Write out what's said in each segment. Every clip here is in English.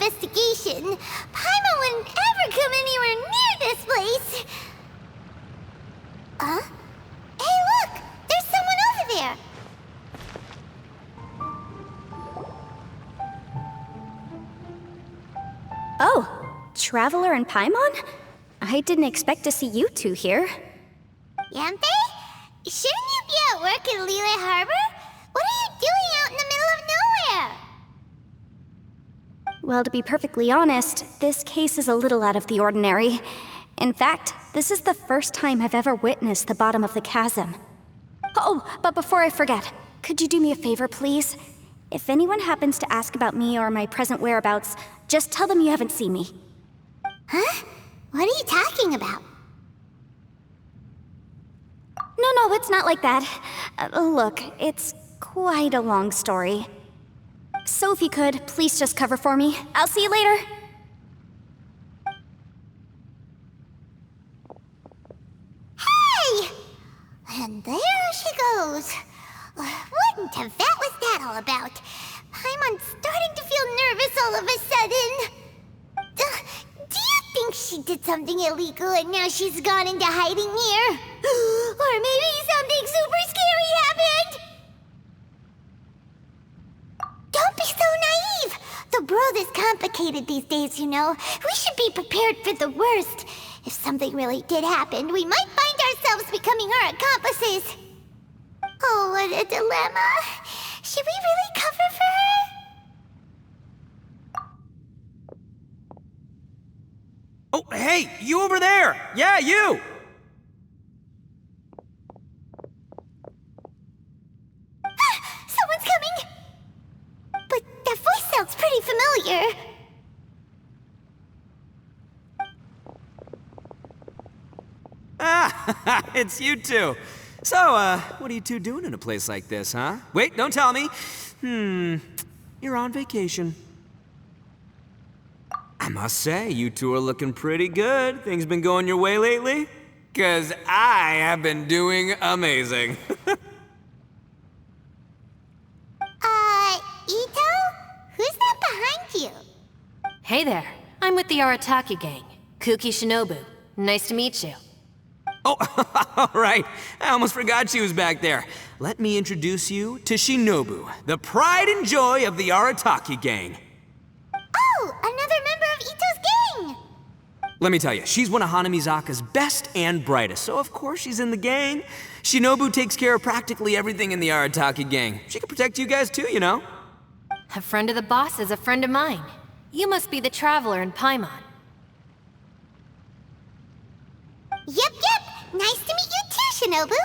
investigation. Paimon wouldn't ever come anywhere near this place. Huh? Hey, look! There's someone over there! Oh, Traveler and Paimon? I didn't expect to see you two here. Yanfei? Shouldn't you be at work in Liyue Harbor? What are you doing out in the middle of nowhere? Well, to be perfectly honest, this case is a little out of the ordinary. In fact, this is the first time I've ever witnessed the bottom of the chasm. Oh, but before I forget, could you do me a favor, please? If anyone happens to ask about me or my present whereabouts, just tell them you haven't seen me. Huh? What are you talking about? No, it's not like that. Look, it's quite a long story. So if you could, please just cover for me. I'll see you later. Hey! And there she goes. What in Teyvat was that all about? Paimon's starting to feel nervous all of a sudden. Do you think she did something illegal and now she's gone into hiding here? Or maybe something super scary happened? Don't be so naive! The world is complicated these days, you know. We should be prepared for the worst. If something really did happen, we might find ourselves becoming her accomplices. Oh, what a dilemma. Should we really cover for her? Oh, hey, you over there! Yeah, you! Someone's coming! But that voice sounds pretty familiar. Ah, it's you two. So, what are you two doing in a place like this, huh? Wait, don't tell me. You're on vacation. I must say, you two are looking pretty good. Things been going your way lately? 'Cause I have been doing amazing. Ito? Who's that behind you? Hey there, I'm with the Arataki gang. Kuki Shinobu. Nice to meet you. Oh, all right. I almost forgot she was back there. Let me introduce you to Shinobu, the pride and joy of the Arataki gang. Oh, another member of Ito's gang! Let me tell you, she's one of Hanamizaka's best and brightest, so of course she's in the gang. Shinobu takes care of practically everything in the Arataki gang. She can protect you guys too, you know. A friend of the boss is a friend of mine. You must be the Traveler in Paimon. Yep. Nice to meet you too, Shinobu.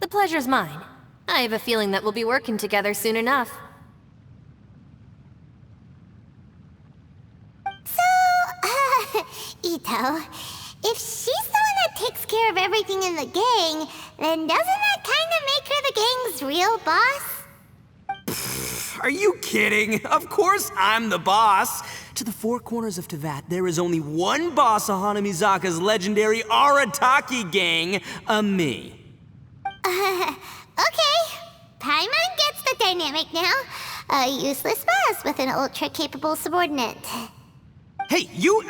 The pleasure's mine. I have a feeling that we'll be working together soon enough. So, Ito, if she's the one that takes care of everything in the gang, then doesn't that kind of make her the gang's real boss? Are you kidding? Of course I'm the boss. To the four corners of Teyvat, there is only one boss of Hanamizaka's legendary Arataki gang, me. Okay. Paimon gets the dynamic now. A useless boss with an ultra-capable subordinate. Hey, you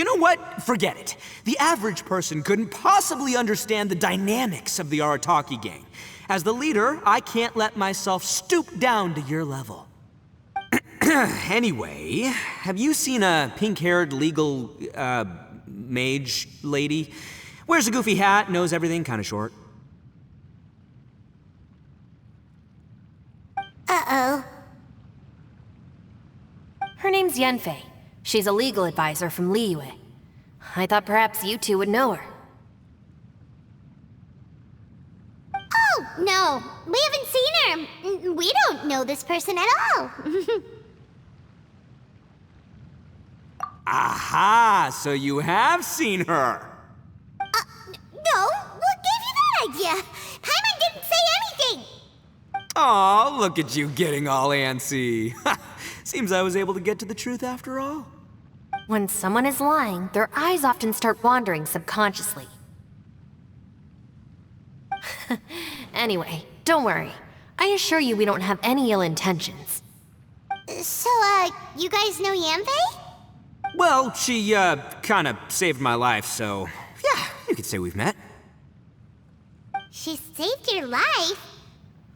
know what? Forget it. The average person couldn't possibly understand the dynamics of the Arataki gang. As the leader, I can't let myself stoop down to your level. Anyway, have you seen a pink-haired legal, mage lady? Wears a goofy hat, knows everything, kinda short. Uh-oh. Her name's Yanfei. She's a legal advisor from Liyue. I thought perhaps you two would know her. Oh, no. We haven't seen her. We don't know this person at all. Aha! So you have seen her! No. What gave you that idea? Paimon didn't say anything. Aw, look at you getting all antsy. Seems I was able to get to the truth after all. When someone is lying, their eyes often start wandering subconsciously. Anyway, don't worry. I assure you we don't have any ill intentions. So, you guys know Yanfei? Well, she, kinda saved my life, so yeah, you could say we've met. She saved your life?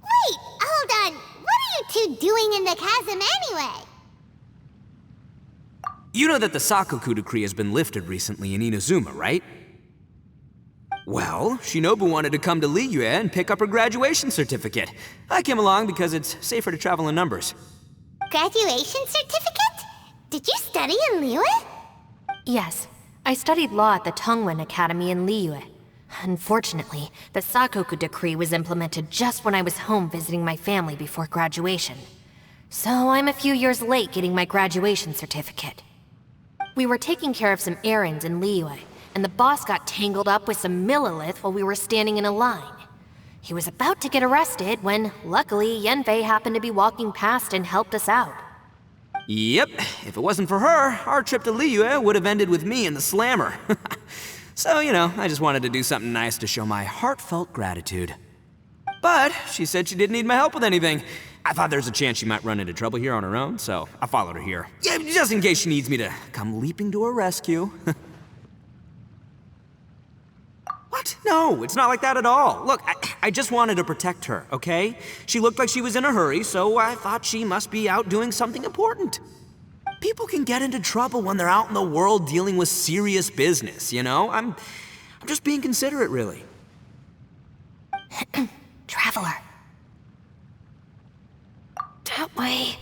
Wait, hold on. What are you two doing in the chasm anyway? You know that the Sakoku decree has been lifted recently in Inazuma, right? Well, Shinobu wanted to come to Liyue and pick up her graduation certificate. I came along because it's safer to travel in numbers. Graduation certificate? Did you study in Liyue? Yes, I studied law at the Tongwen Academy in Liyue. Unfortunately, the Sakoku decree was implemented just when I was home visiting my family before graduation. So I'm a few years late getting my graduation certificate. We were taking care of some errands in Liyue, and the boss got tangled up with some Millilith while we were standing in a line. He was about to get arrested when, luckily, Yanfei happened to be walking past and helped us out. Yep, if it wasn't for her, our trip to Liyue would have ended with me in the slammer. So, you know, I just wanted to do something nice to show my heartfelt gratitude. But she said she didn't need my help with anything. I thought there's a chance she might run into trouble here on her own, so I followed her here. Yeah, just in case she needs me to come leaping to her rescue. What? No, it's not like that at all. Look, I just wanted to protect her, okay? She looked like she was in a hurry, so I thought she must be out doing something important. People can get into trouble when they're out in the world dealing with serious business, you know? I'm just being considerate, really. Traveler. That way.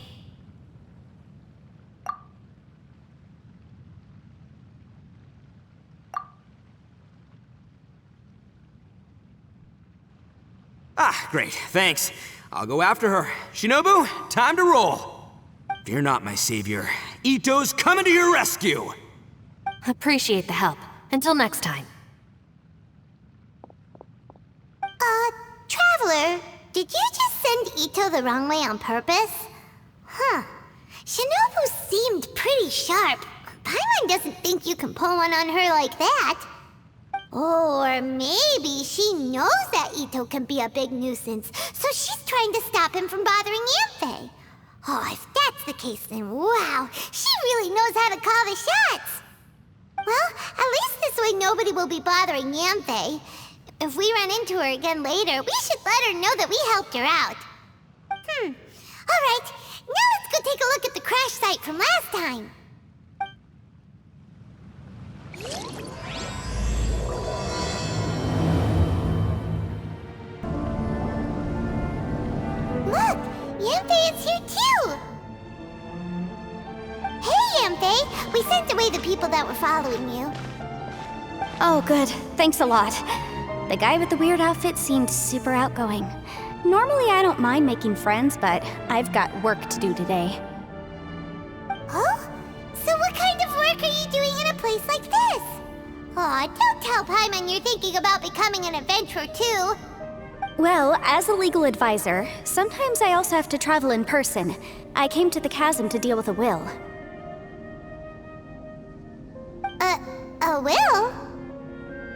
Ah, great, thanks. I'll go after her. Shinobu, time to roll. Fear not, my savior. Ito's coming to your rescue! Appreciate the help. Until next time. Traveler, did you just send Ito the wrong way on purpose? Huh. Shinobu seemed pretty sharp. Paimon doesn't think you can pull one on her like that. Or maybe she knows that Ito can be a big nuisance, so she's trying to stop him from bothering Yanfei. Oh, if that's the case, then wow, she really knows how to call the shots. Well, at least this way nobody will be bothering Yanfei. If we run into her again later, we should let her know that we helped her out. Alright, now let's go take a look at the crash site from last time. Look, Yanfei is here too! Hey, Yanfei! We sent away the people that were following you. Oh, good. Thanks a lot. The guy with the weird outfit seemed super outgoing. Normally I don't mind making friends, but I've got work to do today. Oh? So what kind of work are you doing in a place like this? Aw, don't tell Paimon you're thinking about becoming an adventurer too. Well, as a legal advisor, sometimes I also have to travel in person. I came to the chasm to deal with a will. A will?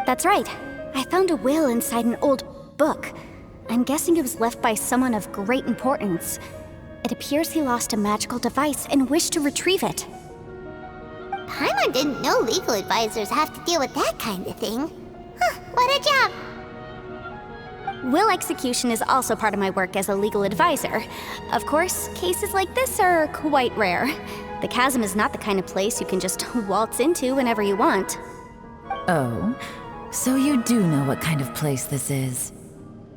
That's right. I found a will inside an old book. I'm guessing it was left by someone of great importance. It appears he lost a magical device and wished to retrieve it. Paimon didn't know legal advisors have to deal with that kind of thing. Huh, what a job! Will execution is also part of my work as a legal advisor. Of course, cases like this are quite rare. The chasm is not the kind of place you can just waltz into whenever you want. Oh, so you do know what kind of place this is.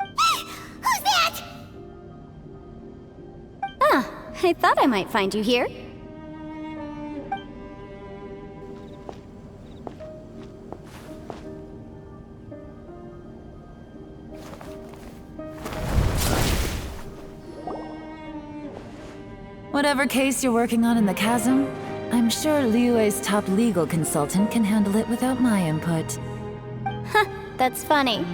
Who's that? Ah, I thought I might find you here. Whatever case you're working on in the chasm, I'm sure Liyue's top legal consultant can handle it without my input. That's funny.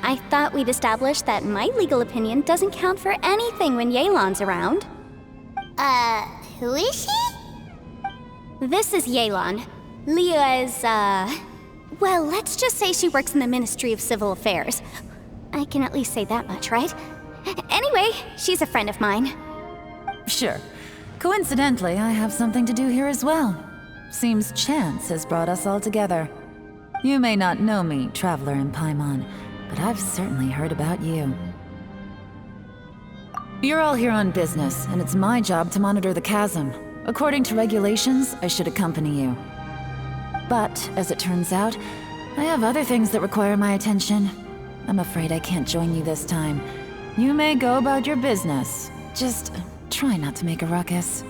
I thought we'd established that my legal opinion doesn't count for anything when Yelan's around. Who is she? This is Yelan. Liyue's, well, let's just say she works in the Ministry of Civil Affairs. I can at least say that much, right? Anyway, she's a friend of mine. Sure. Coincidentally, I have something to do here as well. Seems chance has brought us all together. You may not know me, traveler in Paimon, but I've certainly heard about you. You're all here on business, and it's my job to monitor the chasm. According to regulations, I should accompany you. But, as it turns out, I have other things that require my attention. I'm afraid I can't join you this time. You may go about your business. Just try not to make a ruckus.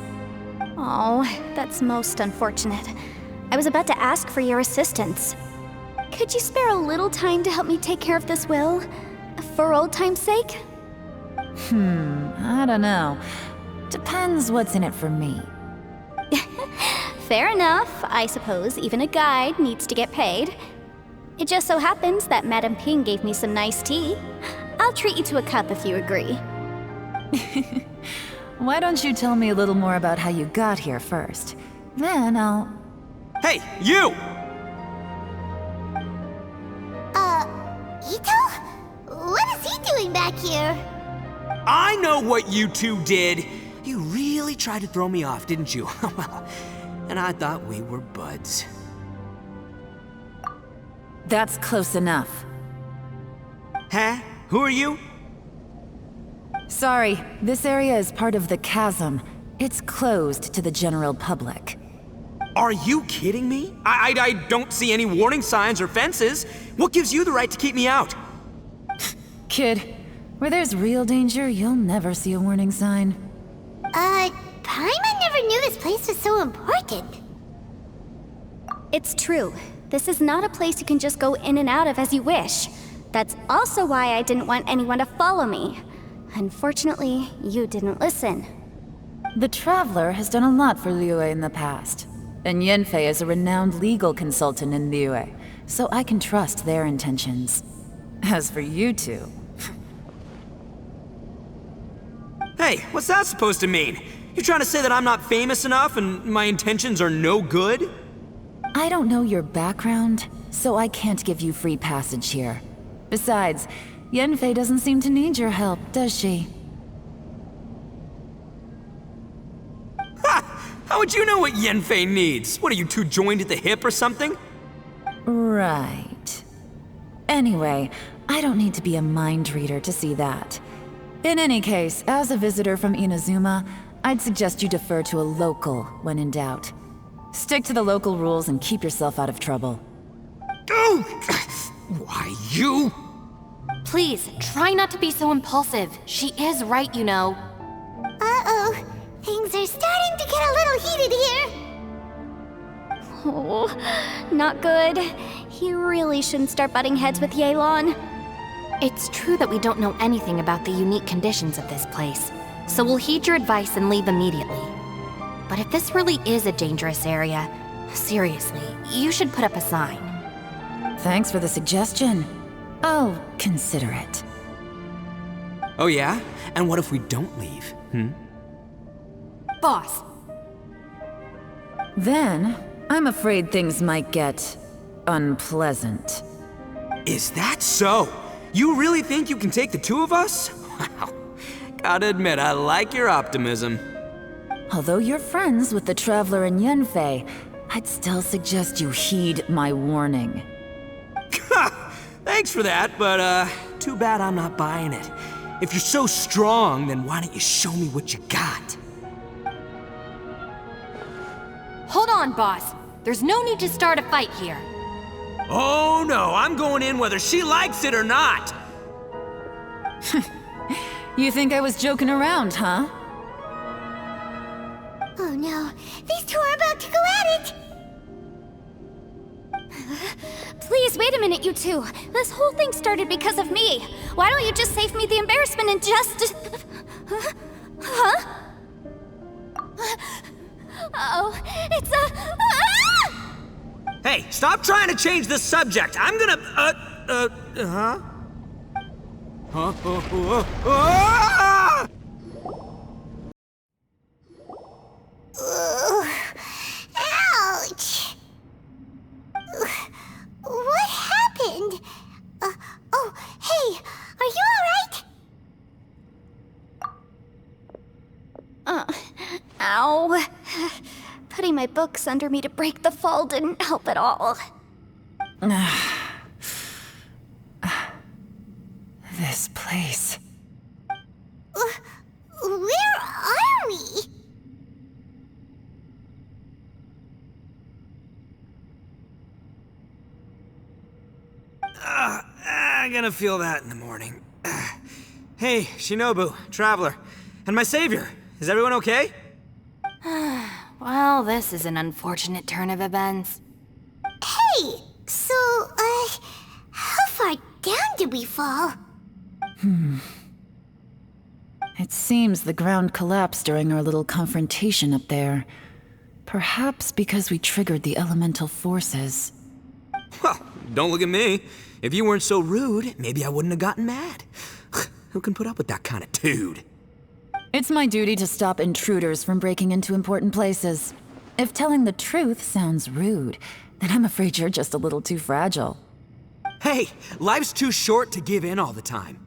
Oh, that's most unfortunate. I was about to ask for your assistance. Could you spare a little time to help me take care of this will? For old time's sake? I don't know. Depends what's in it for me. Fair enough. I suppose even a guide needs to get paid. It just so happens that Madame Ping gave me some nice tea. I'll treat you to a cup if you agree. Why don't you tell me a little more about how you got here first? Then I'll... Hey, you! Ito? What is he doing back here? I know what you two did. You really tried to throw me off, didn't you? Well, and I thought we were buds. That's close enough. Huh? Who are you? Sorry, this area is part of the chasm. It's closed to the general public. Are you kidding me? I don't see any warning signs or fences. What gives you the right to keep me out? Kid, where there's real danger, you'll never see a warning sign. Paimon never knew this place was so important. It's true. This is not a place you can just go in and out of as you wish. That's also why I didn't want anyone to follow me. Unfortunately, you didn't listen. The Traveler has done a lot for Liyue in the past. And Yanfei is a renowned legal consultant in Liyue, so I can trust their intentions. As for you two... Hey, what's that supposed to mean? You trying to say that I'm not famous enough and my intentions are no good? I don't know your background, so I can't give you free passage here. Besides, Yanfei doesn't seem to need your help, does she? Ha! How would you know what Yanfei needs? What, are you two joined at the hip or something? Right. Anyway, I don't need to be a mind reader to see that. In any case, as a visitor from Inazuma, I'd suggest you defer to a local when in doubt. Stick to the local rules and keep yourself out of trouble. Oh! Why, you? Please, try not to be so impulsive. She is right, you know. Uh-oh. Things are starting to get a little heated here. Oh, not good. He really shouldn't start butting heads with Yelan. It's true that we don't know anything about the unique conditions of this place, so we'll heed your advice and leave immediately. But if this really is a dangerous area, seriously, you should put up a sign. Thanks for the suggestion. I'll consider it. Oh yeah? And what if we don't leave? Boss, Then, I'm afraid things might get... unpleasant. Is that so? You really think you can take the two of us? Wow. Gotta admit, I like your optimism. Although you're friends with the Traveler and Yanfei, I'd still suggest you heed my warning. Thanks for that, but too bad I'm not buying it. If you're so strong, then why don't you show me what you got? hold on, boss. There's no need to start a fight here. Oh no, I'm going in whether she likes it or not. You think I was joking around, huh? Oh no, these two are about to go at it! Please, wait a minute, you two. This whole thing started because of me. Why don't you just save me the embarrassment and just... Huh? Uh-oh, it's a... Ah! Hey, stop trying to change the subject. I'm gonna, huh? Ah! Ouch! What happened? Oh, hey, are you alright? Ow. my books under me to break the fall didn't help at all. This place. Where are we? I'm gonna feel that in the morning. Hey, Shinobu, Traveler, and my savior. Is everyone okay? Well, this is an unfortunate turn of events. Hey, so, how far down did we fall? It seems the ground collapsed during our little confrontation up there. Perhaps because we triggered the elemental forces. Well, don't look at me. If you weren't so rude, maybe I wouldn't have gotten mad. Who can put up with that kind of dude? It's my duty to stop intruders from breaking into important places. If telling the truth sounds rude, then I'm afraid you're just a little too fragile. Hey, life's too short to give in all the time.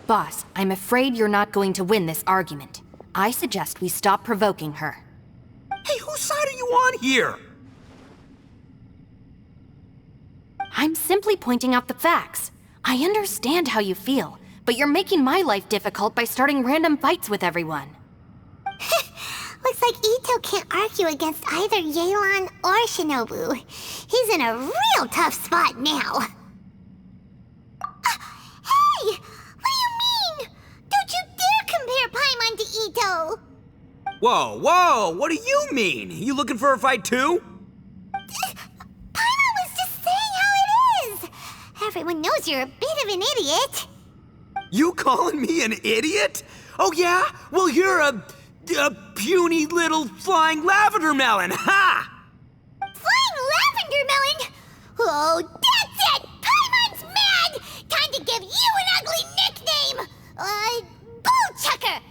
Boss, I'm afraid you're not going to win this argument. I suggest we stop provoking her. Hey, whose side are you on here? I'm simply pointing out the facts. I understand how you feel, but you're making my life difficult by starting random fights with everyone. Looks like Ito can't argue against either Yelan or Shinobu. He's in a real tough spot now. Hey! What do you mean? Don't you dare compare Paimon to Ito! Whoa, whoa, what do you mean? You looking for a fight too? Paimon was just saying how it is! Everyone knows you're a bit of an idiot. You calling me an idiot? Oh yeah? Well, you're a puny little flying lavender melon, ha! Flying lavender melon? Oh, that's it! Paimon's mad! Time to give you an ugly nickname! Bullchucker!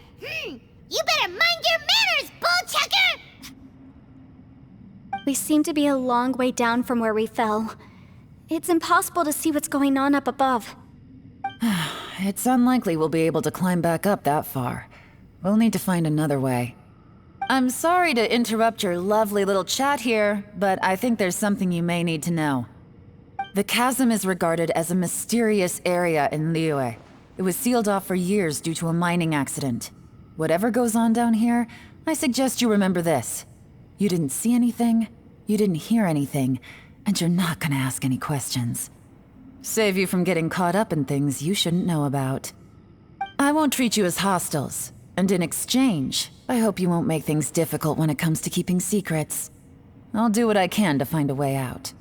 You better mind your manners, Bullchucker! We seem to be a long way down from where we fell. It's impossible to see what's going on up above. It's unlikely we'll be able to climb back up that far. We'll need to find another way. I'm sorry to interrupt your lovely little chat here, but I think there's something you may need to know. The chasm is regarded as a mysterious area in Liyue. It was sealed off for years due to a mining accident. Whatever goes on down here, I suggest you remember this. You didn't see anything, you didn't hear anything, and you're not gonna ask any questions. Save you from getting caught up in things you shouldn't know about. I won't treat you as hostiles, and in exchange, I hope you won't make things difficult when it comes to keeping secrets. I'll do what I can to find a way out.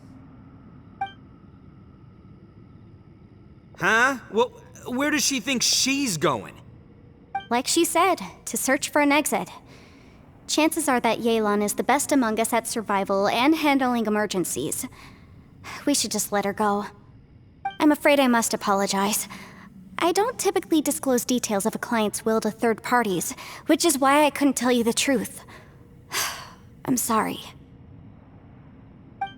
Huh? Well, where does she think she's going? Like she said, to search for an exit. Chances are that Yelan is the best among us at survival and handling emergencies. We should just let her go. I'm afraid I must apologize. I don't typically disclose details of a client's will to third parties, which is why I couldn't tell you the truth. I'm sorry.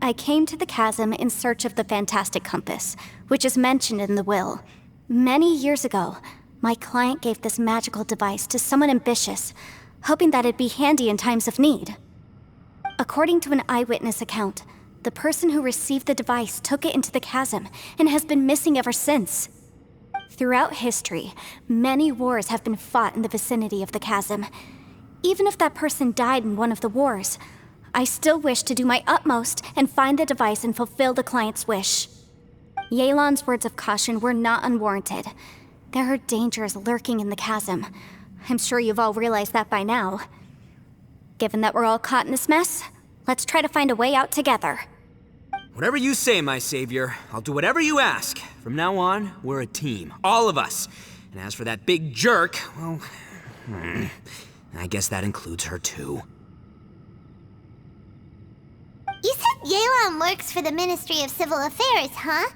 I came to the chasm in search of the fantastic compass, which is mentioned in the will. Many years ago, my client gave this magical device to someone ambitious, hoping that it'd be handy in times of need. According to an eyewitness account, the person who received the device took it into the chasm and has been missing ever since. Throughout history, many wars have been fought in the vicinity of the chasm. Even if that person died in one of the wars, I still wish to do my utmost and find the device and fulfill the client's wish. Yelan's words of caution were not unwarranted. There are dangers lurking in the chasm. I'm sure you've all realized that by now. Given that we're all caught in this mess, let's try to find a way out together. Whatever you say, my savior. I'll do whatever you ask. From now on, we're a team. All of us. And as for that big jerk, well, I guess that includes her too. You said Yelan works for the Ministry of Civil Affairs, huh?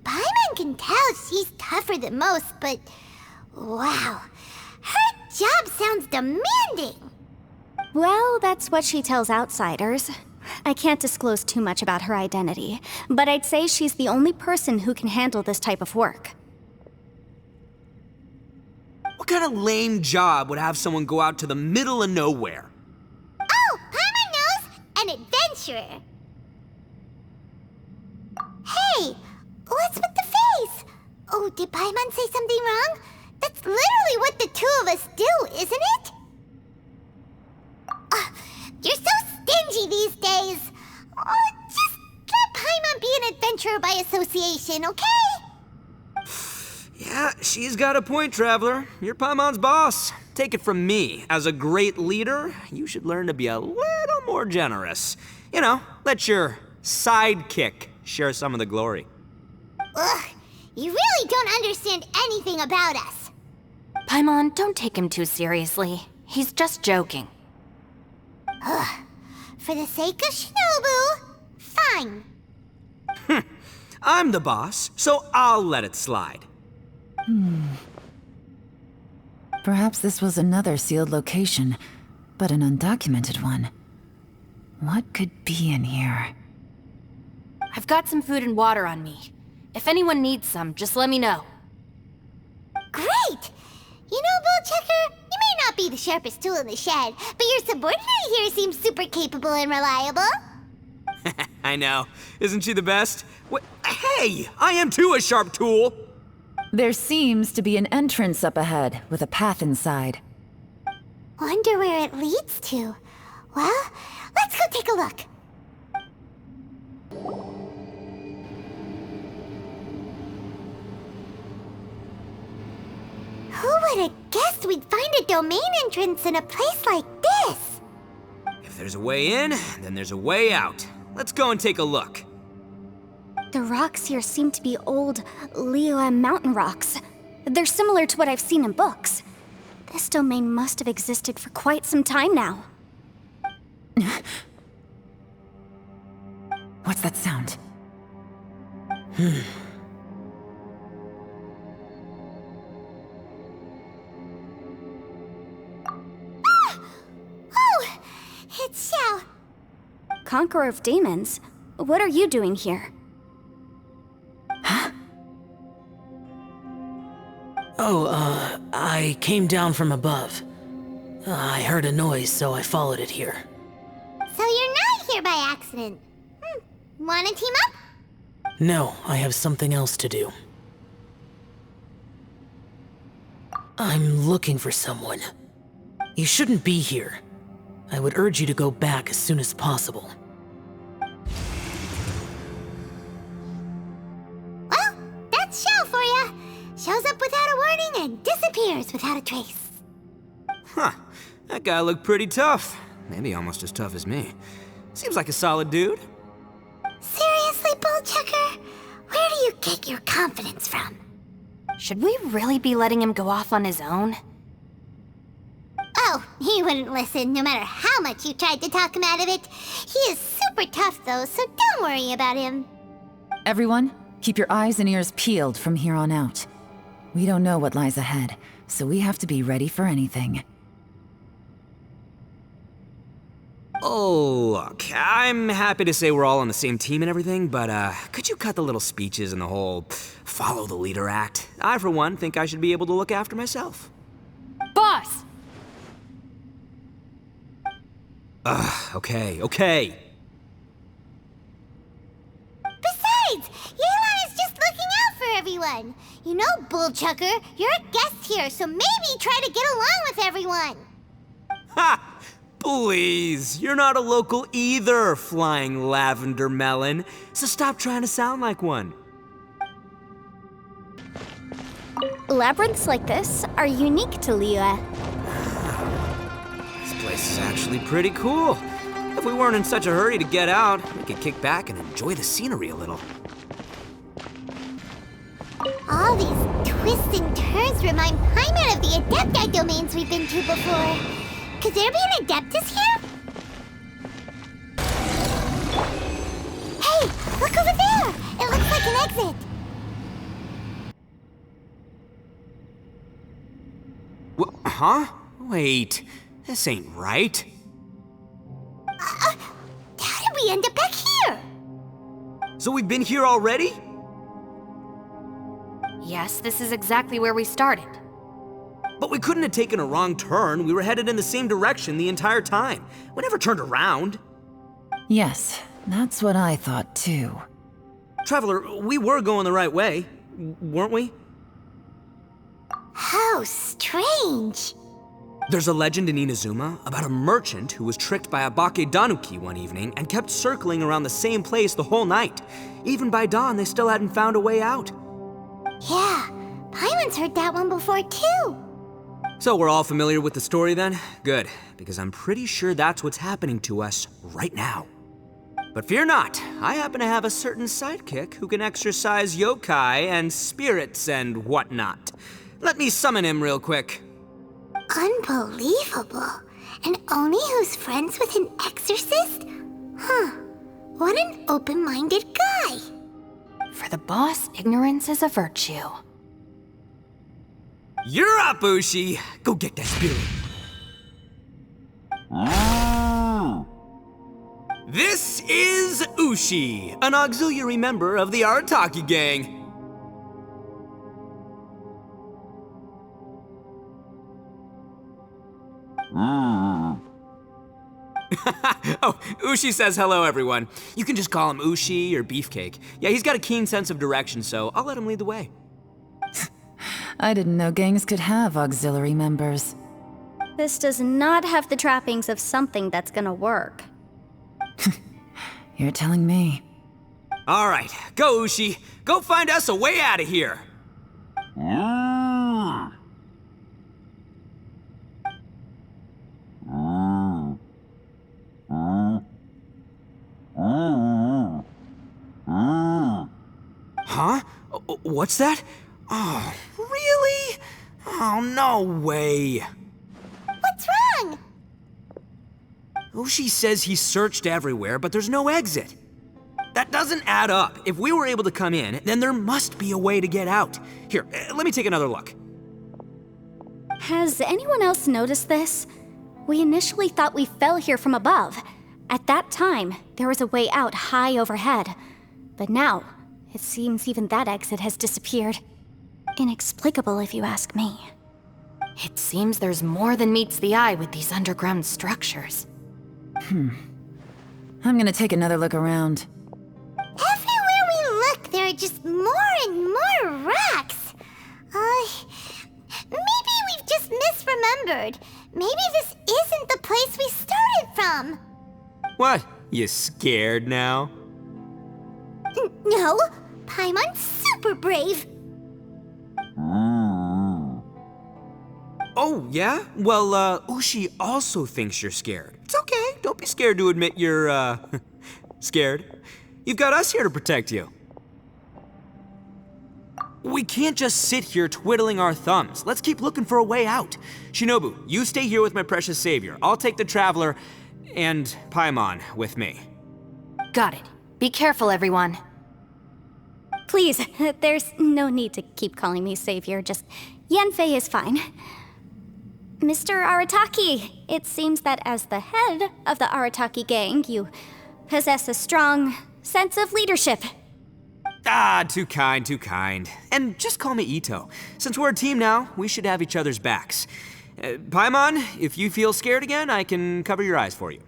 Paimon can tell she's tougher than most, but wow, her job sounds demanding. Well, that's what she tells outsiders. I can't disclose too much about her identity, but I'd say she's the only person who can handle this type of work. What kind of lame job would have someone go out to the middle of nowhere? Oh, Paimon knows! An adventurer. Hey, what's with the face? Oh, did Paimon say something wrong? That's literally what the two of us do, isn't it? You're so stingy these days. Oh, just let Paimon be an adventurer by association, okay? Yeah, she's got a point, Traveler. You're Paimon's boss. Take it from me. As a great leader, you should learn to be a little more generous. You know, let your sidekick share some of the glory. Ugh, you really don't understand anything about us. Paimon, don't take him too seriously. He's just joking. For the sake of Shinobu, fine. I'm the boss, so I'll let it slide. Perhaps this was another sealed location, but an undocumented one. What could be in here? I've got some food and water on me. If anyone needs some, just let me know. Great! You know, Bullchecker, you may not be the sharpest tool in the shed, but your subordinate here seems super capable and reliable. I know. Isn't she the best? Hey, I am too a sharp tool. There seems to be an entrance up ahead, with a path inside. Wonder where it leads to. Well, let's go take a look. Who would have guessed we'd find a domain entrance in a place like this? If there's a way in, then there's a way out. Let's go and take a look. The rocks here seem to be old Liyue mountain rocks. They're similar to what I've seen in books. This domain must have existed for quite some time now. What's that sound? Oh, it's Xiao. Conqueror of Demons? What are you doing here? I came down from above. I heard a noise, so I followed it here. So you're not here by accident. Wanna team up? No, I have something else to do. I'm looking for someone. You shouldn't be here. I would urge you to go back as soon as possible. Well, that's Xiao for ya. Shows up without a warning and disappears without a trace. Huh. That guy looked pretty tough. Maybe almost as tough as me. Seems like a solid dude. Seriously, Bullchecker? Where do you get your confidence from? Should we really be letting him go off on his own? Oh, he wouldn't listen no matter how much you tried to talk him out of it. He is super tough though, so don't worry about him. Everyone, keep your eyes and ears peeled from here on out. We don't know what lies ahead, so we have to be ready for anything. Oh, look, I'm happy to say we're all on the same team and everything, but could you cut the little speeches and the whole follow the leader act? I, for one, think I should be able to look after myself. Boss! Okay. Besides, Yelan is just looking out for everyone. You know, Bullchucker, you're a guest here, so maybe try to get along with everyone. Ha! Please, you're not a local either, flying lavender melon, so stop trying to sound like one. Labyrinths like this are unique to Liyue. This place is actually pretty cool. If we weren't in such a hurry to get out, we could kick back and enjoy the scenery a little. All these twists and turns remind Paimon of the Adepti domains we've been to before. Could there be an Adeptus here? Hey, look over there! It looks like an exit. Huh? Wait, this ain't right. How did we end up back here? So we've been here already? Yes, this is exactly where we started. But we couldn't have taken a wrong turn. We were headed in the same direction the entire time. We never turned around. Yes, that's what I thought too. Traveler, we were going the right way, weren't we? How strange. There's a legend in Inazuma about a merchant who was tricked by a Bakedanuki one evening and kept circling around the same place the whole night. Even by dawn, they still hadn't found a way out. Yeah, Paimon's heard that one before too. So we're all familiar with the story then? Good, because I'm pretty sure that's what's happening to us right now. But fear not, I happen to have a certain sidekick who can exercise yokai and spirits and whatnot. Let me summon him real quick. Unbelievable. And Oni who's friends with an exorcist? Huh. What an open-minded guy. For the boss, ignorance is a virtue. You're up, Ushi! Go get that spirit. This is Ushi, an auxiliary member of the Arataki gang. Oh, Ushi says hello, everyone. You can just call him Ushi or Beefcake. Yeah, he's got a keen sense of direction, so I'll let him lead the way. I didn't know gangs could have auxiliary members. This does not have the trappings of something that's gonna work. You're telling me. All right, go, Ushi. Go find us a way out of here. Huh? What's that? Oh, really? Oh, no way. What's wrong? Ushi says he searched everywhere, but there's no exit. That doesn't add up. If we were able to come in, then there must be a way to get out. Here, let me take another look. Has anyone else noticed this? We initially thought we fell here from above. At that time, there was a way out high overhead. But now, it seems even that exit has disappeared. Inexplicable, if you ask me. It seems there's more than meets the eye with these underground structures. I'm gonna take another look around. Everywhere we look, there are just more and more rocks. Maybe we've just misremembered. Maybe this isn't the place we started from. What? You scared now? No, Paimon's super brave. Oh, yeah? Well, Ushi also thinks you're scared. It's okay. Don't be scared to admit you're, scared. You've got us here to protect you. We can't just sit here twiddling our thumbs. Let's keep looking for a way out. Shinobu, you stay here with my precious savior. I'll take the Traveler and Paimon with me. Got it. Be careful, everyone. Please, there's no need to keep calling me savior, just Yanfei is fine. Mr. Arataki, it seems that as the head of the Arataki gang, you possess a strong sense of leadership. Ah, too kind, too kind. And just call me Ito. Since we're a team now, we should have each other's backs. Paimon, if you feel scared again, I can cover your eyes for you.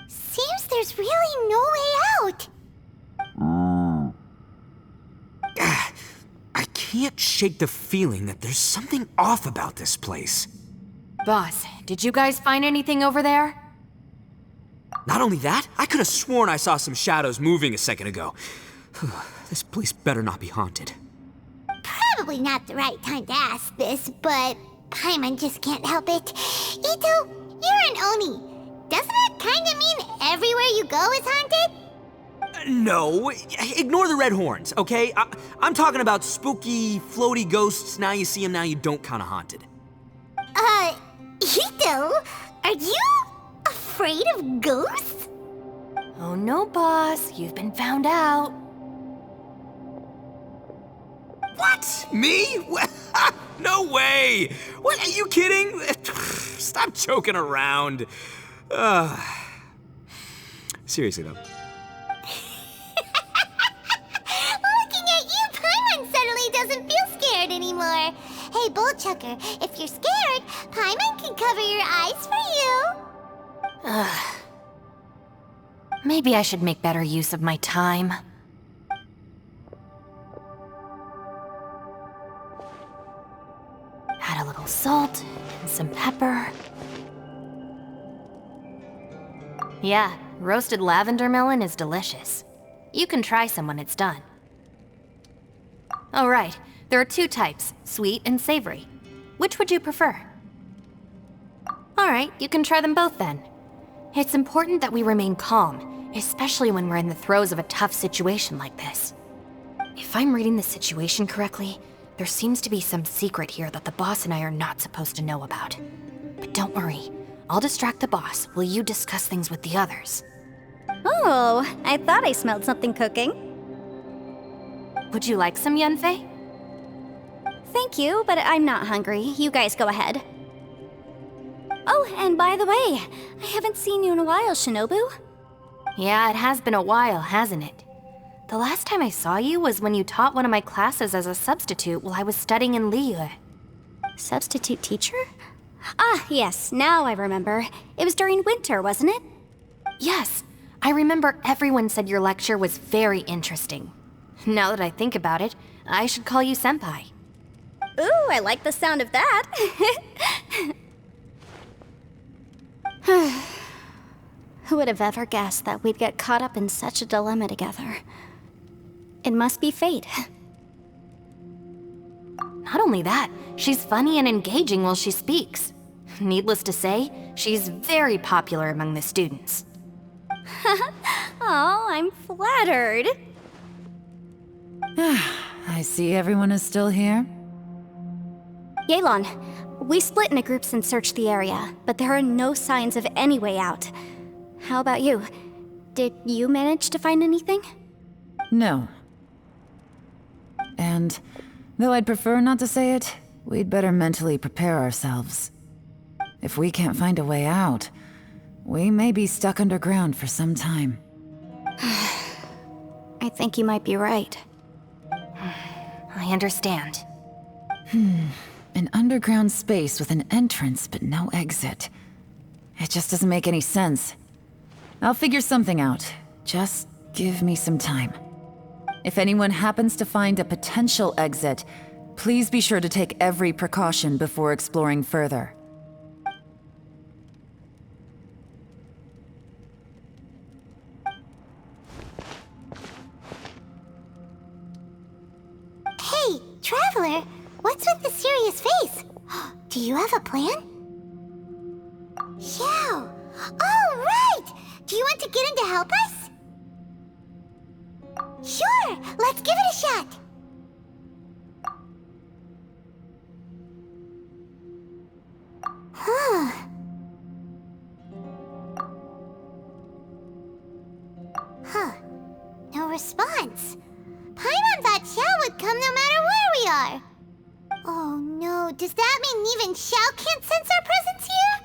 Seems there's really no way out. I can't shake the feeling that there's something off about this place. Boss, did you guys find anything over there? Not only that, I could have sworn I saw some shadows moving a second ago. This place better not be haunted. Probably not the right time to ask this, but Paimon just can't help it. Ito, you're an Oni. Doesn't it kinda mean everywhere you go is haunted? No, ignore the red horns, okay? I'm talking about spooky, floaty ghosts. Now you see them, now you don't kinda haunted. Ito, are you afraid of ghosts? Oh no, boss. You've been found out. What? Me? No way! What, are you kidding? Stop joking around. Seriously though. anymore. Hey, Bullchucker, if you're scared, Paimon can cover your eyes for you. Maybe I should make better use of my time. Add a little salt and some pepper. Yeah, roasted lavender melon is delicious. You can try some when it's done. Oh right, there are two types, sweet and savory. Which would you prefer? Alright, you can try them both then. It's important that we remain calm, especially when we're in the throes of a tough situation like this. If I'm reading the situation correctly, there seems to be some secret here that the boss and I are not supposed to know about. But don't worry, I'll distract the boss while you discuss things with the others. Oh, I thought I smelled something cooking. Would you like some Yunfei? Thank you, but I'm not hungry. You guys go ahead. Oh, and by the way, I haven't seen you in a while, Shinobu. Yeah, it has been a while, hasn't it? The last time I saw you was when you taught one of my classes as a substitute while I was studying in Liyue. Substitute teacher? Ah, yes, now I remember. It was during winter, wasn't it? Yes, I remember everyone said your lecture was very interesting. Now that I think about it, I should call you Senpai. Ooh, I like the sound of that. Who would have ever guessed that we'd get caught up in such a dilemma together? It must be fate. Not only that, she's funny and engaging while she speaks. Needless to say, she's very popular among the students. Oh, I'm flattered. I see everyone is still here. Yelan, we split into groups and searched the area, but there are no signs of any way out. How about you? Did you manage to find anything? No. And though I'd prefer not to say it, we'd better mentally prepare ourselves. If we can't find a way out, we may be stuck underground for some time. I think you might be right. I understand. An underground space with an entrance but no exit. It just doesn't make any sense. I'll figure something out. Just give me some time. If anyone happens to find a potential exit, please be sure to take every precaution before exploring further. Hey, Traveler, what's with the serious face? Do you have a plan? Yeah. Oh, right! Do you want to get in to help us? Sure, let's give it a shot. Huh. Huh. No response. Paimon thought Xiao would come no matter where we are. Oh no, does that mean even Xiao can't sense our presence here?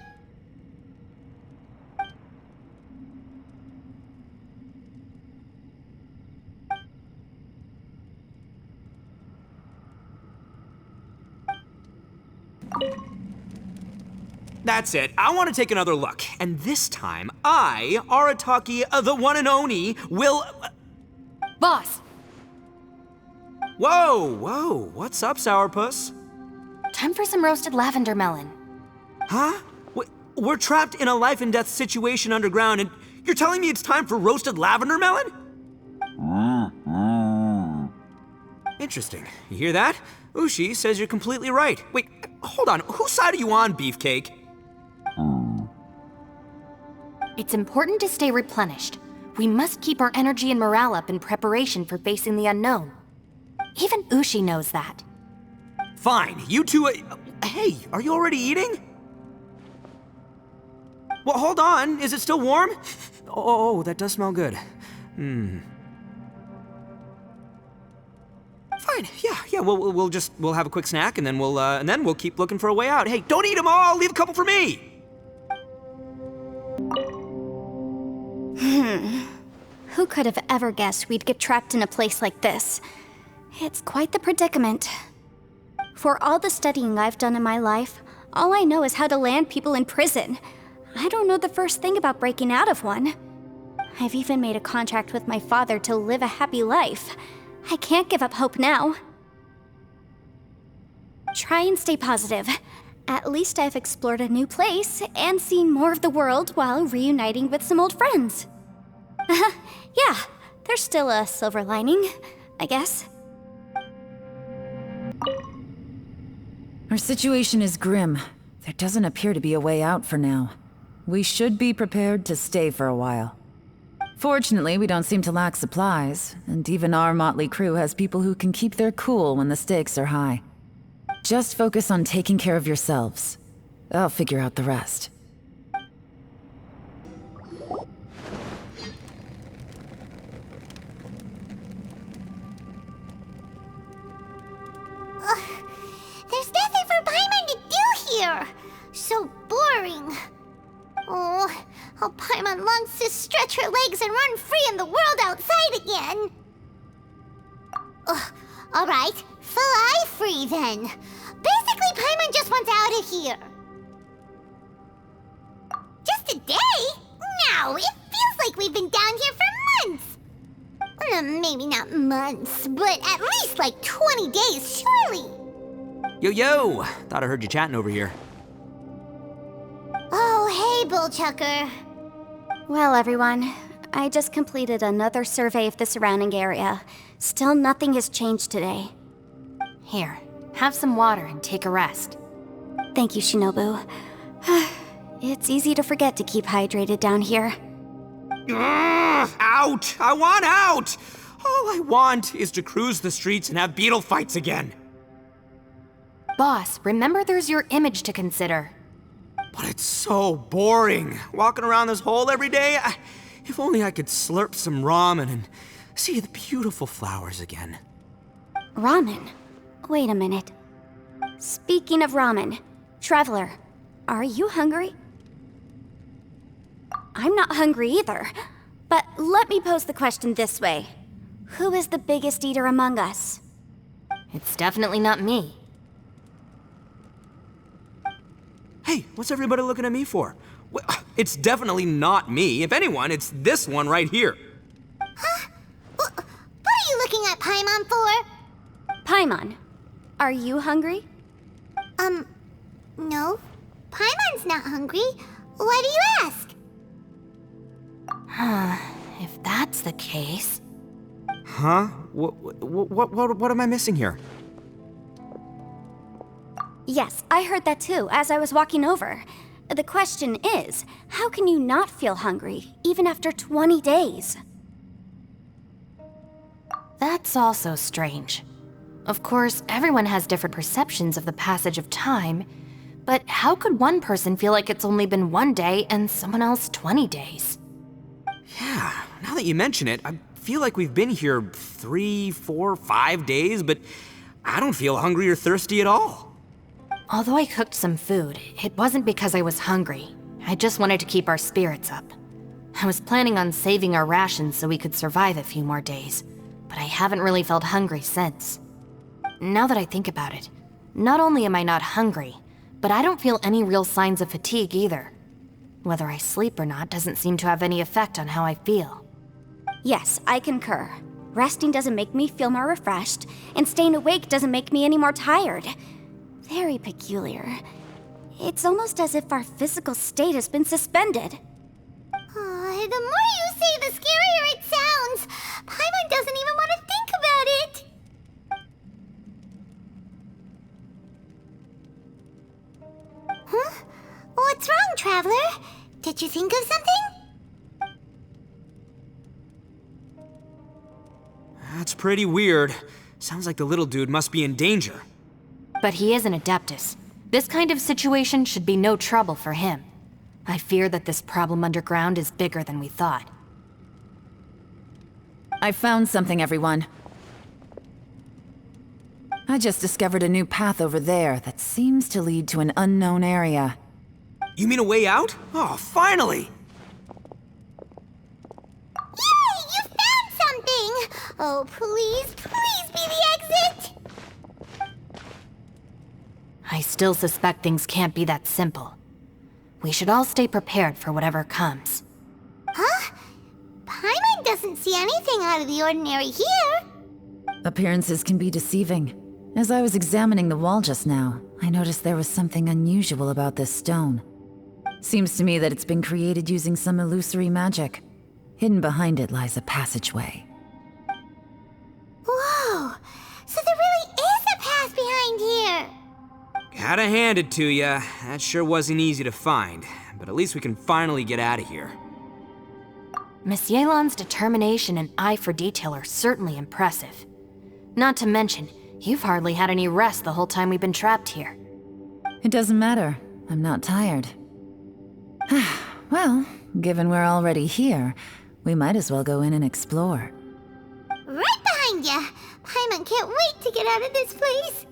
That's it. I want to take another look. And this time, I, Arataki, the one and only, will... Boss! Whoa. What's up, Sourpuss? Time for some roasted lavender melon. Huh? We're trapped in a life and death situation underground, and you're telling me it's time for roasted lavender melon? Interesting. You hear that? Ushi says you're completely right. Wait, hold on. Whose side are you on, Beefcake? It's important to stay replenished. We must keep our energy and morale up in preparation for facing the unknown. Even Ushi knows that. Fine, you two... hey, are you already eating? Well, hold on. Is it still warm? Oh, that does smell good. Fine. Yeah. We'll have a quick snack, and then we'll keep looking for a way out. Hey, don't eat them all. Leave a couple for me. Who could have ever guessed we'd get trapped in a place like this? It's quite the predicament. For all the studying I've done in my life, all I know is how to land people in prison. I don't know the first thing about breaking out of one. I've even made a contract with my father to live a happy life. I can't give up hope now. Try and stay positive. At least I've explored a new place and seen more of the world while reuniting with some old friends. Yeah, there's still a silver lining, I guess. Our situation is grim. There doesn't appear to be a way out for now. We should be prepared to stay for a while. Fortunately, we don't seem to lack supplies, and even our motley crew has people who can keep their cool when the stakes are high. Just focus on taking care of yourselves. I'll figure out the rest. There's nothing for Paimon to do here! So boring. Oh, how Paimon longs to stretch her legs and run free in the world outside again. Alright, fly free then. Basically, Paimon just wants out of here. Just a day? No, it feels like we've been down here for months. Maybe not months, but at least like 20 days, surely. Yo! Thought I heard you chatting over here. Oh, hey, Bullchucker. Well, everyone, I just completed another survey of the surrounding area. Still nothing has changed today. Here, have some water and take a rest. Thank you, Shinobu. It's easy to forget to keep hydrated down here. Out! I want out! All I want is to cruise the streets and have beetle fights again. Boss, remember there's your image to consider. But it's so boring, walking around this hole every day. If only I could slurp some ramen and see the beautiful flowers again. Ramen? Wait a minute. Speaking of ramen, Traveler, are you hungry? I'm not hungry either, but let me pose the question this way. Who is the biggest eater among us? It's definitely not me. Hey, what's everybody looking at me for? Well, it's definitely not me. If anyone, it's this one right here. Huh? What are you looking at Paimon for? Paimon, are you hungry? No. Paimon's not hungry. Why do you ask? If that's the case... Huh? What am I missing here? Yes, I heard that too, as I was walking over. The question is, how can you not feel hungry, even after 20 days? That's also strange. Of course, everyone has different perceptions of the passage of time, but how could one person feel like it's only been 1 day and someone else 20 days? Yeah, now that you mention it, I feel like we've been here 3, 4, 5 days, but I don't feel hungry or thirsty at all. Although I cooked some food, it wasn't because I was hungry. I just wanted to keep our spirits up. I was planning on saving our rations so we could survive a few more days, but I haven't really felt hungry since. Now that I think about it, not only am I not hungry, but I don't feel any real signs of fatigue either. Whether I sleep or not doesn't seem to have any effect on how I feel. Yes, I concur. Resting doesn't make me feel more refreshed, and staying awake doesn't make me any more tired. Very peculiar. It's almost as if our physical state has been suspended. The more you say, the scarier it sounds. Paimon doesn't even want to think about it. Huh? What's wrong, Traveler? Did you think of something? That's pretty weird. Sounds like the little dude must be in danger. But he is an Adeptus. This kind of situation should be no trouble for him. I fear that this problem underground is bigger than we thought. I found something, everyone. I just discovered a new path over there that seems to lead to an unknown area. You mean a way out? Oh, finally! Yay! You found something! Oh, please, please be the exit! I still suspect things can't be that simple. We should all stay prepared for whatever comes. Huh? Paimon doesn't see anything out of the ordinary here. Appearances can be deceiving. As I was examining the wall just now, I noticed there was something unusual about this stone. Seems to me that it's been created using some illusory magic. Hidden behind it lies a passageway. Whoa! So there really is a path behind here! Gotta hand it to ya. That sure wasn't easy to find, but at least we can finally get out of here. Miss Yelan's determination and eye for detail are certainly impressive. Not to mention, you've hardly had any rest the whole time we've been trapped here. It doesn't matter. I'm not tired. Well, given we're already here, we might as well go in and explore. Right behind ya! Paimon can't wait to get out of this place!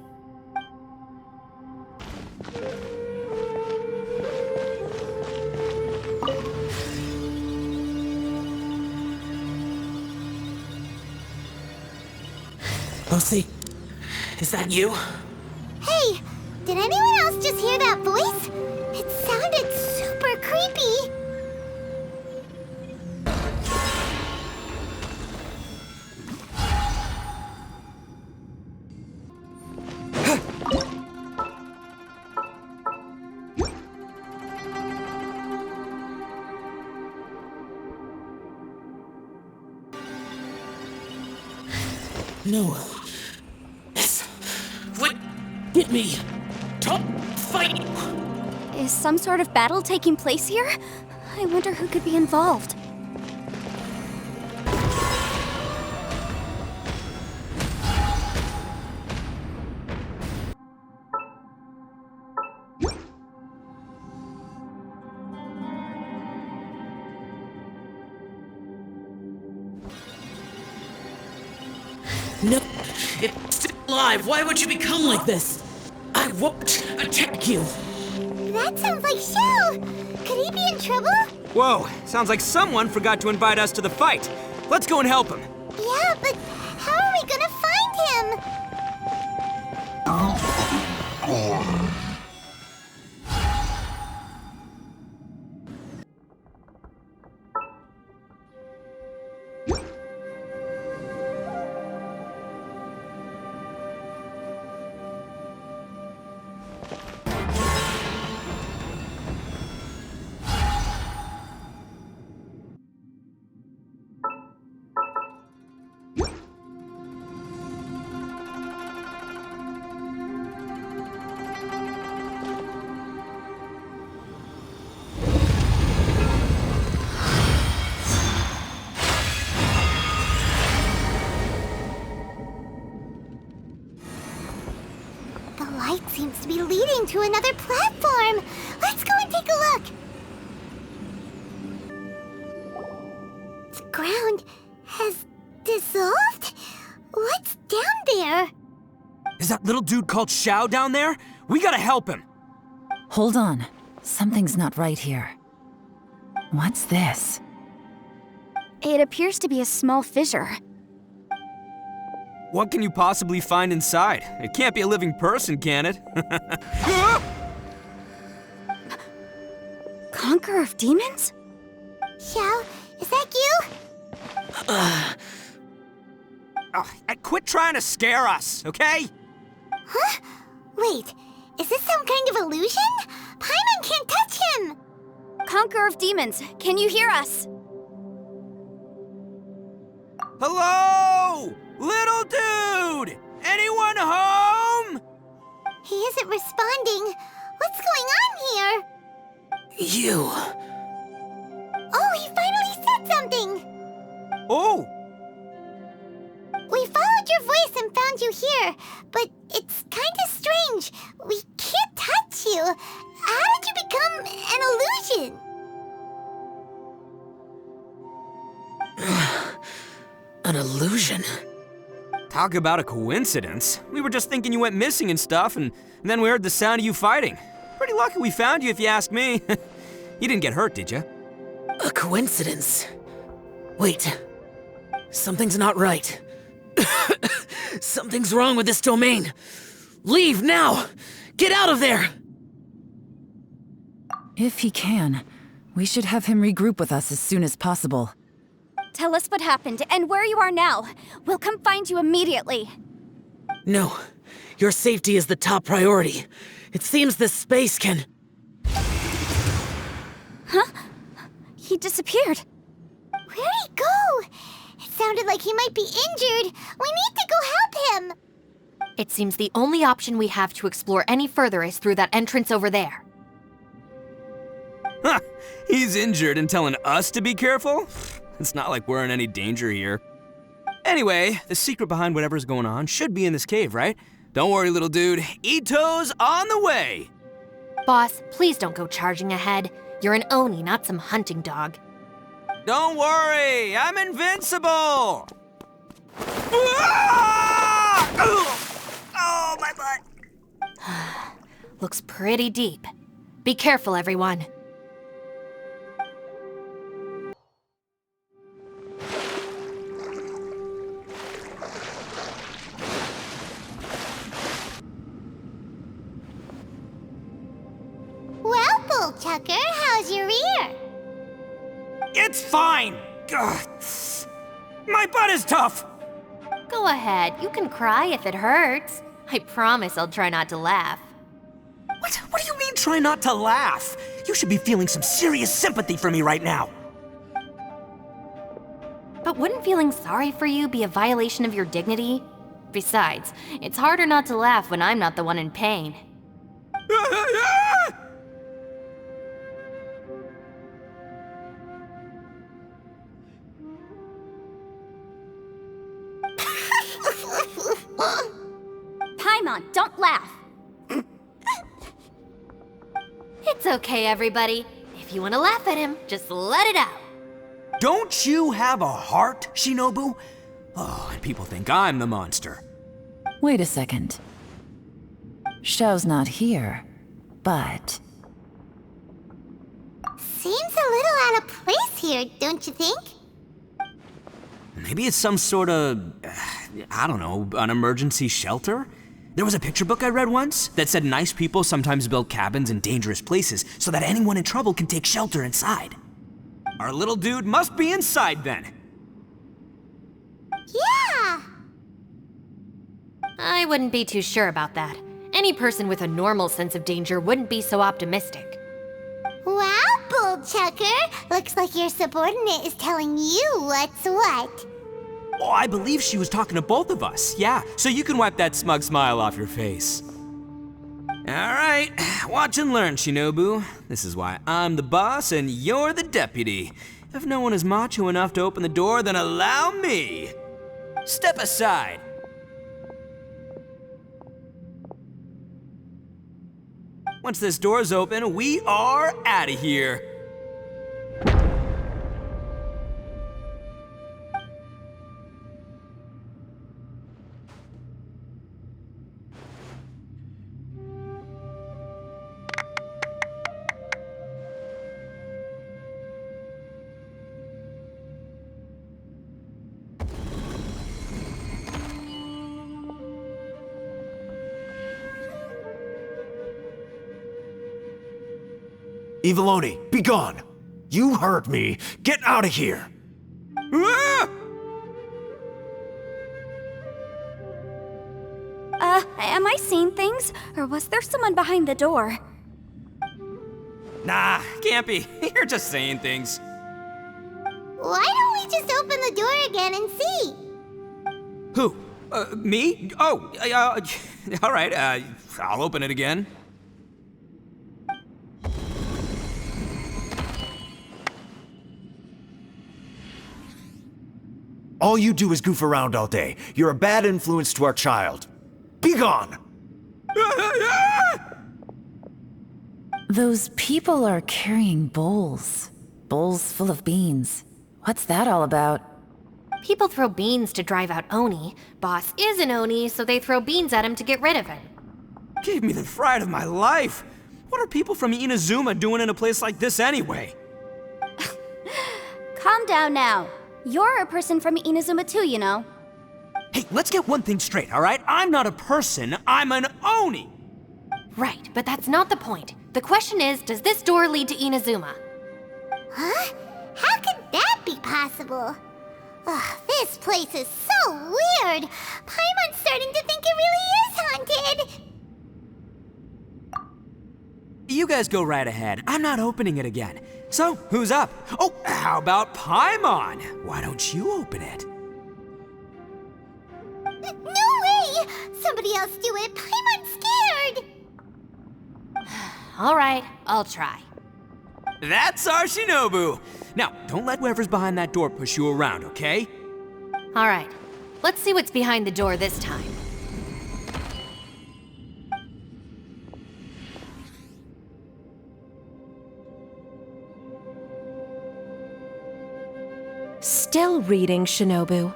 Lucy, is that you? Hey! Did anyone else just hear that voice? It sounded super creepy! No. This would get me. Don't fight you. Is some sort of battle taking place here? I wonder who could be involved. No, it's still alive. Why would you become like this? I won't attack you. That sounds like Xiao! Could he be in trouble? Whoa, sounds like someone forgot to invite us to the fight. Let's go and help him. Yeah, but how are we gonna find him? The light seems to be leading to another platform. Let's go and take a look. The ground has dissolved? What's down there? Is that little dude called Xiao down there? We gotta help him. Hold on. Something's not right here. What's this? It appears to be a small fissure. What can you possibly find inside? It can't be a living person, can it? Conqueror of demons? Xiao, is that you? Quit trying to scare us, okay? Huh? Wait, is this some kind of illusion? Paimon can't touch him! Conqueror of demons, can you hear us? Hello? Little dude! Anyone home? He isn't responding. What's going on here? You. Oh, he finally said something! Oh! We followed your voice and found you here, but it's kinda strange. We can't touch you. How did you become an illusion? An illusion? Talk about a coincidence. We were just thinking you went missing and stuff, and then we heard the sound of you fighting. Pretty lucky we found you, if you ask me. You didn't get hurt, did you? A coincidence? Wait. Something's not right. Something's wrong with this domain. Leave now! Get out of there! If he can, we should have him regroup with us as soon as possible. Tell us what happened and where you are now. We'll come find you immediately. No, your safety is the top priority. It seems this space can... Huh? He disappeared. Where'd he go? It sounded like he might be injured. We need to go help him. It seems the only option we have to explore any further is through that entrance over there. Huh, he's injured and telling us to be careful? It's not like we're in any danger here. Anyway, the secret behind whatever's going on should be in this cave, right? Don't worry, little dude. Ito's on the way! Boss, please don't go charging ahead. You're an Oni, not some hunting dog. Don't worry, I'm invincible! Ah! Oh, my butt! Looks pretty deep. Be careful, everyone. Well, Bullchucker, how's your ear? It's fine! Ugh. My butt is tough! Go ahead, you can cry if it hurts. I promise I'll try not to laugh. What do you mean, try not to laugh? You should be feeling some serious sympathy for me right now. But wouldn't feeling sorry for you be a violation of your dignity? Besides, it's harder not to laugh when I'm not the one in pain. Paimon, don't laugh. It's okay, everybody. If you want to laugh at him, just let it out. Don't you have a heart, Shinobu? Oh, and people think I'm the monster. Wait a second. Xiao's not here, but... Seems a little out of place here, don't you think? Maybe it's some sort of, I don't know, an emergency shelter? There was a picture book I read once that said nice people sometimes build cabins in dangerous places so that anyone in trouble can take shelter inside. Our little dude must be inside then. Yeah! I wouldn't be too sure about that. Any person with a normal sense of danger wouldn't be so optimistic. Wow, Bullchucker! Looks like your subordinate is telling you what's what. Oh, I believe she was talking to both of us. Yeah, so you can wipe that smug smile off your face. All right, watch and learn, Shinobu. This is why I'm the boss and you're the deputy. If no one is macho enough to open the door, then allow me. Step aside. Once this door's open, we are out of here. Eviloni, be gone! You heard me! Get out of here! Ah! Am I seeing things? Or was there someone behind the door? Nah, can't be. You're just saying things. Why don't we just open the door again and see? Who? Me? Oh, all right, I'll open it again. All you do is goof around all day. You're a bad influence to our child. Be gone! Those people are carrying bowls. Bowls full of beans. What's that all about? People throw beans to drive out Oni. Boss is an Oni, so they throw beans at him to get rid of him. Gave me the fright of my life. What are people from Inazuma doing in a place like this anyway? Calm down now. You're a person from Inazuma too, you know. Hey, let's get one thing straight, all right? I'm not a person, I'm an Oni! Right, but that's not the point. The question is, does this door lead to Inazuma? Huh? How could that be possible? Ugh, this place is so weird. Paimon's starting to think it really is haunted. You guys go right ahead. I'm not opening it again. So, who's up? Oh, how about Paimon? Why don't you open it? No way! Somebody else do it. Paimon's scared. All right, I'll try. That's our Shinobu. Now, don't let whoever's behind that door push you around, okay? All right, let's see what's behind the door this time. Still reading, Shinobu.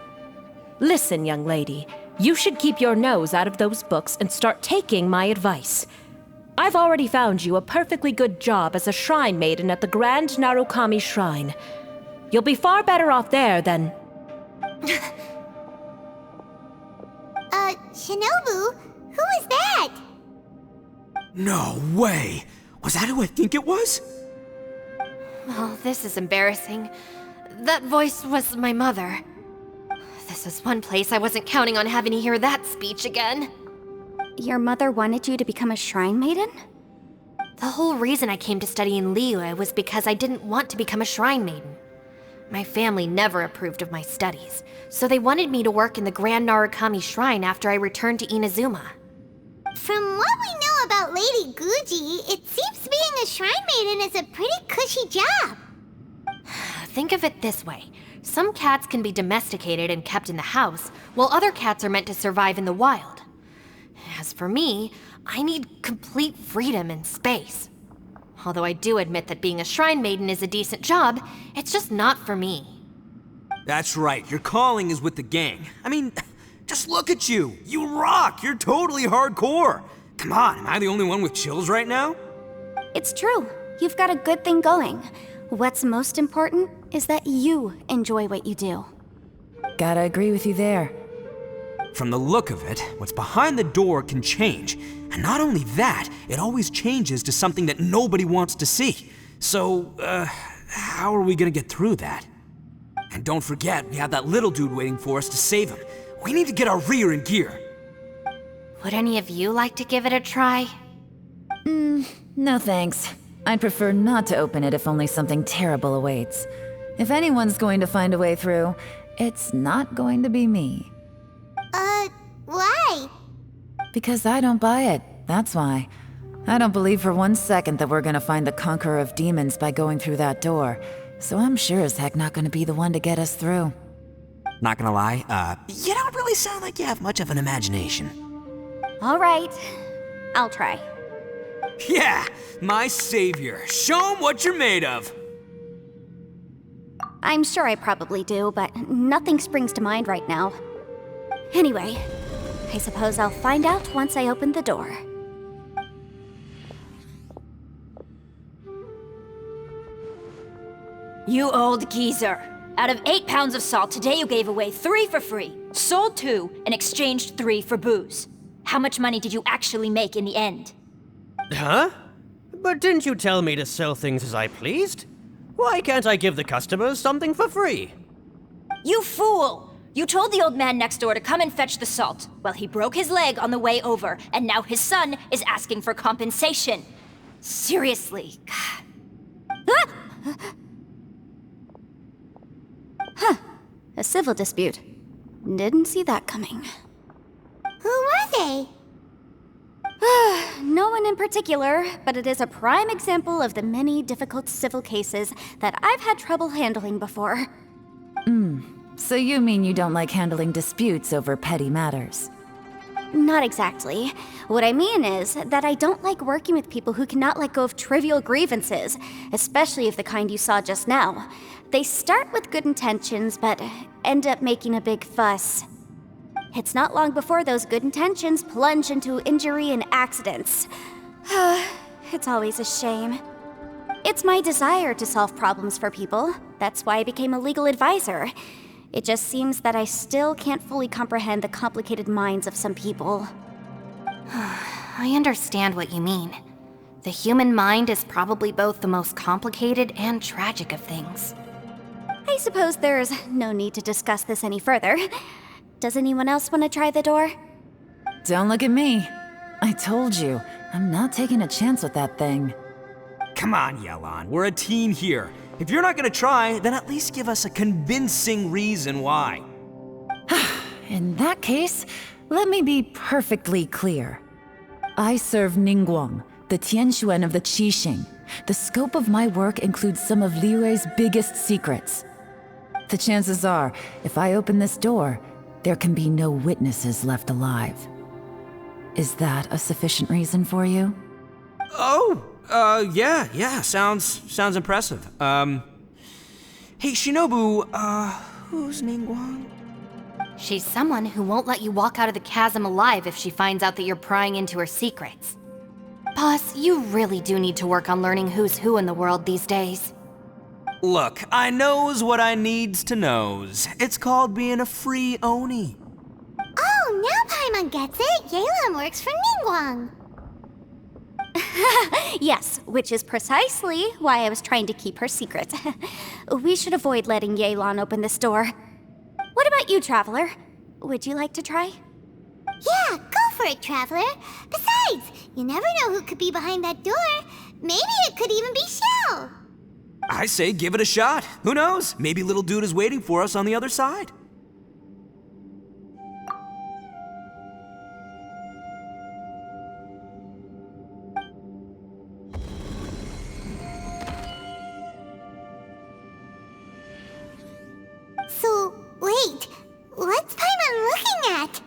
Listen, young lady, you should keep your nose out of those books and start taking my advice. I've already found you a perfectly good job as a shrine maiden at the Grand Narukami Shrine. You'll be far better off there than... Shinobu? Who is that? No way! Was that who I think it was? Oh, this is embarrassing. That voice was my mother. This was one place I wasn't counting on having to hear that speech again. Your mother wanted you to become a shrine maiden? The whole reason I came to study in Liyue was because I didn't want to become a shrine maiden. My family never approved of my studies, so they wanted me to work in the Grand Narukami Shrine after I returned to Inazuma. From what we know about Lady Guji, it seems being a shrine maiden is a pretty cushy job. Think of it this way. Some cats can be domesticated and kept in the house, while other cats are meant to survive in the wild. As for me, I need complete freedom and space. Although I do admit that being a shrine maiden is a decent job, it's just not for me. That's right, your calling is with the gang. I mean, just look at you. You rock, you're totally hardcore. Come on, am I the only one with chills right now? It's true. You've got a good thing going. What's most important is that you enjoy what you do. Gotta agree with you there. From the look of it, what's behind the door can change. And not only that, it always changes to something that nobody wants to see. So, how are we gonna get through that? And don't forget, we have that little dude waiting for us to save him. We need to get our rear in gear. Would any of you like to give it a try? No thanks. I'd prefer not to open it if only something terrible awaits. If anyone's going to find a way through, it's not going to be me. Why? Because I don't buy it, that's why. I don't believe for 1 second that we're gonna find the Conqueror of Demons by going through that door. So I'm sure as heck not gonna be the one to get us through. Not gonna lie, you don't really sound like you have much of an imagination. All right, I'll try. Yeah, my savior. Show 'em what you're made of. I'm sure I probably do, but nothing springs to mind right now. Anyway, I suppose I'll find out once I open the door. You old geezer. Out of 8 pounds of salt, today you gave away 3 for free, sold 2, and exchanged 3 for booze. How much money did you actually make in the end? Huh? But didn't you tell me to sell things as I pleased? Why can't I give the customers something for free? You fool! You told the old man next door to come and fetch the salt. Well, he broke his leg on the way over, and now his son is asking for compensation. Seriously. A civil dispute. Didn't see that coming. Who were they? No one in particular, but it is a prime example of the many difficult civil cases that I've had trouble handling before. So you mean you don't like handling disputes over petty matters? Not exactly. What I mean is that I don't like working with people who cannot let go of trivial grievances, especially of the kind you saw just now. They start with good intentions, but end up making a big fuss. It's not long before those good intentions plunge into injury and accidents. It's always a shame. It's my desire to solve problems for people. That's why I became a legal advisor. It just seems that I still can't fully comprehend the complicated minds of some people. I understand what you mean. The human mind is probably both the most complicated and tragic of things. I suppose there's no need to discuss this any further. Does anyone else want to try the door? Don't look at me. I told you, I'm not taking a chance with that thing. Come on, Yelan, we're a team here. If you're not gonna try, then at least give us a convincing reason why. In that case, let me be perfectly clear. I serve Ningguang, the Tianxuan of the Qixing. The scope of my work includes some of Liyue's biggest secrets. The chances are, if I open this door, there can be no witnesses left alive. Is that a sufficient reason for you? Oh, yeah, sounds impressive. Hey, Shinobu, who's Ningguang? She's someone who won't let you walk out of the chasm alive if she finds out that you're prying into her secrets. Boss, you really do need to work on learning who's who in the world these days. Look, I knows what I needs to knows. It's called being a free Oni. Oh, now Paimon gets it. Yelan works for Ningguang. Yes, which is precisely why I was trying to keep her secret. We should avoid letting Yelan open this door. What about you, Traveler? Would you like to try? Yeah, go for it, Traveler. Besides, you never know who could be behind that door. Maybe it could even be Xiao. I say give it a shot. Who knows? Maybe little dude is waiting for us on the other side. So, wait. What's Paimon looking at?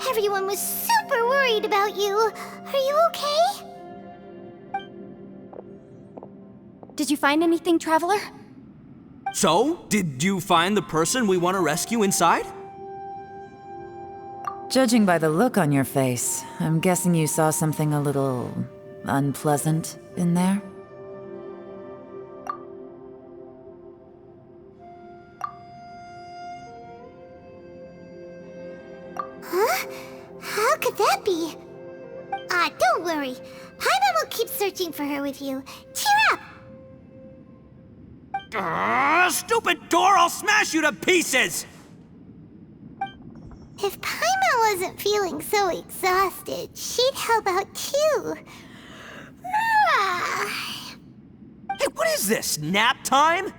Everyone was super worried about you. Are you okay? Did you find anything, Traveler? So, did you find the person we want to rescue inside? Judging by the look on your face, I'm guessing you saw something a little unpleasant in there? Huh? How could that be? Don't worry. Paimon will keep searching for her with you. Cheer up! Stupid door! I'll smash you to pieces! If Paimon wasn't feeling so exhausted, she'd help out too. Hey, what is this? Nap time?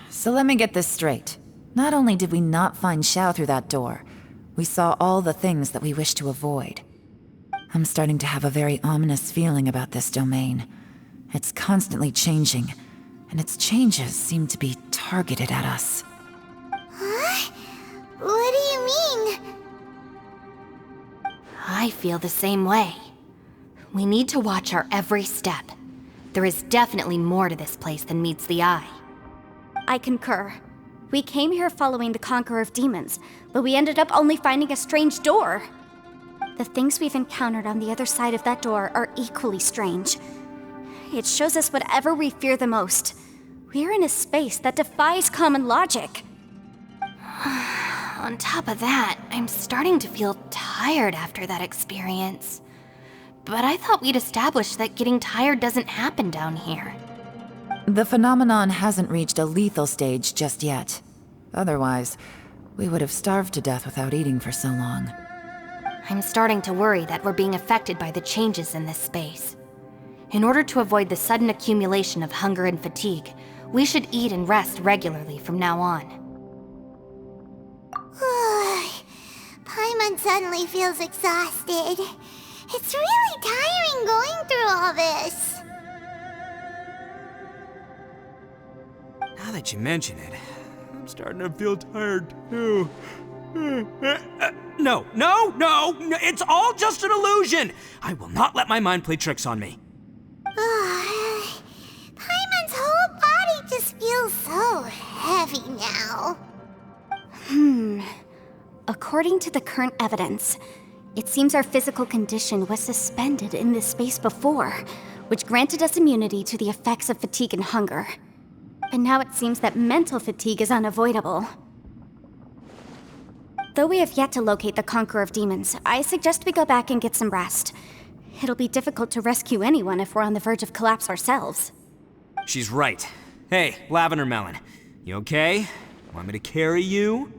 So let me get this straight. Not only did we not find Xiao through that door, we saw all the things that we wish to avoid. I'm starting to have a very ominous feeling about this domain. It's constantly changing, and its changes seem to be targeted at us. Huh? What do you mean? I feel the same way. We need to watch our every step. There is definitely more to this place than meets the eye. I concur. We came here following the Conqueror of Demons, but we ended up only finding a strange door. The things we've encountered on the other side of that door are equally strange. It shows us whatever we fear the most. We're in a space that defies common logic. On top of that, I'm starting to feel tired after that experience. But I thought we'd established that getting tired doesn't happen down here. The phenomenon hasn't reached a lethal stage just yet. Otherwise, we would have starved to death without eating for so long. I'm starting to worry that we're being affected by the changes in this space. In order to avoid the sudden accumulation of hunger and fatigue, we should eat and rest regularly from now on. Paimon suddenly feels exhausted. It's really tiring going through all this. Now that you mention it, I'm starting to feel tired too. No, it's all just an illusion! I will not let my mind play tricks on me. Paimon's whole body just feels so heavy now. According to the current evidence, it seems our physical condition was suspended in this space before, which granted us immunity to the effects of fatigue and hunger. But now it seems that mental fatigue is unavoidable. Though we have yet to locate the Conqueror of Demons, I suggest we go back and get some rest. It'll be difficult to rescue anyone if we're on the verge of collapse ourselves. She's right. Hey, Lavender Melon, you okay? Want me to carry you?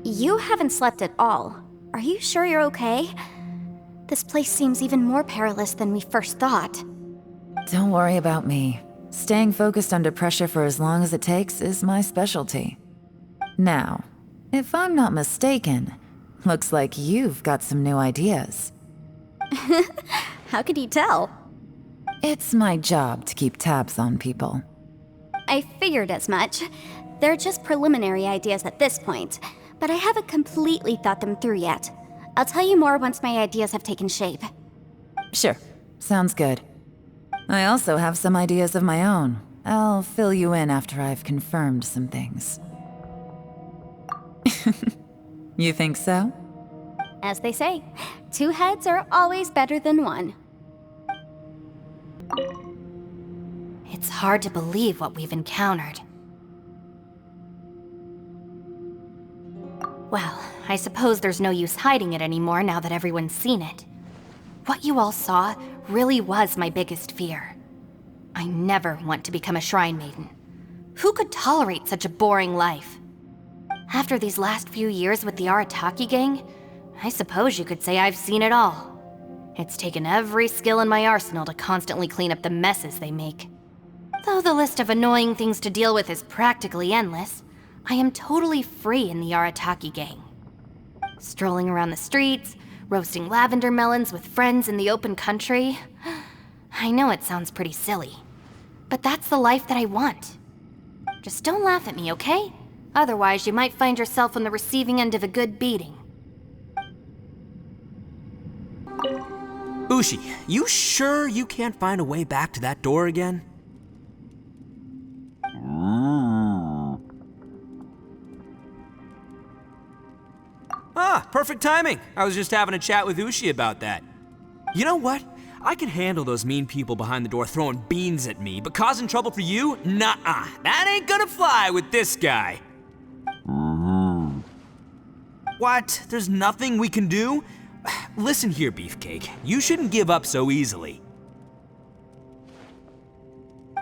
You haven't slept at all. Are you sure you're okay? This place seems even more perilous than we first thought. Don't worry about me. Staying focused under pressure for as long as it takes is my specialty. Now, if I'm not mistaken, looks like you've got some new ideas. How could you tell? It's my job to keep tabs on people. I figured as much. They're just preliminary ideas at this point, but I haven't completely thought them through yet. I'll tell you more once my ideas have taken shape. Sure, sounds good. I also have some ideas of my own. I'll fill you in after I've confirmed some things. You think so? As they say, 2 heads are always better than 1. It's hard to believe what we've encountered. Well, I suppose there's no use hiding it anymore now that everyone's seen it. What you all saw really was my biggest fear. I never want to become a Shrine Maiden. Who could tolerate such a boring life? After these last few years with the Arataki gang, I suppose you could say I've seen it all. It's taken every skill in my arsenal to constantly clean up the messes they make. Though the list of annoying things to deal with is practically endless, I am totally free in the Arataki gang. Strolling around the streets, roasting lavender melons with friends in the open country. I know it sounds pretty silly, but that's the life that I want. Just don't laugh at me, okay? Otherwise, you might find yourself on the receiving end of a good beating. Ushi, you sure you can't find a way back to that door again? Ah, perfect timing. I was just having a chat with Ushi about that. You know what? I can handle those mean people behind the door throwing beans at me, but causing trouble for you? Nuh-uh. That ain't gonna fly with this guy. What? There's nothing we can do? Listen here, Beefcake. You shouldn't give up so easily.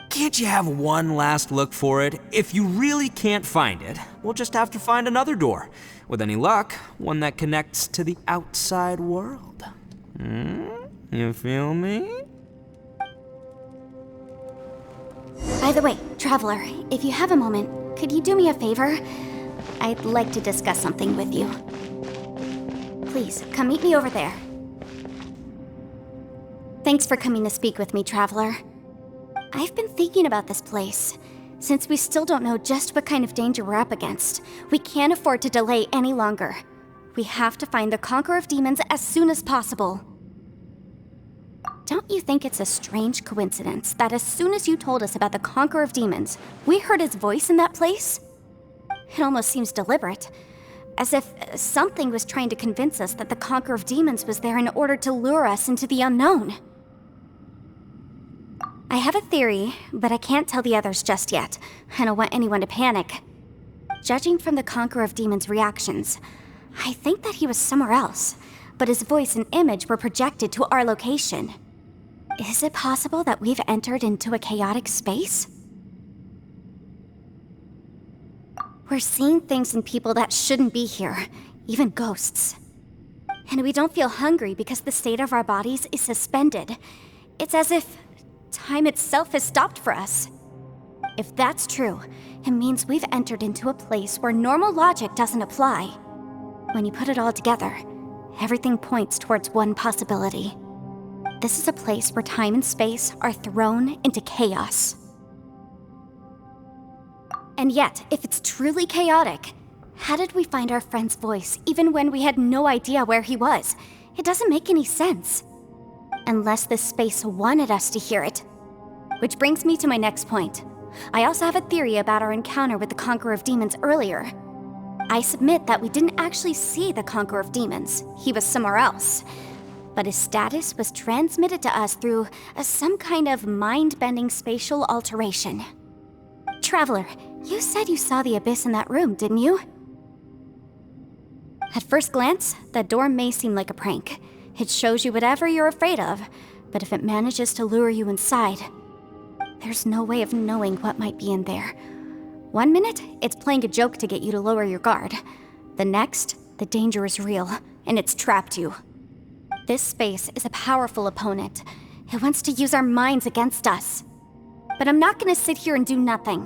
Can't you have one last look for it? If you really can't find it, we'll just have to find another door. With any luck, one that connects to the outside world. You feel me? By the way, Traveler, if you have a moment, could you do me a favor? I'd like to discuss something with you. Please, come meet me over there. Thanks for coming to speak with me, Traveler. I've been thinking about this place. Since we still don't know just what kind of danger we're up against, we can't afford to delay any longer. We have to find the Conqueror of Demons as soon as possible. Don't you think it's a strange coincidence that as soon as you told us about the Conqueror of Demons, we heard his voice in that place? It almost seems deliberate, as if something was trying to convince us that the Conqueror of Demons was there in order to lure us into the unknown. I have a theory, but I can't tell the others just yet. I don't want anyone to panic. Judging from the Conqueror of Demons' reactions, I think that he was somewhere else, but his voice and image were projected to our location. Is it possible that we've entered into a chaotic space? We're seeing things in people that shouldn't be here, even ghosts. And we don't feel hungry because the state of our bodies is suspended. It's as if time itself has stopped for us. If that's true, it means we've entered into a place where normal logic doesn't apply. When you put it all together, everything points towards one possibility. This is a place where time and space are thrown into chaos. And yet, if it's truly chaotic, how did we find our friend's voice even when we had no idea where he was? It doesn't make any sense. Unless this space wanted us to hear it. Which brings me to my next point. I also have a theory about our encounter with the Conqueror of Demons earlier. I submit that we didn't actually see the Conqueror of Demons. He was somewhere else. But his status was transmitted to us through some kind of mind-bending spatial alteration. Traveler, you said you saw the abyss in that room, didn't you? At first glance, the door may seem like a prank. It shows you whatever you're afraid of, but if it manages to lure you inside, there's no way of knowing what might be in there. One minute, it's playing a joke to get you to lower your guard. The next, the danger is real, and it's trapped you. This space is a powerful opponent. It wants to use our minds against us. But I'm not gonna sit here and do nothing.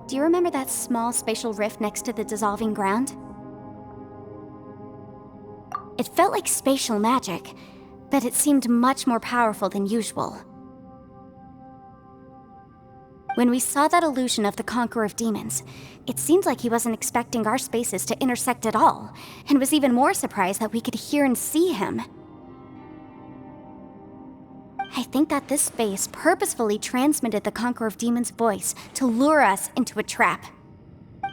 Do you remember that small spatial rift next to the dissolving ground? It felt like spatial magic, but it seemed much more powerful than usual. When we saw that illusion of the Conqueror of Demons, it seemed like he wasn't expecting our spaces to intersect at all, and was even more surprised that we could hear and see him. I think that this space purposefully transmitted the Conqueror of Demons' voice to lure us into a trap.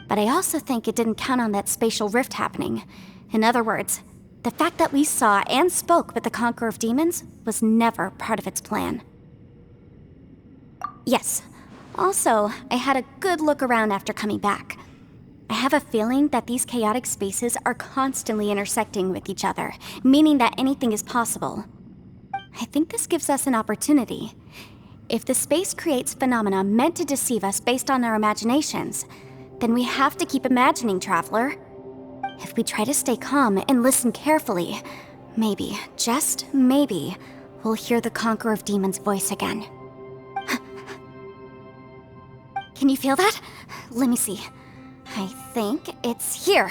But I also think it didn't count on that spatial rift happening. In other words, the fact that we saw and spoke with the Conqueror of Demons was never part of its plan. Yes. Also, I had a good look around after coming back. I have a feeling that these chaotic spaces are constantly intersecting with each other, meaning that anything is possible. I think this gives us an opportunity. If the space creates phenomena meant to deceive us based on our imaginations, then we have to keep imagining, Traveler. If we try to stay calm and listen carefully, maybe, just maybe, we'll hear the Conqueror of Demons' voice again. Can you feel that? Let me see. I think it's here.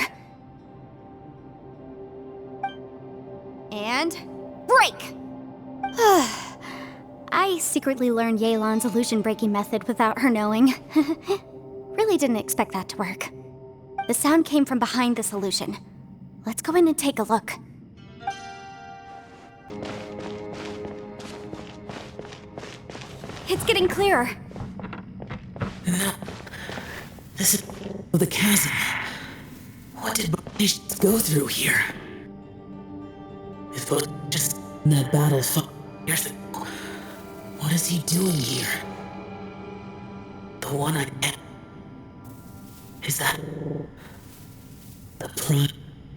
And break! I secretly learned Yelan's illusion-breaking method without her knowing. Really didn't expect that to work. The sound came from behind this illusion. Let's go in and take a look. It's getting clearer. No. This is the chasm. What did Bonish go through here? If Bonish just in that battle fought years ago, what is he doing here? The one I met. Is that the Prime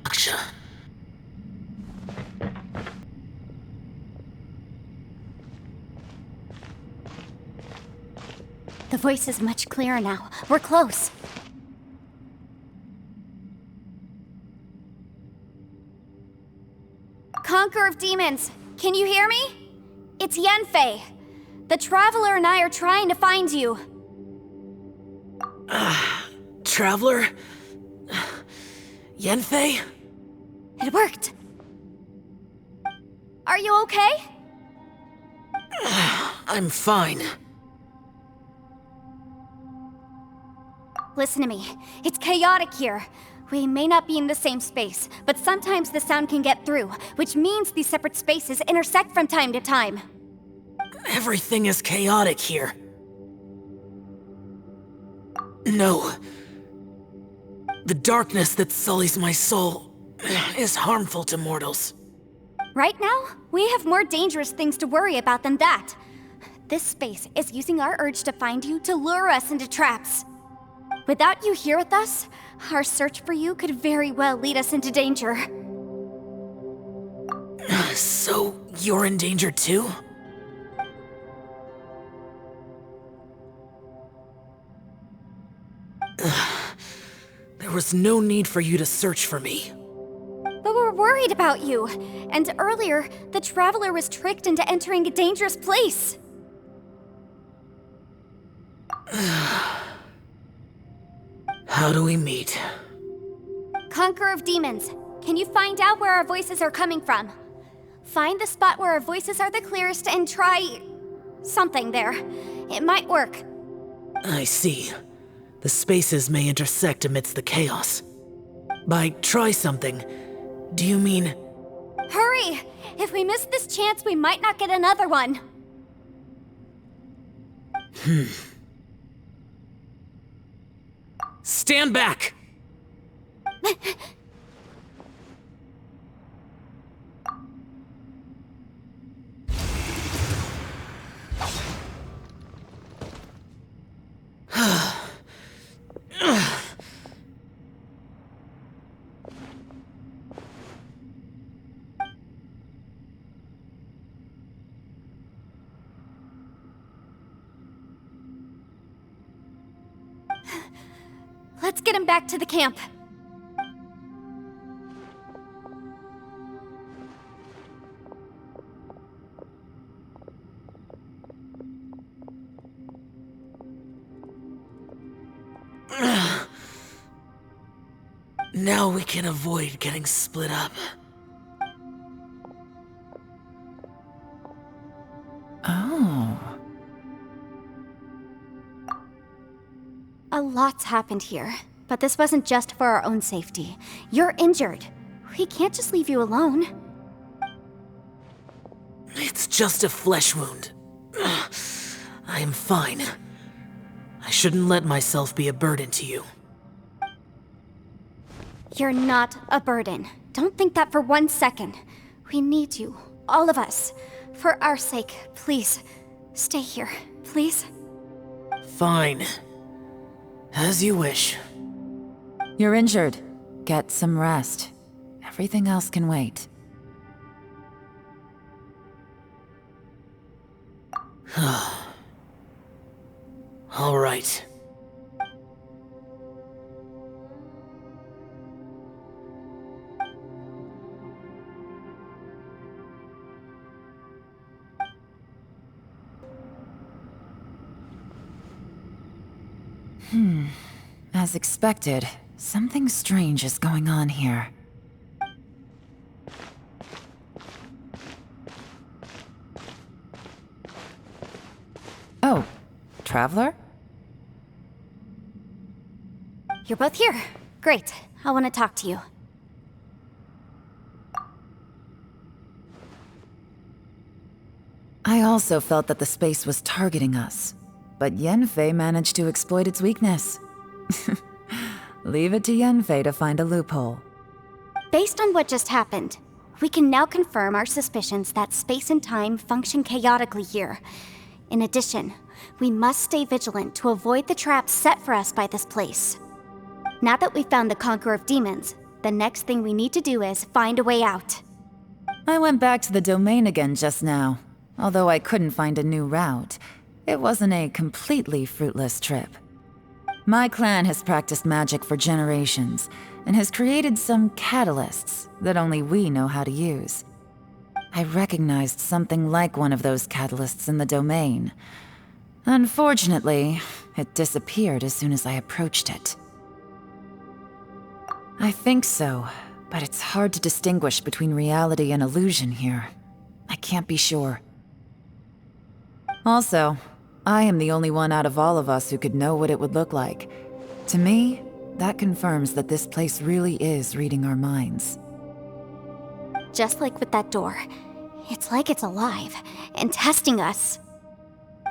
Aksha? The voice is much clearer now. We're close. Conqueror of Demons, can you hear me? It's Yanfei. The Traveler and I are trying to find you. Traveler? Yanfei? It worked. Are you okay? I'm fine. Listen to me. It's chaotic here. We may not be in the same space, but sometimes the sound can get through, which means these separate spaces intersect from time to time. Everything is chaotic here. No. The darkness that sullies my soul is harmful to mortals. Right now, we have more dangerous things to worry about than that. This space is using our urge to find you to lure us into traps. Without you here with us, our search for you could very well lead us into danger. So, you're in danger too? There was no need for you to search for me. But we're worried about you. And earlier, the Traveler was tricked into entering a dangerous place. How do we meet? Conqueror of Demons, can you find out where our voices are coming from? Find the spot where our voices are the clearest and try... something there. It might work. I see. The spaces may intersect amidst the chaos. By try something, do you mean... Hurry! If we miss this chance, we might not get another one. Stand back! Let's get him back to the camp. Now we can avoid getting split up. Oh. A lot's happened here, but this wasn't just for our own safety. You're injured. We can't just leave you alone. It's just a flesh wound. I am fine. I shouldn't let myself be a burden to you. You're not a burden. Don't think that for 1 second. We need you, all of us. For our sake, please, stay here, please. Fine. As you wish. You're injured. Get some rest. Everything else can wait. All right. As expected, something strange is going on here. Oh, Traveler? You're both here. Great. I want to talk to you. I also felt that the space was targeting us, but Yenfei managed to exploit its weakness. Leave it to Yenfei to find a loophole. Based on what just happened, we can now confirm our suspicions that space and time function chaotically here. In addition, we must stay vigilant to avoid the traps set for us by this place. Now that we've found the Conqueror of Demons, the next thing we need to do is find a way out. I went back to the domain again just now. Although I couldn't find a new route, it wasn't a completely fruitless trip. My clan has practiced magic for generations, and has created some catalysts that only we know how to use. I recognized something like one of those catalysts in the domain. Unfortunately, it disappeared as soon as I approached it. I think so, but it's hard to distinguish between reality and illusion here. I can't be sure. Also, I am the only one out of all of us who could know what it would look like. To me, that confirms that this place really is reading our minds. Just like with that door, it's like it's alive and testing us.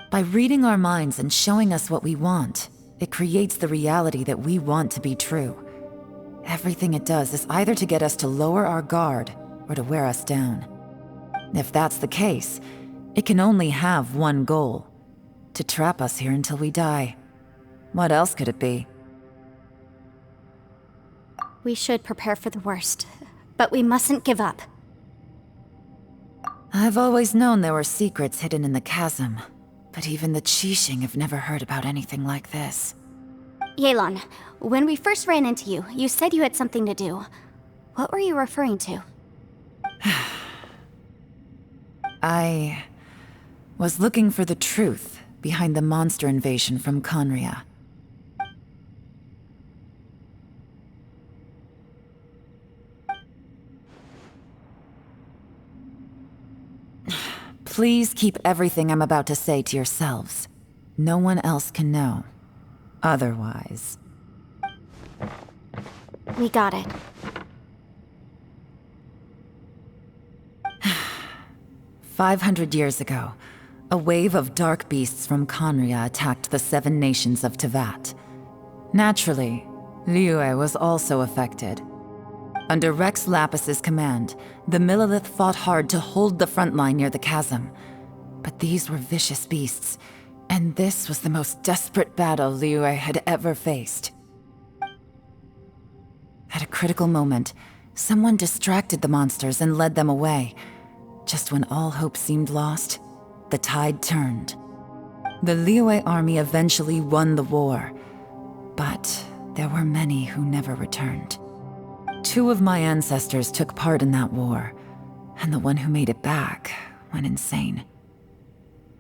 By reading our minds and showing us what we want, it creates the reality that we want to be true. Everything it does is either to get us to lower our guard or to wear us down. If that's the case, it can only have one goal: to trap us here until we die. What else could it be? We should prepare for the worst, but we mustn't give up. I've always known there were secrets hidden in the chasm, but even the Qixing have never heard about anything like this. Yelan, when we first ran into you, you said you had something to do. What were you referring to? I was looking for the truth behind the monster invasion from Conria. Please keep everything I'm about to say to yourselves. No one else can know. Otherwise... We got it. 500 years ago, a wave of dark beasts from Conria attacked the 7 nations of Tevat. Naturally, Liyue was also affected. Under Rex Lapis's command, the Millelith fought hard to hold the front line near the chasm. But these were vicious beasts, and this was the most desperate battle Liyue had ever faced. At a critical moment, someone distracted the monsters and led them away. Just when all hope seemed lost, the tide turned. The Liyue army eventually won the war, but there were many who never returned. 2 of my ancestors took part in that war, and the one who made it back went insane.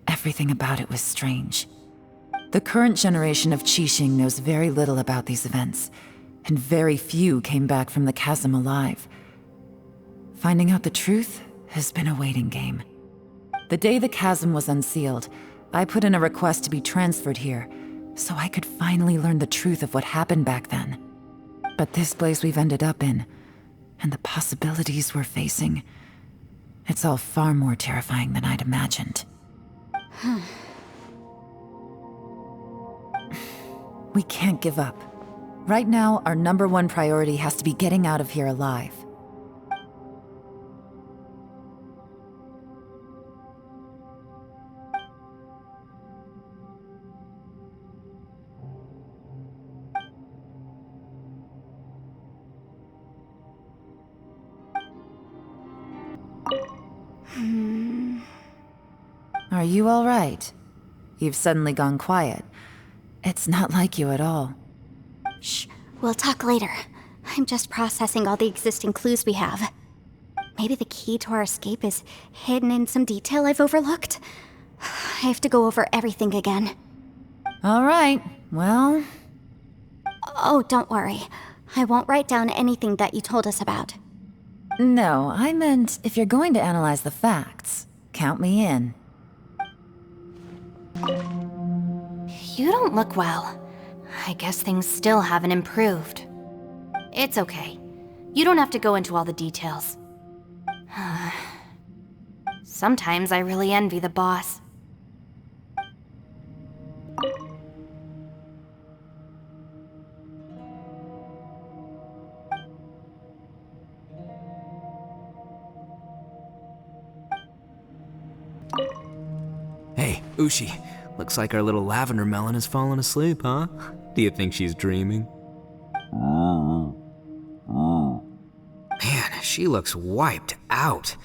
Everything about it was strange. The current generation of Qixing knows very little about these events, and very few came back from the chasm alive. Finding out the truth has been a waiting game. The day the chasm was unsealed, I put in a request to be transferred here, so I could finally learn the truth of what happened back then. But this place we've ended up in, and the possibilities we're facing, it's all far more terrifying than I'd imagined. We can't give up. Right now, our #1 priority has to be getting out of here alive. Are you all right? You've suddenly gone quiet. It's not like you at all. Shh, we'll talk later. I'm just processing all the existing clues we have. Maybe the key to our escape is hidden in some detail I've overlooked? I have to go over everything again. All right, well... Oh, don't worry. I won't write down anything that you told us about. No, I meant if you're going to analyze the facts, count me in. You don't look well. I guess things still haven't improved. It's okay. You don't have to go into all the details. Sometimes I really envy the boss. Hey, Ushi. Looks like our little lavender melon has fallen asleep, huh? Do you think she's dreaming? Man, she looks wiped out.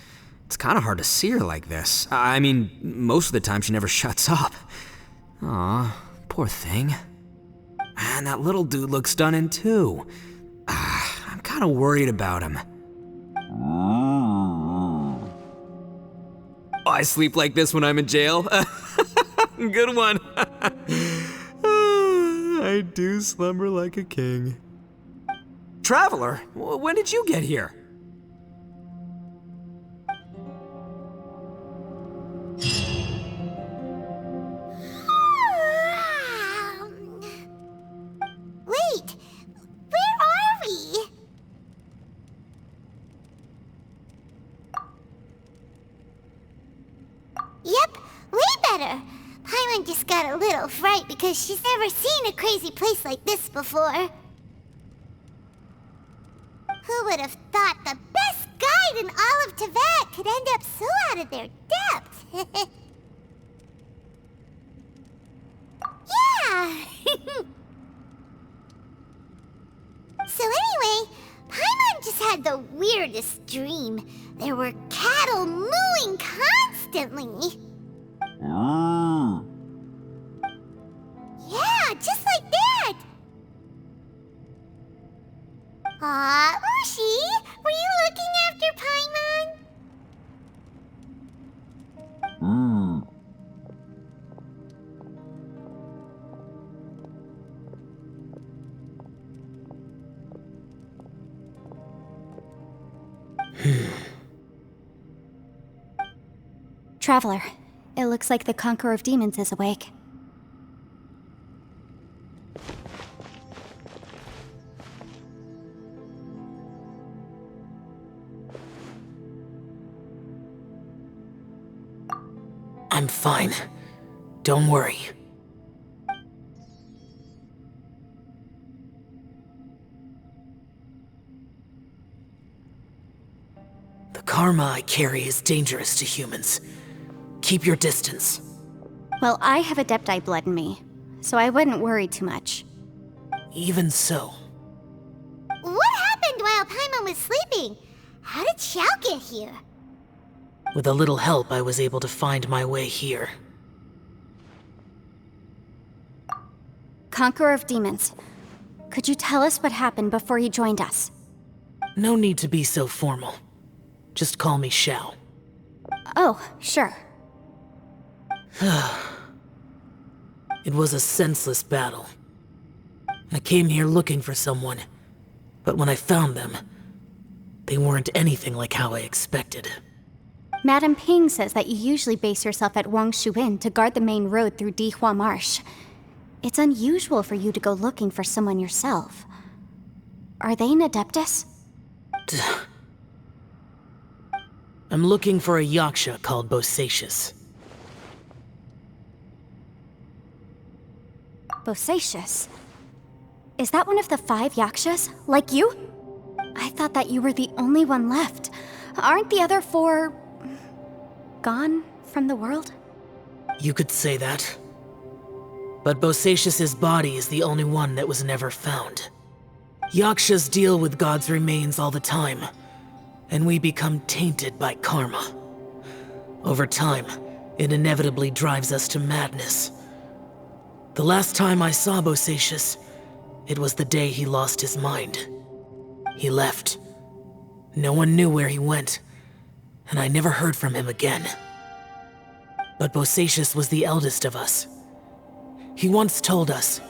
It's kind of hard to see her like this. I mean, most of the time she never shuts up. Aw, poor thing. And that little dude looks stunning too. I'm kind of worried about him. Oh, I sleep like this when I'm in jail. Good one. I do slumber like a king. Traveler, when did you get here? Wait, where are we? Yep, way better. Paimon just got a little fright because she's never seen a crazy place like this before. Who would have thought the best guide in all of Tevat could end up so out of their depth? Yeah! So anyway, Paimon just had the weirdest dream. There were cattle mooing constantly. Yeah, just like that. Traveler, it looks like the Conqueror of Demons is awake. I'm fine. Don't worry. The karma I carry is dangerous to humans. Keep your distance. Well, I have Adepti blood in me, so I wouldn't worry too much. Even so. What happened while Paimon was sleeping? How did Xiao get here? With a little help, I was able to find my way here. Conqueror of Demons, could you tell us what happened before you joined us? No need to be so formal. Just call me Xiao. Oh, sure. It was a senseless battle. I came here looking for someone, but when I found them, they weren't anything like how I expected. Madame Ping says that you usually base yourself at Wangshu Inn to guard the main road through Dihua Marsh. It's unusual for you to go looking for someone yourself. Are they an Adeptus? I'm looking for a Yaksha called Bosacius. Bosacius? Is that one of the 5 Yakshas, like you? I thought that you were the only one left. Aren't the other 4... gone from the world? You could say that. But Bosacius's body is the only one that was never found. Yakshas deal with God's remains all the time, and we become tainted by karma. Over time, it inevitably drives us to madness. The last time I saw Bosacius, it was the day he lost his mind. He left. No one knew where he went, and I never heard from him again. But Bosacius was the eldest of us. He once told us,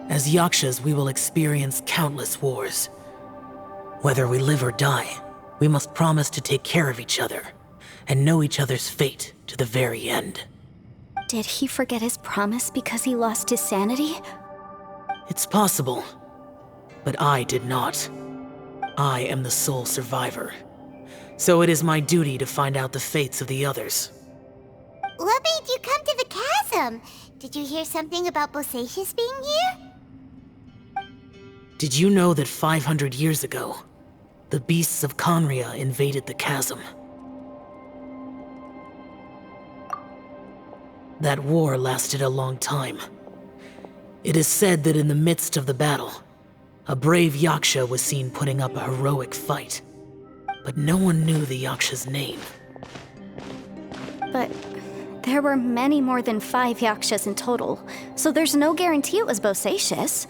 as Yakshas we will experience countless wars. Whether we live or die, we must promise to take care of each other, and know each other's fate to the very end. Did he forget his promise because he lost his sanity? It's possible, but I did not. I am the sole survivor. So it is my duty to find out the fates of the others. What made you come to the chasm? Did you hear something about Bosacius being here? Did you know that 500 years ago, the beasts of Conria invaded the chasm? That war lasted a long time. It is said that in the midst of the battle, a brave Yaksha was seen putting up a heroic fight. But no one knew the Yaksha's name. But there were many more than 5 Yakshas in total, so there's no guarantee it was Bosacius.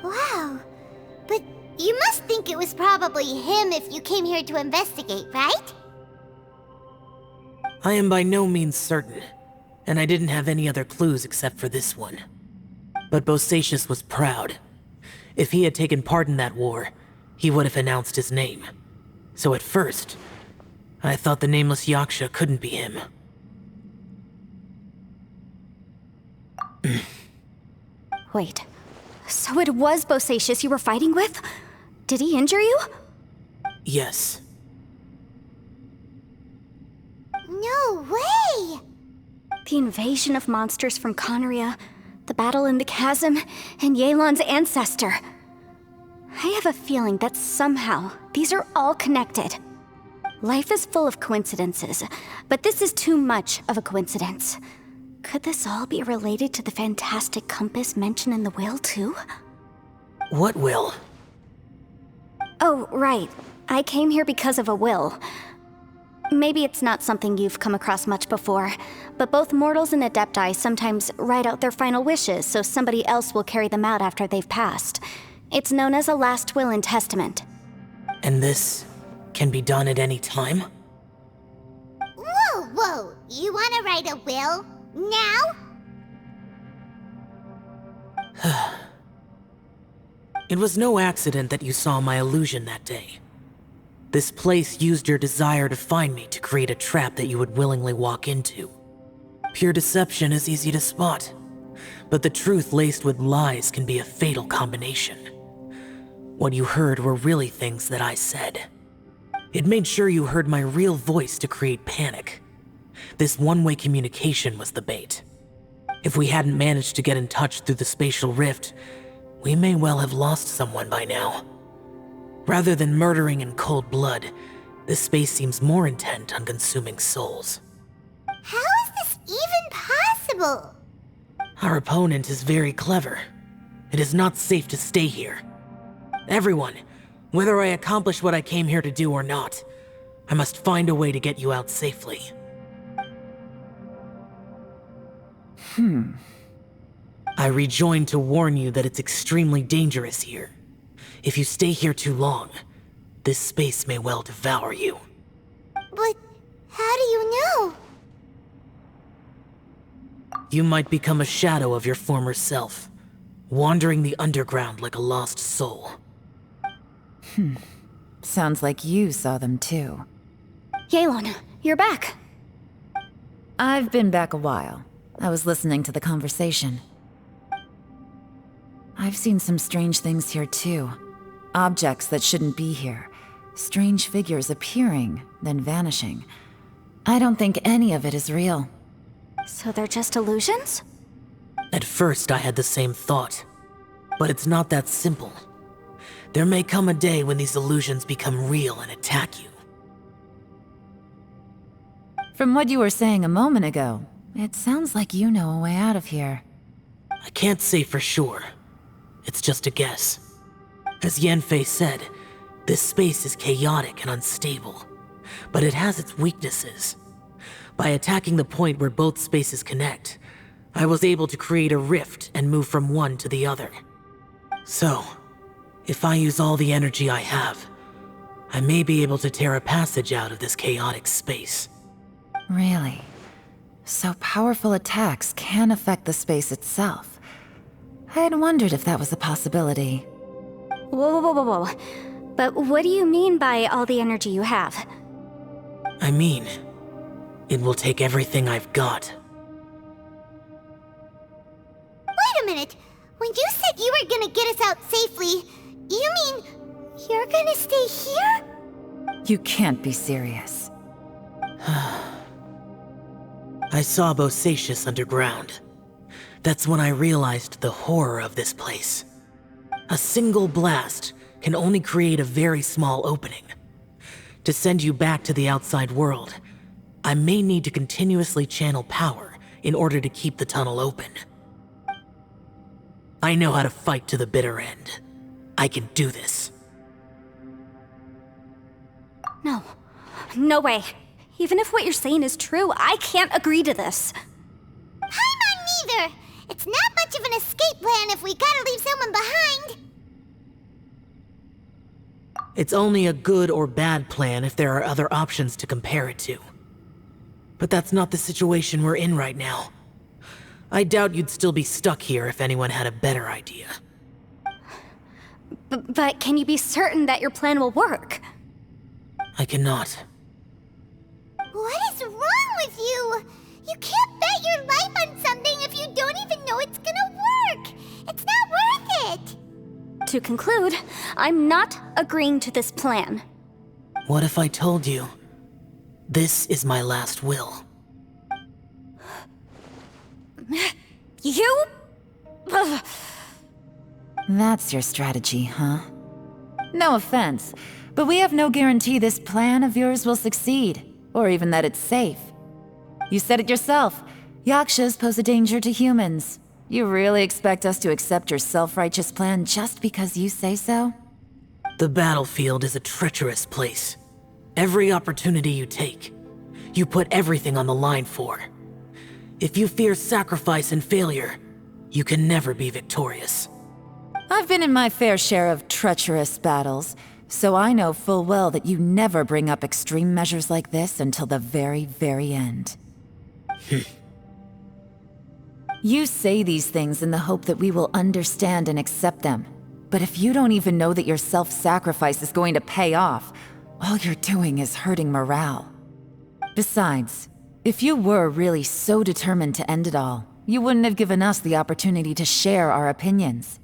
Wow. But you must think it was probably him if you came here to investigate, right? I am by no means certain, and I didn't have any other clues except for this one. But Bosacius was proud. If he had taken part in that war, he would have announced his name. So at first, I thought the nameless Yaksha couldn't be him. Wait, so it was Bosacius you were fighting with? Did he injure you? Yes. No way! The invasion of monsters from Conria, the battle in the chasm, and Yelan's ancestor. I have a feeling that somehow these are all connected. Life is full of coincidences, but this is too much of a coincidence. Could this all be related to the fantastic compass mentioned in the will, too? What will? Oh, right. I came here because of a will. Maybe it's not something you've come across much before, but both mortals and Adepti sometimes write out their final wishes so somebody else will carry them out after they've passed. It's known as a last will and testament. And this can be done at any time? Whoa, whoa! You wanna write a will? Now? It was no accident that you saw my illusion that day. This place used your desire to find me to create a trap that you would willingly walk into. Pure deception is easy to spot, but the truth laced with lies can be a fatal combination. What you heard were really things that I said. It made sure you heard my real voice to create panic. This one-way communication was the bait. If we hadn't managed to get in touch through the spatial rift, we may well have lost someone by now. Rather than murdering in cold blood, this space seems more intent on consuming souls. How is this even possible? Our opponent is very clever. It is not safe to stay here. Everyone, whether I accomplish what I came here to do or not, I must find a way to get you out safely. I rejoined to warn you that it's extremely dangerous here. If you stay here too long, this space may well devour you. But how do you know? You might become a shadow of your former self, wandering the underground like a lost soul. Sounds like you saw them too. Yelan, you're back. I've been back a while. I was listening to the conversation. I've seen some strange things here too. Objects that shouldn't be here. Strange figures appearing, then vanishing. I don't think any of it is real. So they're just illusions? At first, I had the same thought. But it's not that simple. There may come a day when these illusions become real and attack you. From what you were saying a moment ago, it sounds like you know a way out of here. I can't say for sure. It's just a guess. As Yanfei said, this space is chaotic and unstable, but it has its weaknesses. By attacking the point where both spaces connect, I was able to create a rift and move from one to the other. So, if I use all the energy I have, I may be able to tear a passage out of this chaotic space. Really? So powerful attacks can affect the space itself. I had wondered if that was a possibility. Whoa. But what do you mean by all the energy you have? I mean, it will take everything I've got. Wait a minute. When you said you were gonna get us out safely, you mean you're gonna stay here? You can't be serious. I saw Bosacius underground. That's when I realized the horror of this place. A single blast can only create a very small opening. To send you back to the outside world, I may need to continuously channel power in order to keep the tunnel open. I know how to fight to the bitter end. I can do this. No way. Even if what you're saying is true, I can't agree to this. Paimon neither! It's not much of an escape plan if we gotta leave someone behind! It's only a good or bad plan if there are other options to compare it to. But that's not the situation we're in right now. I doubt you'd still be stuck here if anyone had a better idea. But can you be certain that your plan will work? I cannot. What is wrong with you? You can't bet your life on something if you don't even know it's gonna work! It's not worth it! To conclude, I'm not agreeing to this plan. What if I told you, this is my last will? You? Ugh. That's your strategy, huh? No offense, but we have no guarantee this plan of yours will succeed, or even that it's safe. You said it yourself. Yakshas pose a danger to humans. You really expect us to accept your self-righteous plan just because you say so? The battlefield is a treacherous place. Every opportunity you take, you put everything on the line for. If you fear sacrifice and failure, you can never be victorious. I've been in my fair share of treacherous battles, so I know full well that you never bring up extreme measures like this until the very, very end. You say these things in the hope that we will understand and accept them. But if you don't even know that your self-sacrifice is going to pay off, All you're doing is hurting morale. Besides, if you were really so determined to end it all, you wouldn't have given us the opportunity to share our opinions.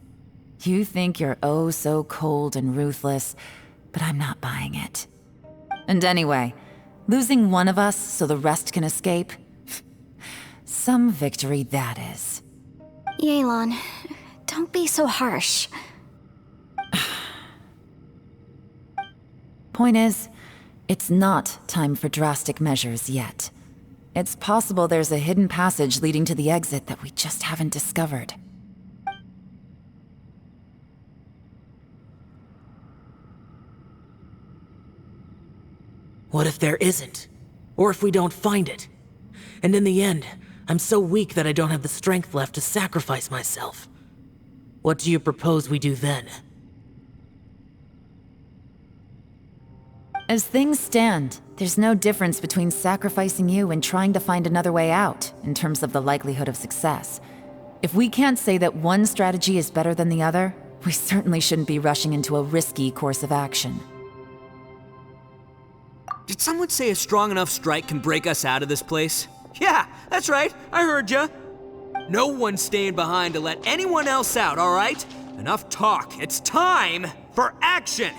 You think you're oh so cold and ruthless, but I'm not buying it. And anyway, losing one of us so the rest can escape? Some victory that is. Yelan, don't be so harsh. Point is, it's not time for drastic measures yet. It's possible there's a hidden passage leading to the exit that we just haven't discovered. What if there isn't? Or if we don't find it? And in the end, I'm so weak that I don't have the strength left to sacrifice myself. What do you propose we do then? As things stand, there's no difference between sacrificing you and trying to find another way out, in terms of the likelihood of success. If we can't say that one strategy is better than the other, we certainly shouldn't be rushing into a risky course of action. Did someone say a strong enough strike can break us out of this place? Yeah, that's right, I heard ya. No one's staying behind to let anyone else out, all right? Enough talk, it's time for action!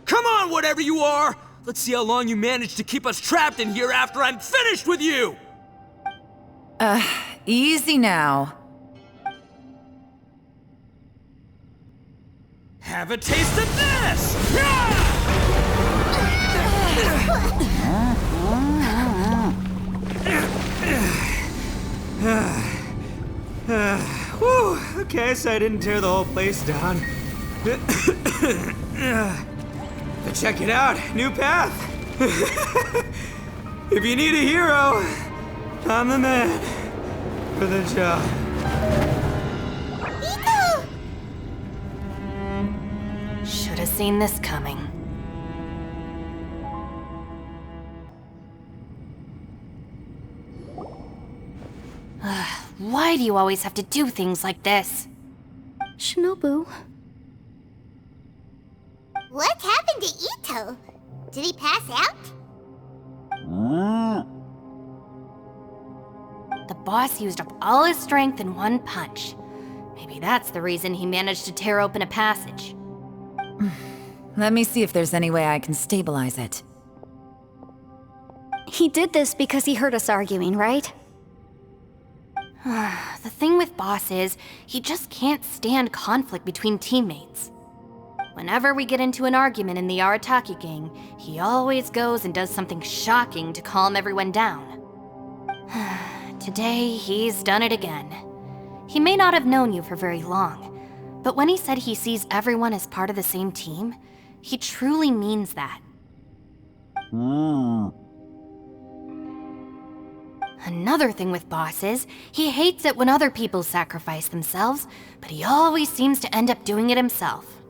Come on, whatever you are! Let's see how long you manage to keep us trapped in here after I'm finished with you! Easy now. Have a taste of this! Whew, okay, so I didn't tear the whole place down. But check it out, new path. If you need a hero, I'm the man for the job. Should have seen this coming. Why do you always have to do things like this? Shinobu. What happened to Ito? Did he pass out? The boss used up all his strength in one punch. Maybe that's the reason he managed to tear open a passage. Let me see if there's any way I can stabilize it. He did this because he heard us arguing, right? The thing with Boss is, he just can't stand conflict between teammates. Whenever we get into an argument in the Arataki gang, he always goes and does something shocking to calm everyone down. Today, he's done it again. He may not have known you for very long, but when he said he sees everyone as part of the same team, he truly means that. Another thing with Boss is, he hates it when other people sacrifice themselves, but he always seems to end up doing it himself.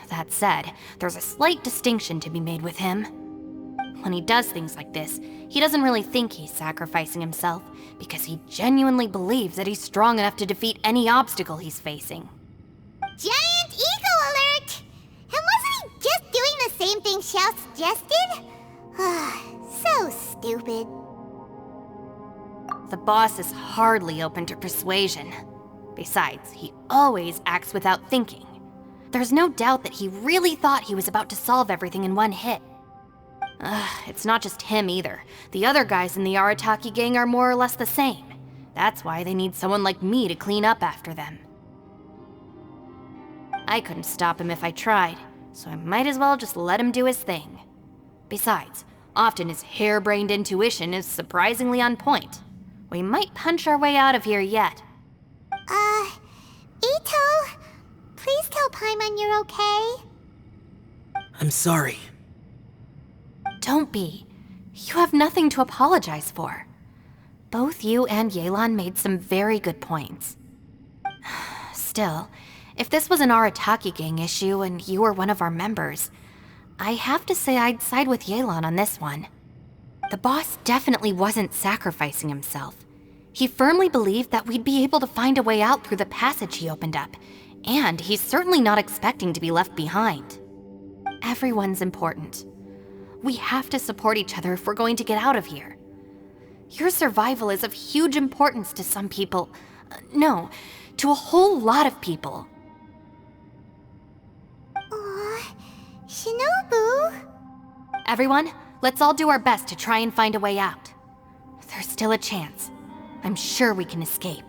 That said, there's a slight distinction to be made with him. When he does things like this, he doesn't really think he's sacrificing himself, because he genuinely believes that he's strong enough to defeat any obstacle he's facing. Giant ego alert! And wasn't he just doing the same thing Xiao suggested? So stupid. The boss is hardly open to persuasion. Besides, he always acts without thinking. There's no doubt that he really thought he was about to solve everything in one hit. It's not just him either. The other guys in the Arataki gang are more or less the same. That's why they need someone like me to clean up after them. I couldn't stop him if I tried, so I might as well just let him do his thing. Besides, often his harebrained intuition is surprisingly on point. We might punch our way out of here yet. Ito, please tell Paimon you're okay. I'm sorry. Don't be. You have nothing to apologize for. Both you and Yelan made some very good points. Still, if this was an Arataki gang issue and you were one of our members, I have to say I'd side with Yelan on this one. The boss definitely wasn't sacrificing himself. He firmly believed that we'd be able to find a way out through the passage he opened up, and he's certainly not expecting to be left behind. Everyone's important. We have to support each other if we're going to get out of here. Your survival is of huge importance to some people. No, to a whole lot of people. Aw, Shinobu. Everyone, let's all do our best to try and find a way out. There's still a chance. I'm sure we can escape.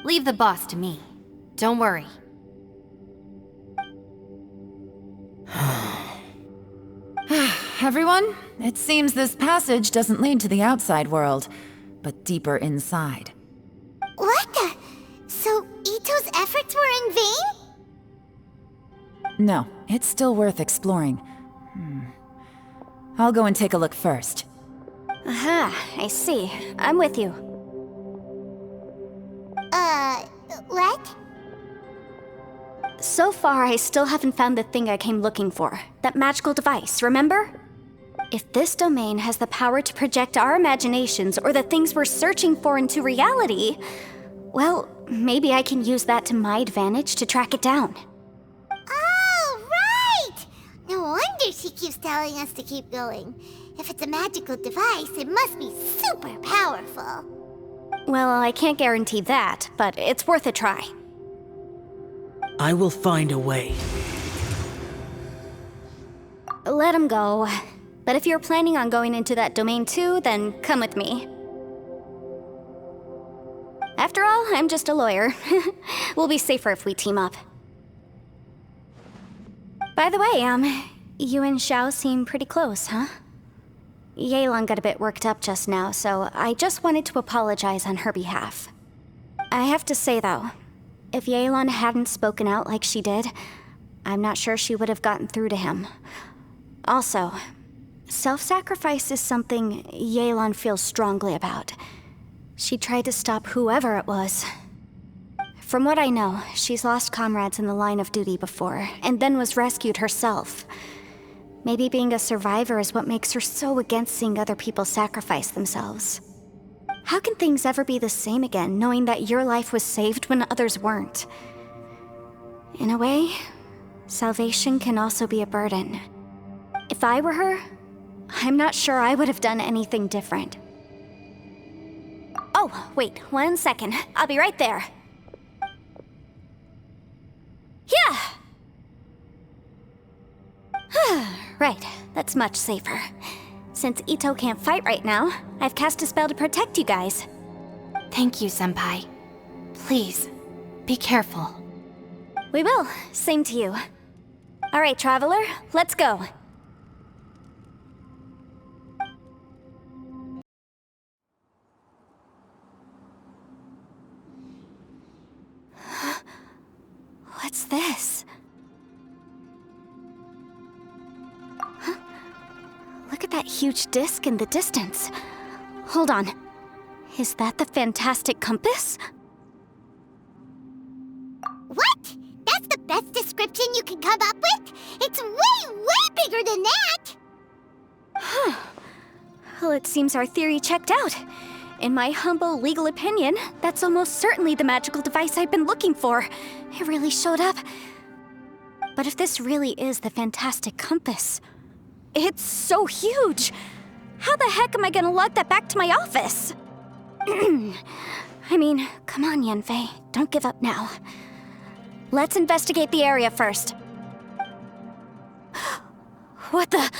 Leave the boss to me. Don't worry. Everyone, it seems this passage doesn't lead to the outside world, but deeper inside. What the? So Ito's efforts were in vain? No, it's still worth exploring. I'll go and take a look first. Aha, I see. I'm with you. What? So far, I still haven't found the thing I came looking for. That magical device, remember? If this domain has the power to project our imaginations or the things we're searching for into reality, well, maybe I can use that to my advantage to track it down. Oh, right! No wonder she keeps telling us to keep going. If it's a magical device, it must be super powerful. Well, I can't guarantee that, but it's worth a try. I will find a way. Let him go. But if you're planning on going into that domain too, then come with me. After all, I'm just a lawyer. We'll be safer if we team up. By the way, you and Xiao seem pretty close, huh? Yelan got a bit worked up just now, so I just wanted to apologize on her behalf. I have to say though, if Yelan hadn't spoken out like she did, I'm not sure she would have gotten through to him. Also, self-sacrifice is something Yelan feels strongly about. She tried to stop whoever it was. From what I know, she's lost comrades in the line of duty before, and then was rescued herself. Maybe being a survivor is what makes her so against seeing other people sacrifice themselves. How can things ever be the same again, knowing that your life was saved when others weren't? In a way, salvation can also be a burden. If I were her, I'm not sure I would have done anything different. Oh, wait, 1 second. I'll be right there. Yeah! Right, that's much safer. Since Ito can't fight right now, I've cast a spell to protect you guys. Thank you, Senpai. Please, be careful. We will. Same to you. All right, Traveler, let's go. What's this? Huh? Look at that huge disc in the distance. Hold on. Is that the fantastic compass? What? That's the best description you can come up with? It's way, way bigger than that! Huh. Well, it seems our theory checked out. In my humble legal opinion, that's almost certainly the magical device I've been looking for. It really showed up. But if this really is the fantastic compass, it's so huge! How the heck am I gonna lug that back to my office? I mean, come on, Yanfei. Don't give up now. Let's investigate the area first. What the...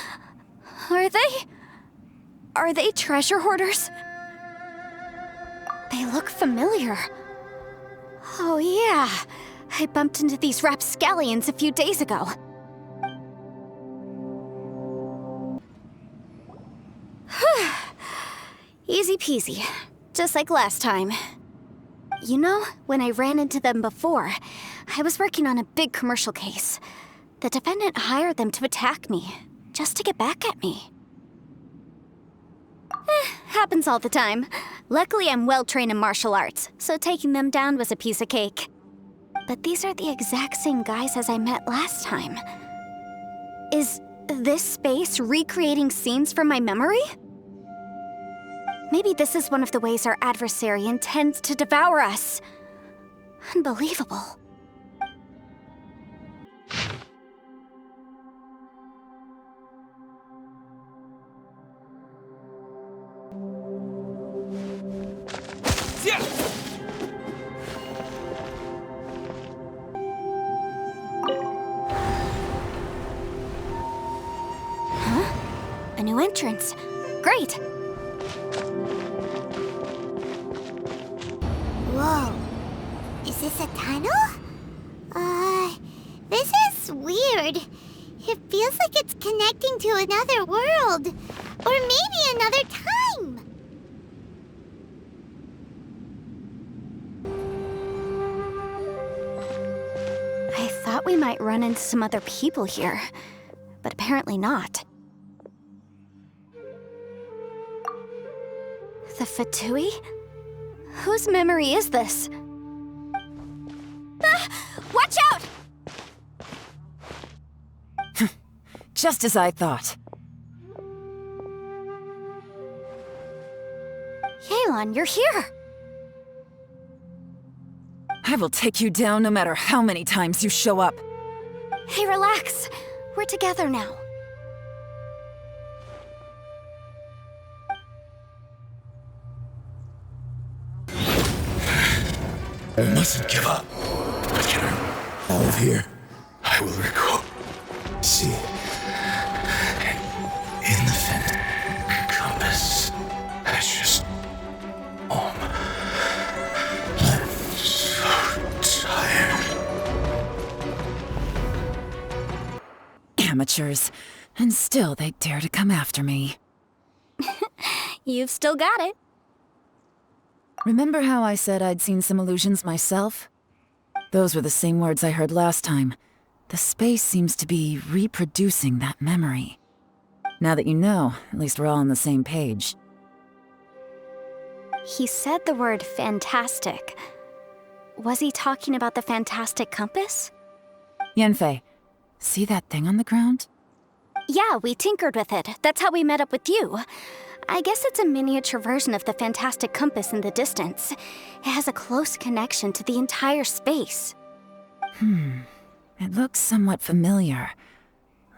Are they treasure hoarders? They look familiar. Oh yeah, I bumped into these rapscallions a few days ago. Easy peasy, just like last time. You know, when I ran into them before, I was working on a big commercial case. The defendant hired them to attack me, just to get back at me. Happens all the time. Luckily, I'm well-trained in martial arts, so taking them down was a piece of cake. But these are the exact same guys as I met last time. Is this space recreating scenes from my memory? Maybe this is one of the ways our adversary intends to devour us. Unbelievable. A new entrance. Great! Whoa. Is this a tunnel? This is weird. It feels like it's connecting to another world. Or maybe another time. I thought we might run into some other people here, but apparently not. The Fatui? Whose memory is this? Ah! Watch out! Just as I thought. Yelan, you're here! I will take you down no matter how many times you show up. Hey, relax. We're together now. I mustn't give up. But can I out of here? I will recall. See. In the fin. Compass. That's just home. I'm so tired. Amateurs. And still they dare to come after me. You've still got it. Remember how I said I'd seen some illusions myself? Those were the same words I heard last time. The space seems to be reproducing that memory. Now that you know, at least we're all on the same page. He said the word fantastic. Was he talking about the fantastic compass? Yanfei, see that thing on the ground? Yeah, we tinkered with it. That's how we met up with you. I guess it's a miniature version of the fantastic compass in the distance. It has a close connection to the entire space. It looks somewhat familiar.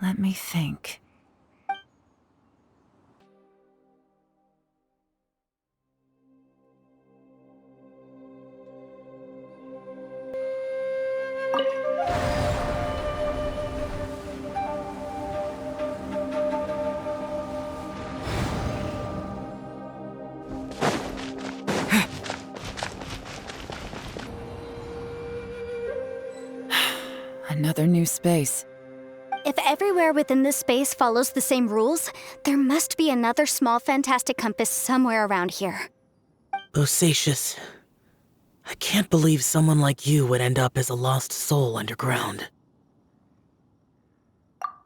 Let me think. Another new space. If everywhere within this space follows the same rules, there must be another small fantastic compass somewhere around here. Bosacious. I can't believe someone like you would end up as a lost soul underground.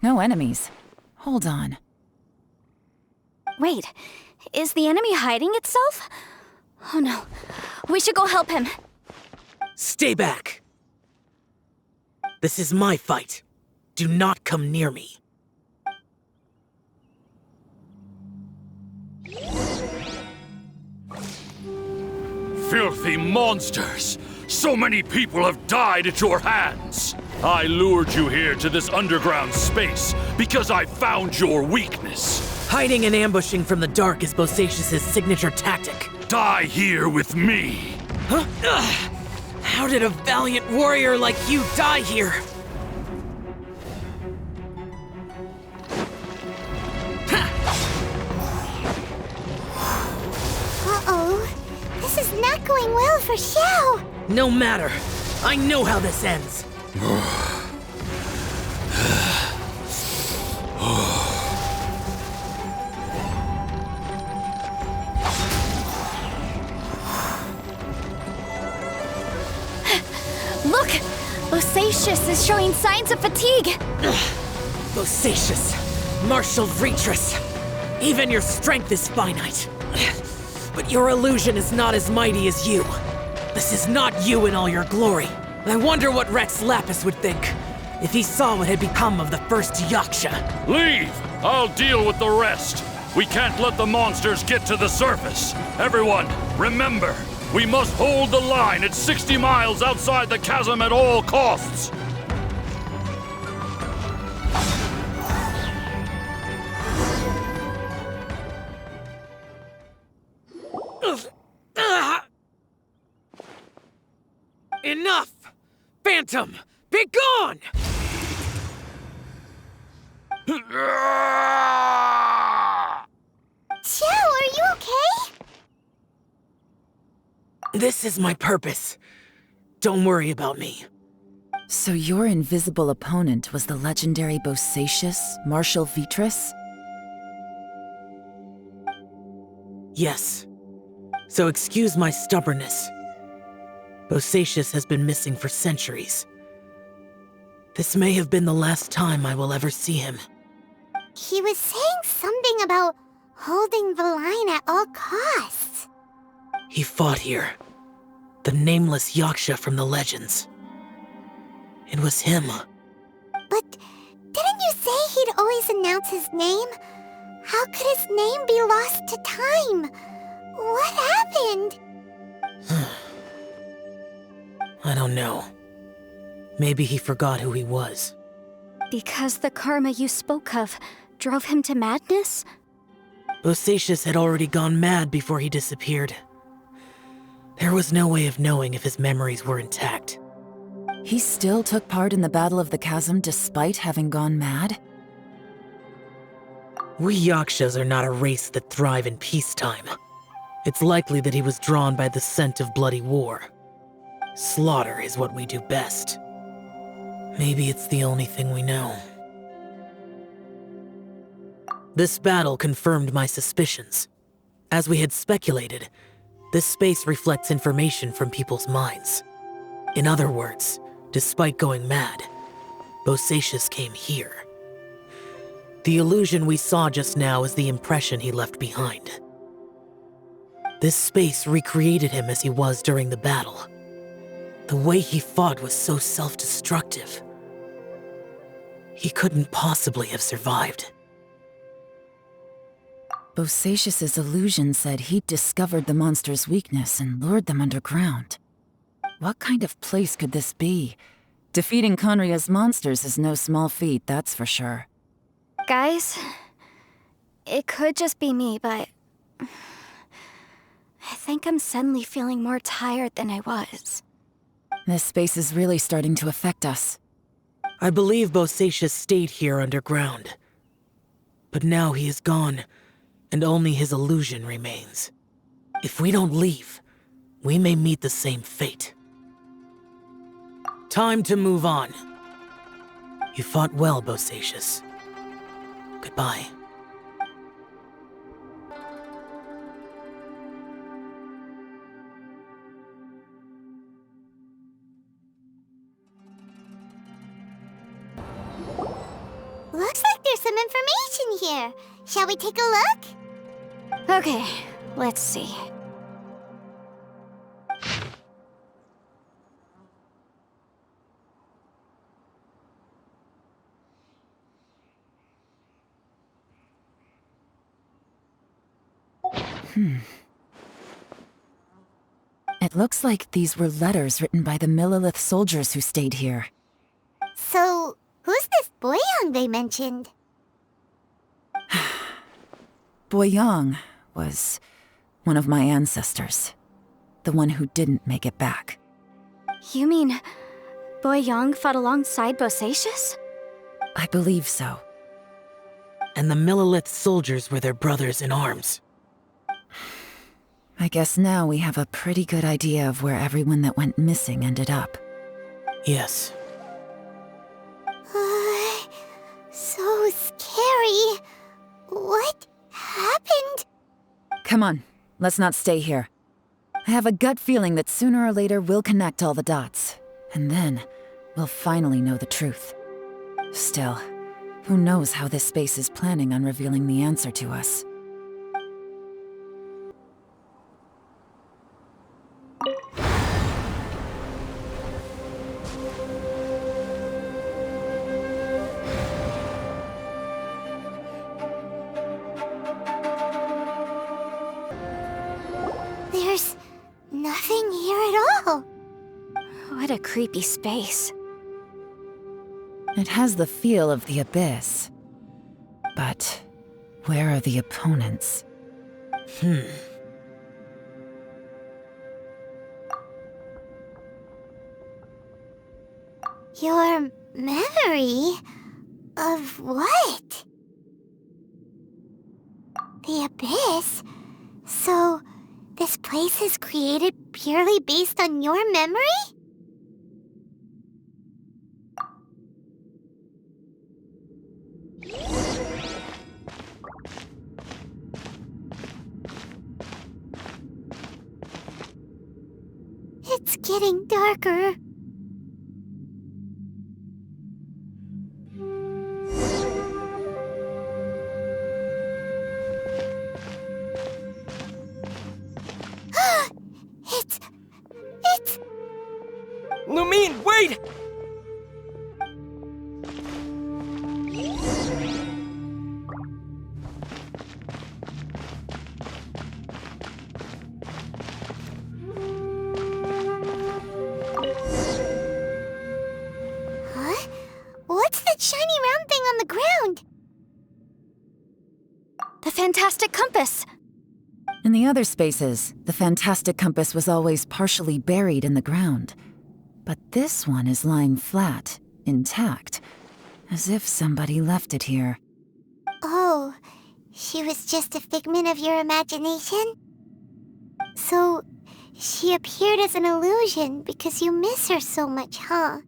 No enemies. Hold on. Wait, is the enemy hiding itself? Oh no, we should go help him. Stay back! This is my fight. Do not come near me. Filthy monsters! So many people have died at your hands! I lured you here to this underground space because I found your weakness. Hiding and ambushing from the dark is Bosacious' signature tactic. Die here with me! Huh? Ugh. How did a valiant warrior like you die here? Uh-oh. This is not going well for Xiao. No matter. I know how this ends. Look! Bosacious is showing signs of fatigue! Bosacious, marshaled Retris. Even your strength is finite. But your illusion is not as mighty as you. This is not you in all your glory. I wonder what Rex Lapis would think if he saw what had become of the first Yaksha. Leave! I'll deal with the rest. We can't let the monsters get to the surface. Everyone, remember, we must hold the line at 60 miles outside the chasm at all costs. Enough! Phantom, be gone! Joe, are you okay? This is my purpose. Don't worry about me. So your invisible opponent was the legendary Bosacius, Marshal Vitris? Yes. So excuse my stubbornness. Bosacius has been missing for centuries. This may have been the last time I will ever see him. He was saying something about holding the line at all costs. He fought here. The nameless Yaksha from the legends. It was him. But didn't you say he'd always announce his name? How could his name be lost to time? What happened? I don't know. Maybe he forgot who he was. Because the karma you spoke of drove him to madness? Bosacius had already gone mad before he disappeared. There was no way of knowing if his memories were intact. He still took part in the Battle of the Chasm despite having gone mad? We Yakshas are not a race that thrive in peacetime. It's likely that he was drawn by the scent of bloody war. Slaughter is what we do best. Maybe it's the only thing we know. This battle confirmed my suspicions. As we had speculated, this space reflects information from people's minds. In other words, despite going mad, Bosacius came here. The illusion we saw just now is the impression he left behind. This space recreated him as he was during the battle. The way he fought was so self-destructive. He couldn't possibly have survived. Bosacius's illusion said he'd discovered the monster's weakness and lured them underground. What kind of place could this be? Defeating Conria's monsters is no small feat, that's for sure. Guys, it could just be me, but I think I'm suddenly feeling more tired than I was. This space is really starting to affect us. I believe Bosacius stayed here underground. But now he is gone, and only his illusion remains. If we don't leave, we may meet the same fate. Time to move on. You fought well, Bosacius. Goodbye. Looks like there's some information here. Shall we take a look? Okay, let's see. It looks like these were letters written by the Millilith soldiers who stayed here. So, who's this Boyang they mentioned? Boyang was one of my ancestors. The one who didn't make it back. You mean Boyang fought alongside Bosacius? I believe so. And the Millilith soldiers were their brothers in arms. I guess now we have a pretty good idea of where everyone that went missing ended up. Yes. So scary. What happened? Come on, let's not stay here. I have a gut feeling that sooner or later we'll connect all the dots. And then, we'll finally know the truth. Still, who knows how this space is planning on revealing the answer to us. a creepy space. It has the feel of the abyss. But where are the opponents? Your memory? Of what? The abyss? So, this place is created purely based on your memory? It's getting darker. It's... Lumine, wait! Huh? What's that shiny round thing on the ground? The fantastic compass! In the other spaces, the fantastic compass was always partially buried in the ground. But this one is lying flat, intact, as if somebody left it here. Oh, she was just a figment of your imagination? So, she appeared as an illusion because you miss her so much, huh?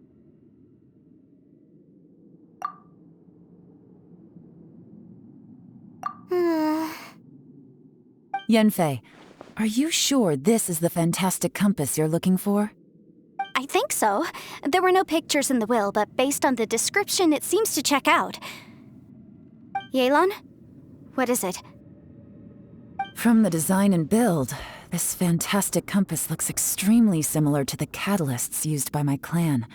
Yanfei, are you sure this is the fantastic compass you're looking for? I think so. There were no pictures in the will, but based on the description, it seems to check out. Yelan? What is it? From the design and build, this fantastic compass looks extremely similar to the catalysts used by my clan.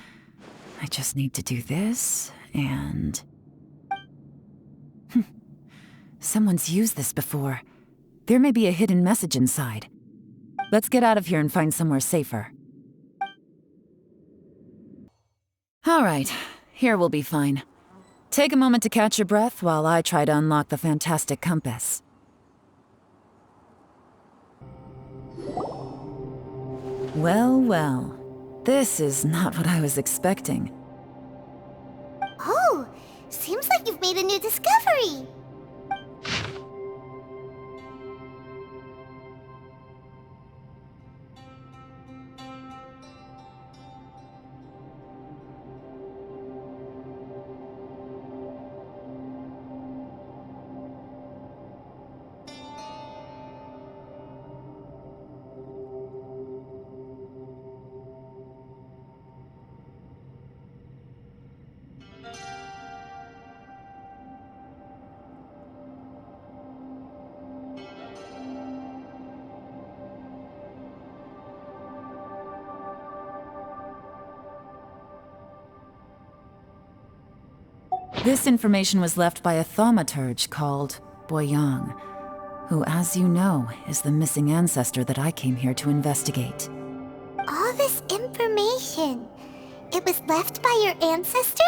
I just need to do this, and... Someone's used this before. There may be a hidden message inside. Let's get out of here and find somewhere safer. All right, here we'll be fine. Take a moment to catch your breath while I try to unlock the fantastic compass. Well, well. This is not what I was expecting. Oh, seems like you've made a new discovery. This information was left by a thaumaturge called Boyang, who, as you know, is the missing ancestor that I came here to investigate. All this information, it was left by your ancestor?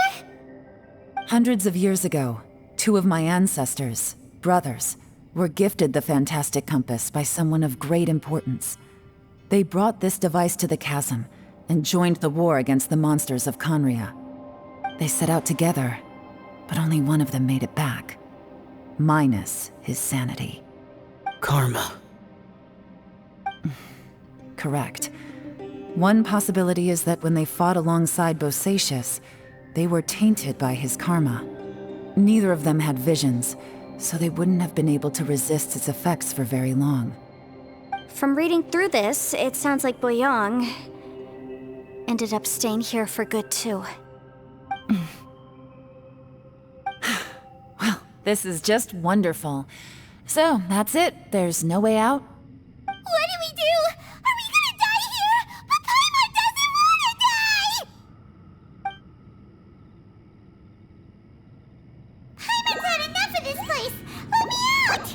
Hundreds of years ago, two of my ancestors, brothers, were gifted the fantastic compass by someone of great importance. They brought this device to the chasm and joined the war against the monsters of Conria. They set out together, but only one of them made it back, minus his sanity. Karma. Correct. One possibility is that when they fought alongside Bosacius, they were tainted by his karma. Neither of them had visions, so they wouldn't have been able to resist its effects for very long. From reading through this, it sounds like Boyang ended up staying here for good too. Well, this is just wonderful. So, that's it. There's no way out? What do we do? Are we gonna die here? But Paimon doesn't wanna die! Paimon's had enough of this place! Let me out!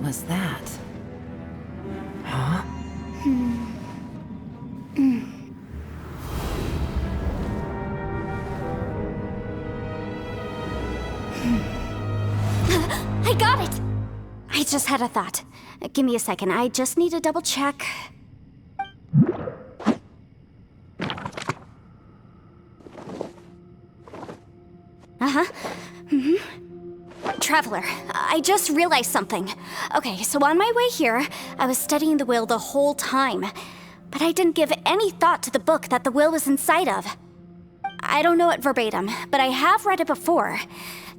was that? Huh? I got it! I just had a thought. Give me a second, I just need to double check. Traveler, I just realized something. Okay, so on my way here, I was studying the will the whole time. But I didn't give any thought to the book that the will was inside of. I don't know it verbatim, but I have read it before.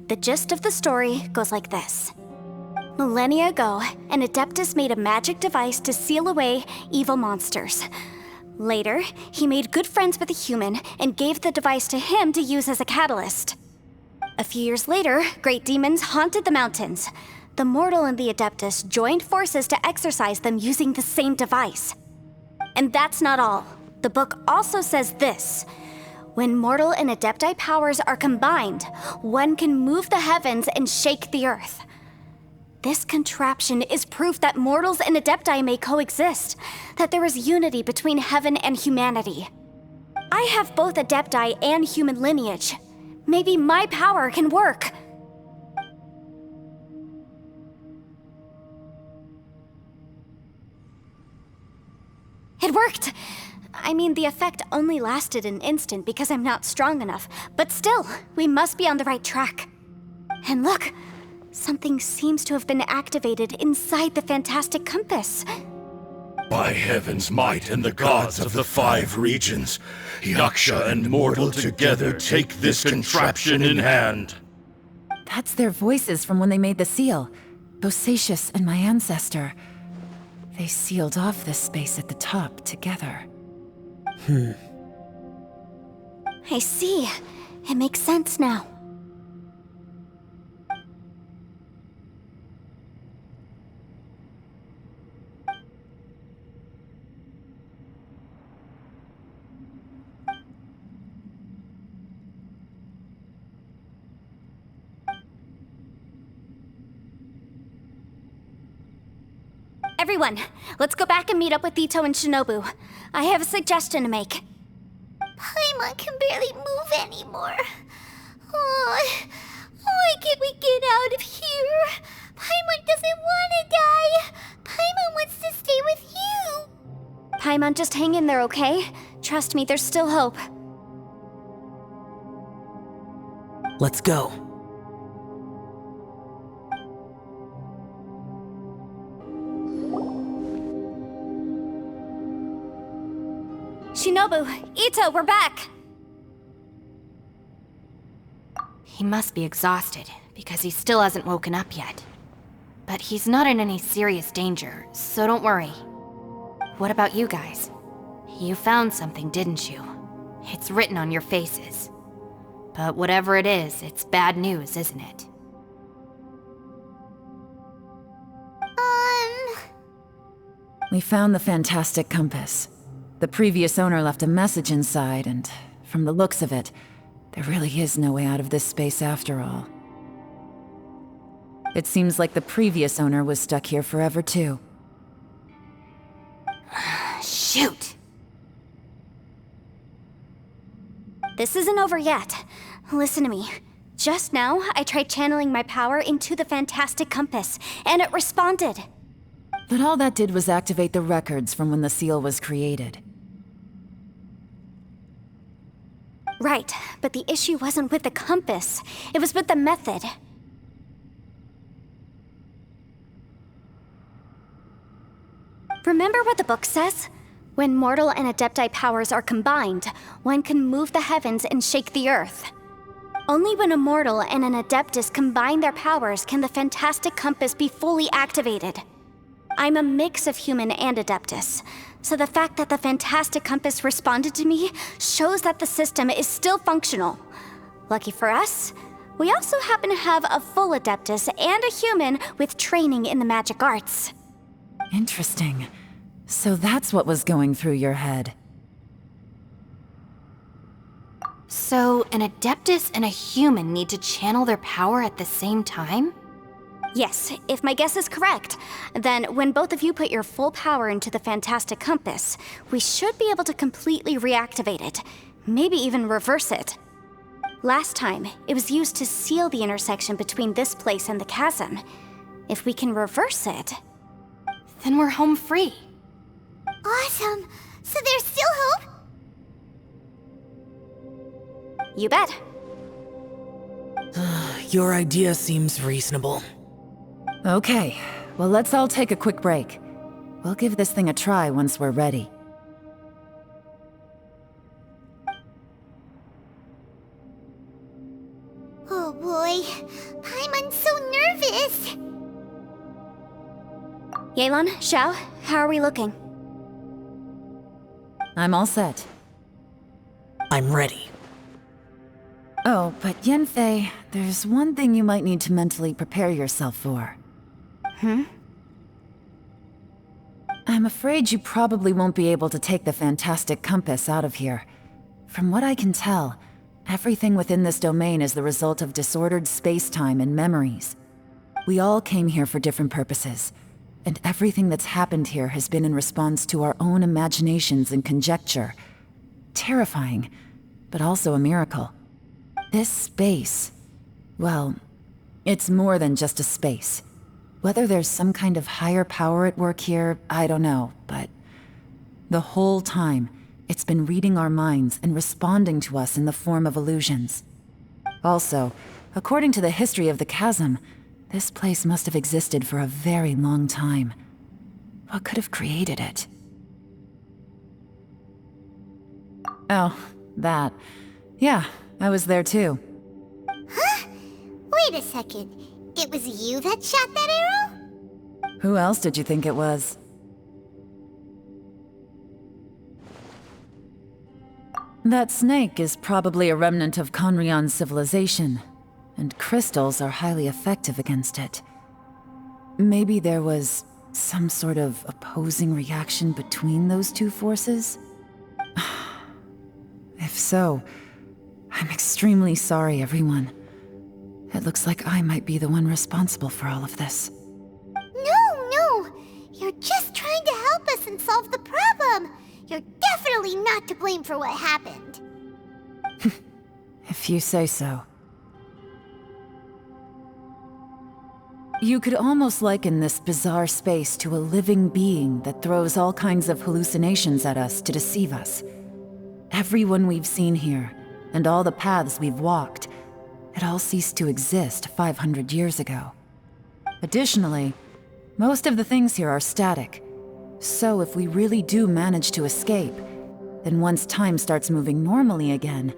The gist of the story goes like this. Millennia ago, an Adeptus made a magic device to seal away evil monsters. Later, he made good friends with a human and gave the device to him to use as a catalyst. A few years later, great demons haunted the mountains. The mortal and the Adeptus joined forces to exorcise them using the same device. And that's not all. The book also says this. When mortal and Adepti powers are combined, one can move the heavens and shake the earth. This contraption is proof that mortals and Adepti may coexist, that there is unity between heaven and humanity. I have both Adepti and human lineage. Maybe my power can work. It worked! I mean, the effect only lasted an instant because I'm not strong enough, but still, we must be on the right track. And look, something seems to have been activated inside the fantastic compass. By heaven's might and the gods of the 5 regions, Yaksha and mortal together take this contraption in hand. That's their voices from when they made the seal. Bosacius and my ancestor. They sealed off this space at the top together. I see. It makes sense now. Everyone, let's go back and meet up with Ito and Shinobu. I have a suggestion to make. Paimon can barely move anymore. Oh, why can't we get out of here? Paimon doesn't want to die. Paimon wants to stay with you. Paimon, just hang in there, okay? Trust me, there's still hope. Let's go. Shinobu, Ito, we're back! He must be exhausted, because he still hasn't woken up yet. But he's not in any serious danger, so don't worry. What about you guys? You found something, didn't you? It's written on your faces. But whatever it is, it's bad news, isn't it? We found the fantastic compass. The previous owner left a message inside, and from the looks of it, there really is no way out of this space after all. It seems like the previous owner was stuck here forever too. Shoot! This isn't over yet. Listen to me. Just now, I tried channeling my power into the fantastic compass, and it responded. But all that did was activate the records from when the seal was created. Right, but the issue wasn't with the compass. It was with the method. Remember what the book says? When mortal and Adepti powers are combined, one can move the heavens and shake the earth. Only when a mortal and an Adeptus combine their powers can the fantastic compass be fully activated. I'm a mix of human and Adeptus, so the fact that the fantastic compass responded to me shows that the system is still functional. Lucky for us, we also happen to have a full Adeptus and a human with training in the magic arts. Interesting. So that's what was going through your head. So, an Adeptus and a human need to channel their power at the same time? Yes, if my guess is correct, then when both of you put your full power into the Fantastic Compass, we should be able to completely reactivate it, maybe even reverse it. Last time, it was used to seal the intersection between this place and the chasm. If we can reverse it, Then we're home free. Awesome! So there's still hope? you bet. Your idea seems reasonable. Okay, well, let's all take a quick break. We'll give this thing a try once we're ready. Oh boy, Paimon's so nervous! Yelan, Xiao, how are we looking? I'm all set. I'm ready. Oh, but Yanfei, there's one thing you might need to mentally prepare yourself for. I'm afraid you probably won't be able to take the Fantastic Compass out of here. From what I can tell, everything within this domain is the result of disordered space-time and memories. We all came here for different purposes, and everything that's happened here has been in response to our own imaginations and conjecture. Terrifying, but also a miracle. This space, well, it's more than just a space. Whether there's some kind of higher power at work here, I don't know, but the whole time, it's been reading our minds and responding to us in the form of illusions. Also, according to the history of the chasm, this place must have existed for a very long time. What could have created it? Oh, that. Yeah, I was there too. Huh? Wait a second. It was you that shot that arrow? Who else did you think it was? That snake is probably a remnant of Conrion's civilization, and crystals are highly effective against it. Maybe there was some sort of opposing reaction between those two forces? If so, I'm extremely sorry, everyone. It looks like I might be the one responsible for all of this. No! You're just trying to help us and solve the problem! You're definitely not to blame for what happened. If you say so. You could almost liken this bizarre space to a living being that throws all kinds of hallucinations at us to deceive us. Everyone we've seen here, and all the paths we've walked, it all ceased to exist 500 years ago. Additionally, most of the things here are static. So if we really do manage to escape, then once time starts moving normally again,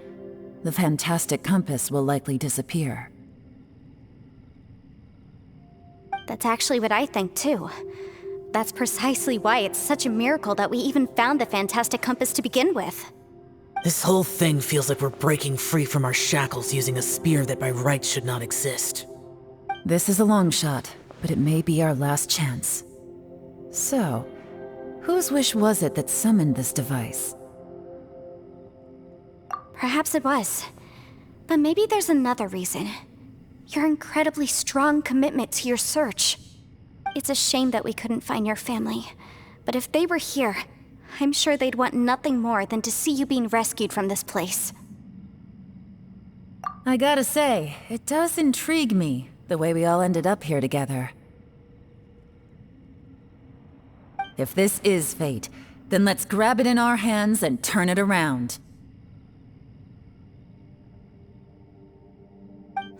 the Fantastic Compass will likely disappear. That's actually what I think too. That's precisely why it's such a miracle that we even found the Fantastic Compass to begin with. This whole thing feels like we're breaking free from our shackles using a spear that by rights should not exist. This is a long shot, but it may be our last chance. So, whose wish was it that summoned this device? Perhaps it was. But maybe there's another reason. Your incredibly strong commitment to your search. It's a shame that we couldn't find your family. But if they were here, I'm sure they'd want nothing more than to see you being rescued from this place. I gotta say, it does intrigue me, the way we all ended up here together. If this is fate, then let's grab it in our hands and turn it around.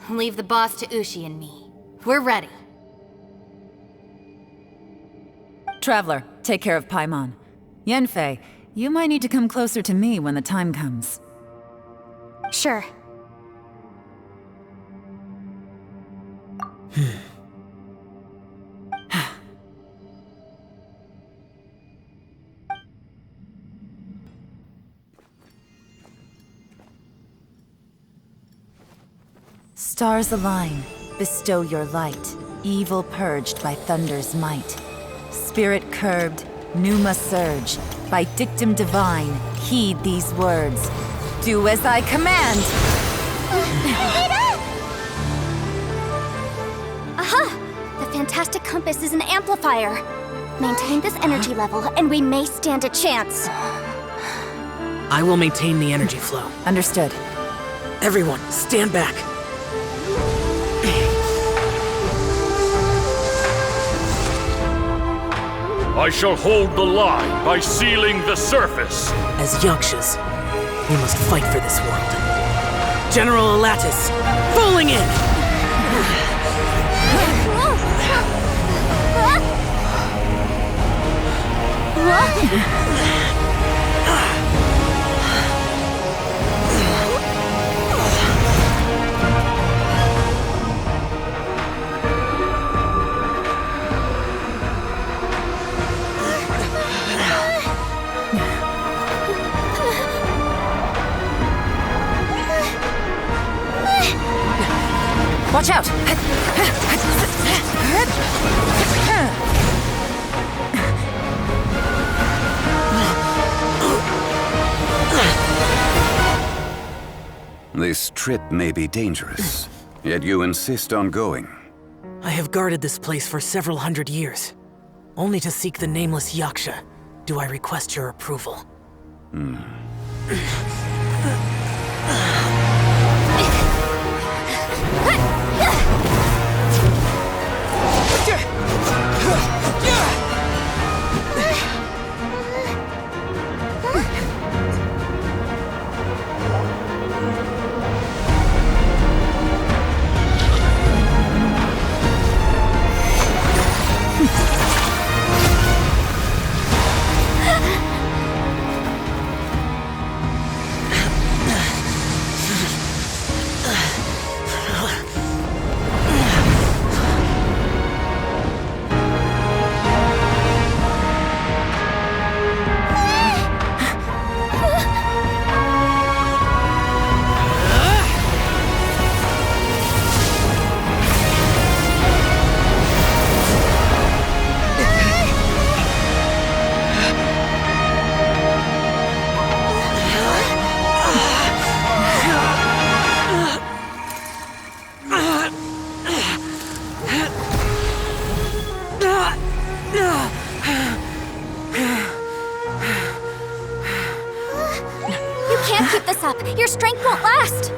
Leave the boss to Ushi and me. We're ready. Traveler, take care of Paimon. Yanfei, you might need to come closer to me when the time comes. Sure. Stars align, bestow your light, evil purged by thunder's might. Spirit curbed, pneuma surge, by dictum divine, heed these words. Do as I command! Aha! fantastic compass is an amplifier. Maintain this energy level, and we may stand a chance. I will maintain the energy flow. Understood. Everyone, stand back. I shall hold the line by sealing the surface. As Yakshas, we must fight for this world. General Alatus, falling in! Watch out! This trip may be dangerous, yet you insist on going. I have guarded this place for several hundred years. Only to seek the nameless Yaksha do I request your approval. Your strength won't last!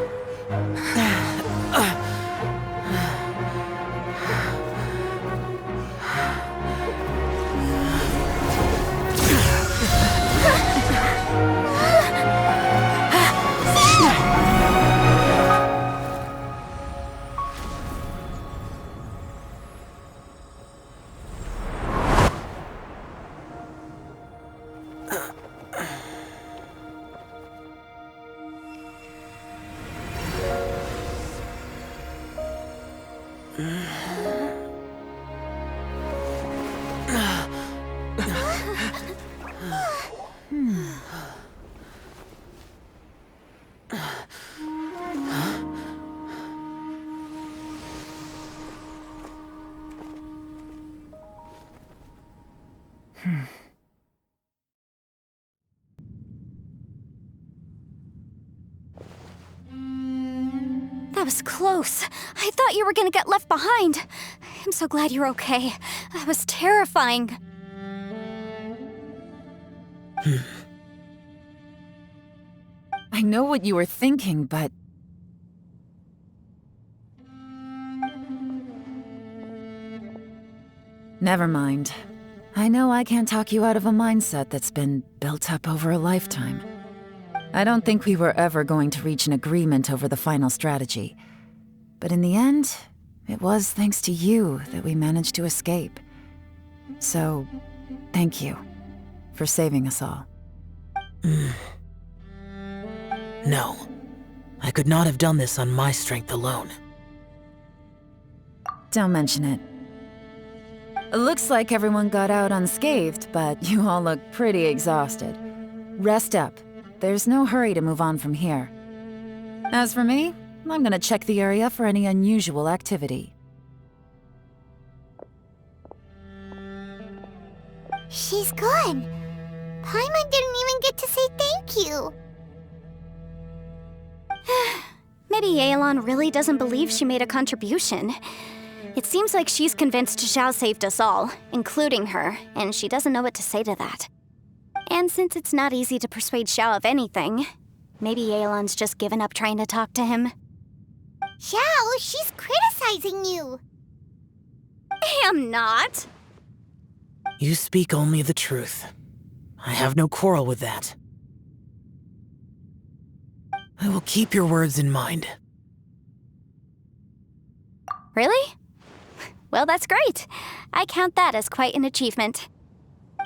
That was close. I thought you were gonna get left behind. I'm so glad you're okay. That was terrifying. I know what you were thinking, but... Never mind. I know I can't talk you out of a mindset that's been built up over a lifetime. I don't think we were ever going to reach an agreement over the final strategy. But in the end, it was thanks to you that we managed to escape. So, thank you for saving us all. No. I could not have done this on my strength alone. Don't mention it. It looks like everyone got out unscathed, but you all look pretty exhausted. Rest up. There's no hurry to move on from here. As for me, I'm gonna check the area for any unusual activity. She's gone. Paimon didn't even get to say thank you. Maybe Yelan really doesn't believe she made a contribution. It seems like she's convinced Xiao saved us all, including her, and she doesn't know what to say to that. And since it's not easy to persuade Xiao of anything, maybe Yelan's just given up trying to talk to him. Xiao, she's criticizing you. I'm not. You speak only the truth. I have no quarrel with that. I will keep your words in mind. Really? Well, that's great. I count that as quite an achievement.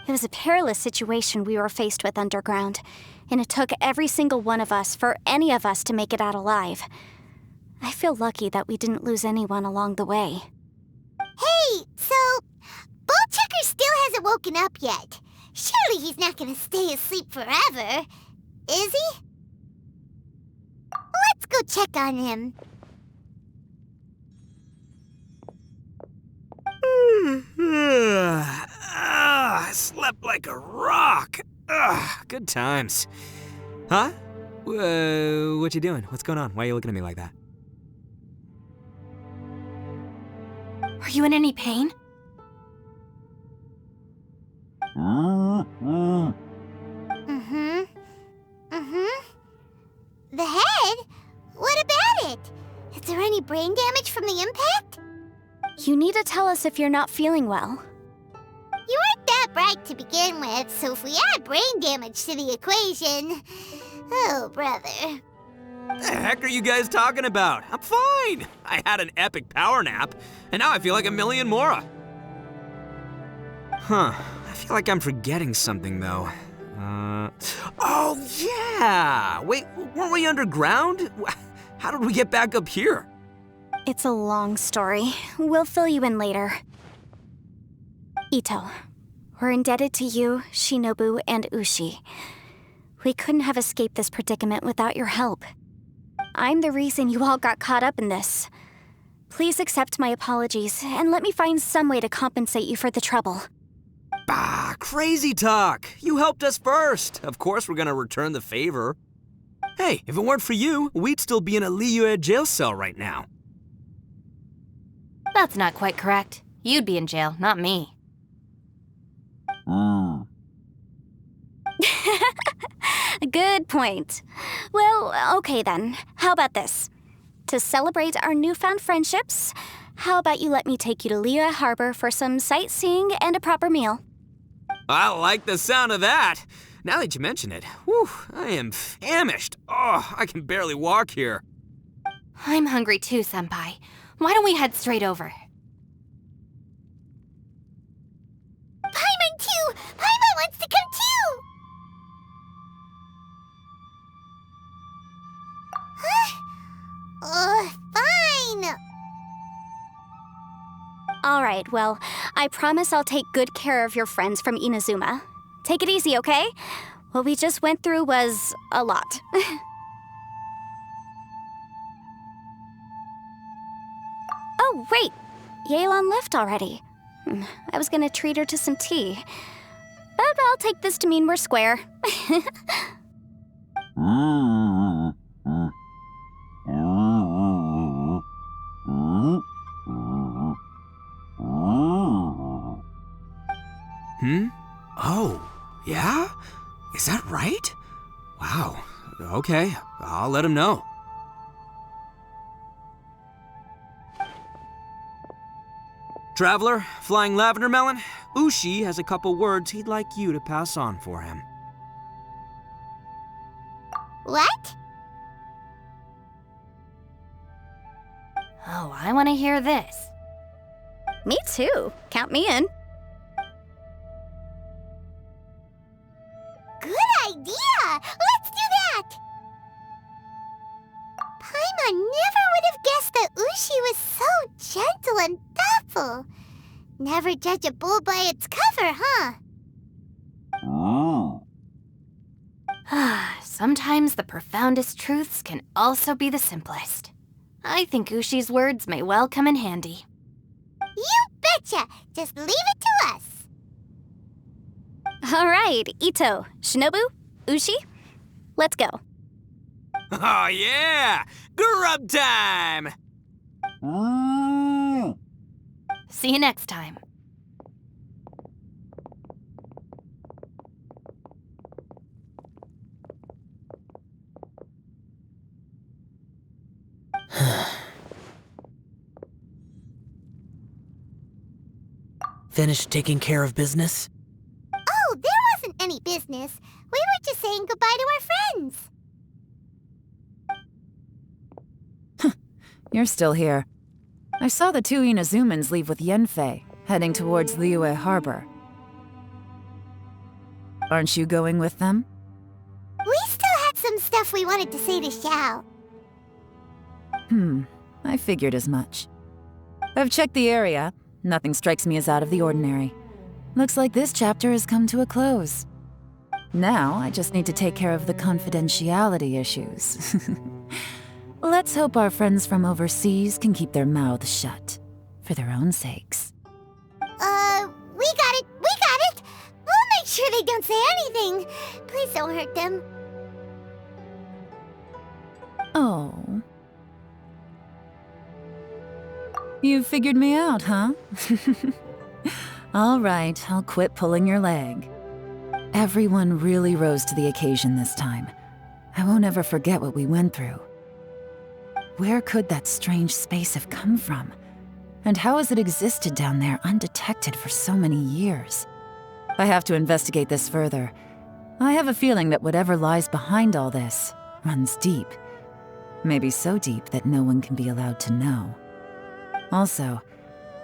It was a perilous situation we were faced with underground, and it took every single one of us for any of us to make it out alive. I feel lucky that we didn't lose anyone along the way. Hey, so Ballchecker still hasn't woken up yet. Surely he's not gonna stay asleep forever, is he? Let's go check on him. I slept like a rock. Good times. Huh? What you doing? What's going on? Why are you looking at me like that? Are you in any pain? The head? What about it? Is there any brain damage from the impact? You need to tell us if you're not feeling well. You weren't that bright to begin with, so if we add brain damage to the equation... Oh, brother. The heck are you guys talking about? I'm fine. I had an epic power nap, and now I feel like a million more. Huh. I feel like I'm forgetting something, though. Oh, yeah! Wait, weren't we underground? How did we get back up here? It's a long story. We'll fill you in later. Ito, we're indebted to you, Shinobu, and Ushi. We couldn't have escaped this predicament without your help. I'm the reason you all got caught up in this. Please accept my apologies, and let me find some way to compensate you for the trouble. Bah, crazy talk. You helped us first. Of course we're gonna return the favor. Hey, if it weren't for you, we'd still be in a Liyue jail cell right now. That's not quite correct. You'd be in jail, not me. Good point. Well, okay then. How about this? To celebrate our newfound friendships, how about you let me take you to Liyue Harbor for some sightseeing and a proper meal? I like the sound of that. Now that you mention it, whew, I am famished. Oh, I can barely walk here. I'm hungry too, Senpai. Why don't we head straight over? Paimon too! Paimon wants to come too! Huh? Fine! All right, well, I promise I'll take good care of your friends from Inazuma. Take it easy, okay? What we just went through was a lot. Oh, wait! Yelan left already. I was gonna treat her to some tea. But I'll take this to mean we're square. Oh, yeah? Is that right? Wow. Okay, I'll let him know. Traveler, Flying Lavender Melon, Ushi has a couple words he'd like you to pass on for him. What? Oh, I want to hear this. Me too. Count me in. Good idea! Let's do that! Paimon never would have guessed that Ushi was so gentle and thoughtful. Never judge a bull by its cover, huh? Sometimes the profoundest truths can also be the simplest. I think Ushi's words may well come in handy. You betcha! Just leave it to us. All right, Ito, Shinobu, Ushi, let's go. Oh yeah! Grub time! See you next time. Finished taking care of business? Oh, there wasn't any business. We were just saying goodbye to our friends. You're still here. I saw the two Inazumans leave with Yenfei, heading towards Liyue Harbor. Aren't you going with them? We still had some stuff we wanted to say to Xiao. I figured as much. I've checked the area. Nothing strikes me as out of the ordinary. Looks like this chapter has come to a close. Now, I just need to take care of the confidentiality issues. Let's hope our friends from overseas can keep their mouths shut, for their own sakes. We got it! We'll make sure they don't say anything. Please don't hurt them. Oh. You figured me out, huh? All right, I'll quit pulling your leg. Everyone really rose to the occasion this time. I won't ever forget what we went through. Where could that strange space have come from? And how has it existed down there undetected for so many years? I have to investigate this further. I have a feeling that whatever lies behind all this runs deep. Maybe so deep that no one can be allowed to know. Also,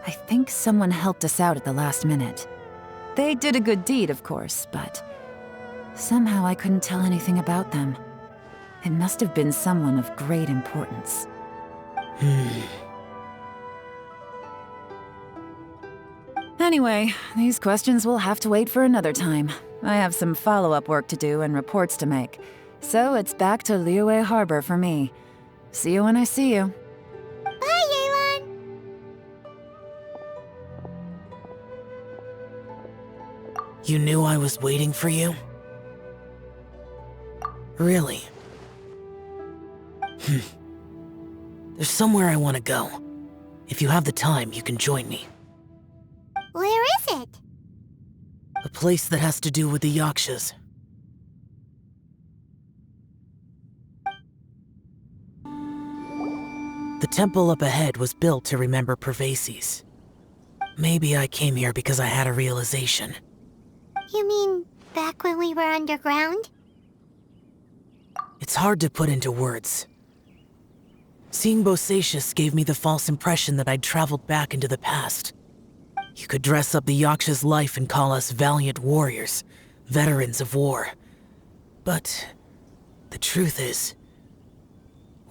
I think someone helped us out at the last minute. They did a good deed, of course, but somehow I couldn't tell anything about them. It must have been someone of great importance. Anyway, these questions will have to wait for another time. I have some follow-up work to do and reports to make. So it's back to Liyue Harbor for me. See you when I see you. Bye, Yelan! You knew I was waiting for you? Really? There's somewhere I want to go. If you have the time, you can join me. Where is it? A place that has to do with the Yakshas. The temple up ahead was built to remember Pervases. Maybe I came here because I had a realization. You mean back when we were underground? It's hard to put into words. Seeing Bosacius gave me the false impression that I'd traveled back into the past. You could dress up the Yaksha's life and call us valiant warriors, veterans of war. But the truth is,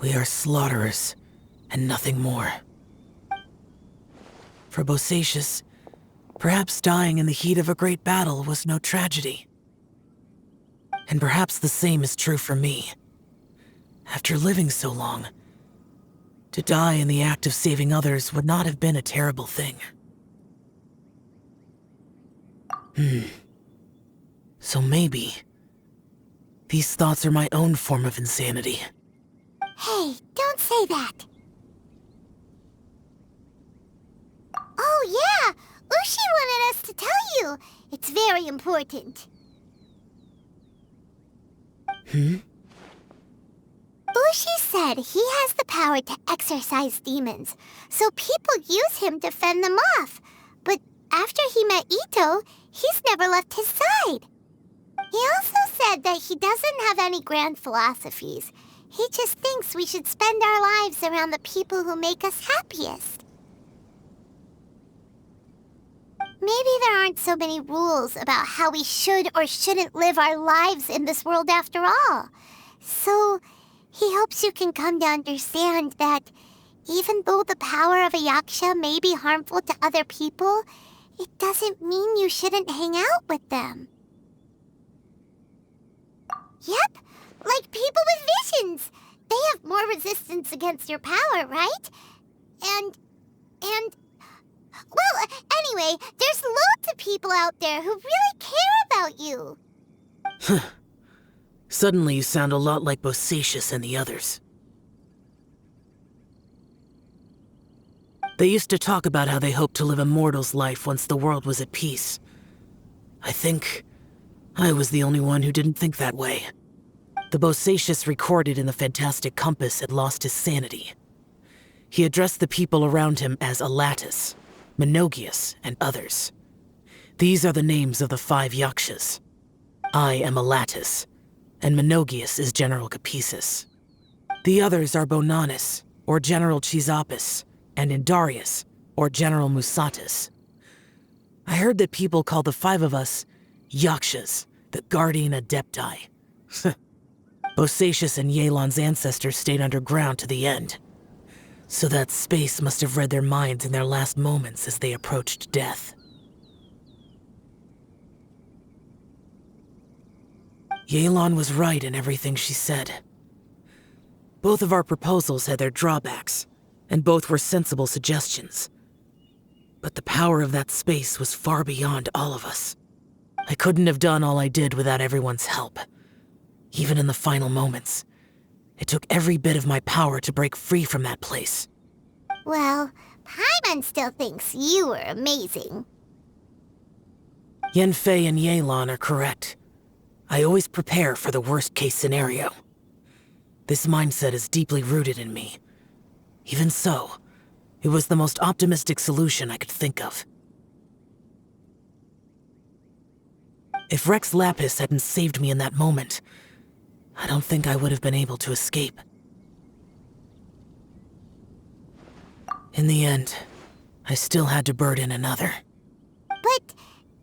we are slaughterers and nothing more. For Bosacius, perhaps dying in the heat of a great battle was no tragedy. And perhaps the same is true for me. After living so long, to die in the act of saving others would not have been a terrible thing. So maybe these thoughts are my own form of insanity. Hey, don't say that. Oh yeah, Ushi wanted us to tell you. It's very important. Ushi said he has the power to exorcise demons, so people use him to fend them off. But after he met Ito, he's never left his side. He also said that he doesn't have any grand philosophies. He just thinks we should spend our lives around the people who make us happiest. Maybe there aren't so many rules about how we should or shouldn't live our lives in this world after all. So he hopes you can come to understand that even though the power of a yaksha may be harmful to other people, it doesn't mean you shouldn't hang out with them. Yep, like people with visions. They have more resistance against your power, right? And... Well, anyway, there's loads of people out there who really care about you. Suddenly you sound a lot like Bosacius and the others. They used to talk about how they hoped to live a mortal's life once the world was at peace. I think I was the only one who didn't think that way. The Bosacius recorded in the Fantastic Compass had lost his sanity. He addressed the people around him as Alatus, Menogius, and others. These are the names of the 5 Yakshas. I am Alatus, and Menogius is General Capisis. The others are Bonanis, or General Chisapis, and Indarius, or General Musatus. I heard that people call the 5 of us Yakshas, the Guardian Adepti. Bosacius and Yelan's ancestors stayed underground to the end. So that space must have read their minds in their last moments as they approached death. Yelan was right in everything she said. Both of our proposals had their drawbacks, and both were sensible suggestions. But the power of that space was far beyond all of us. I couldn't have done all I did without everyone's help. Even in the final moments, it took every bit of my power to break free from that place. Well, Paimon still thinks you were amazing. Yanfei and Yelan are correct. I always prepare for the worst-case scenario. This mindset is deeply rooted in me. Even so, it was the most optimistic solution I could think of. If Rex Lapis hadn't saved me in that moment, I don't think I would have been able to escape. In the end, I still had to burden another. But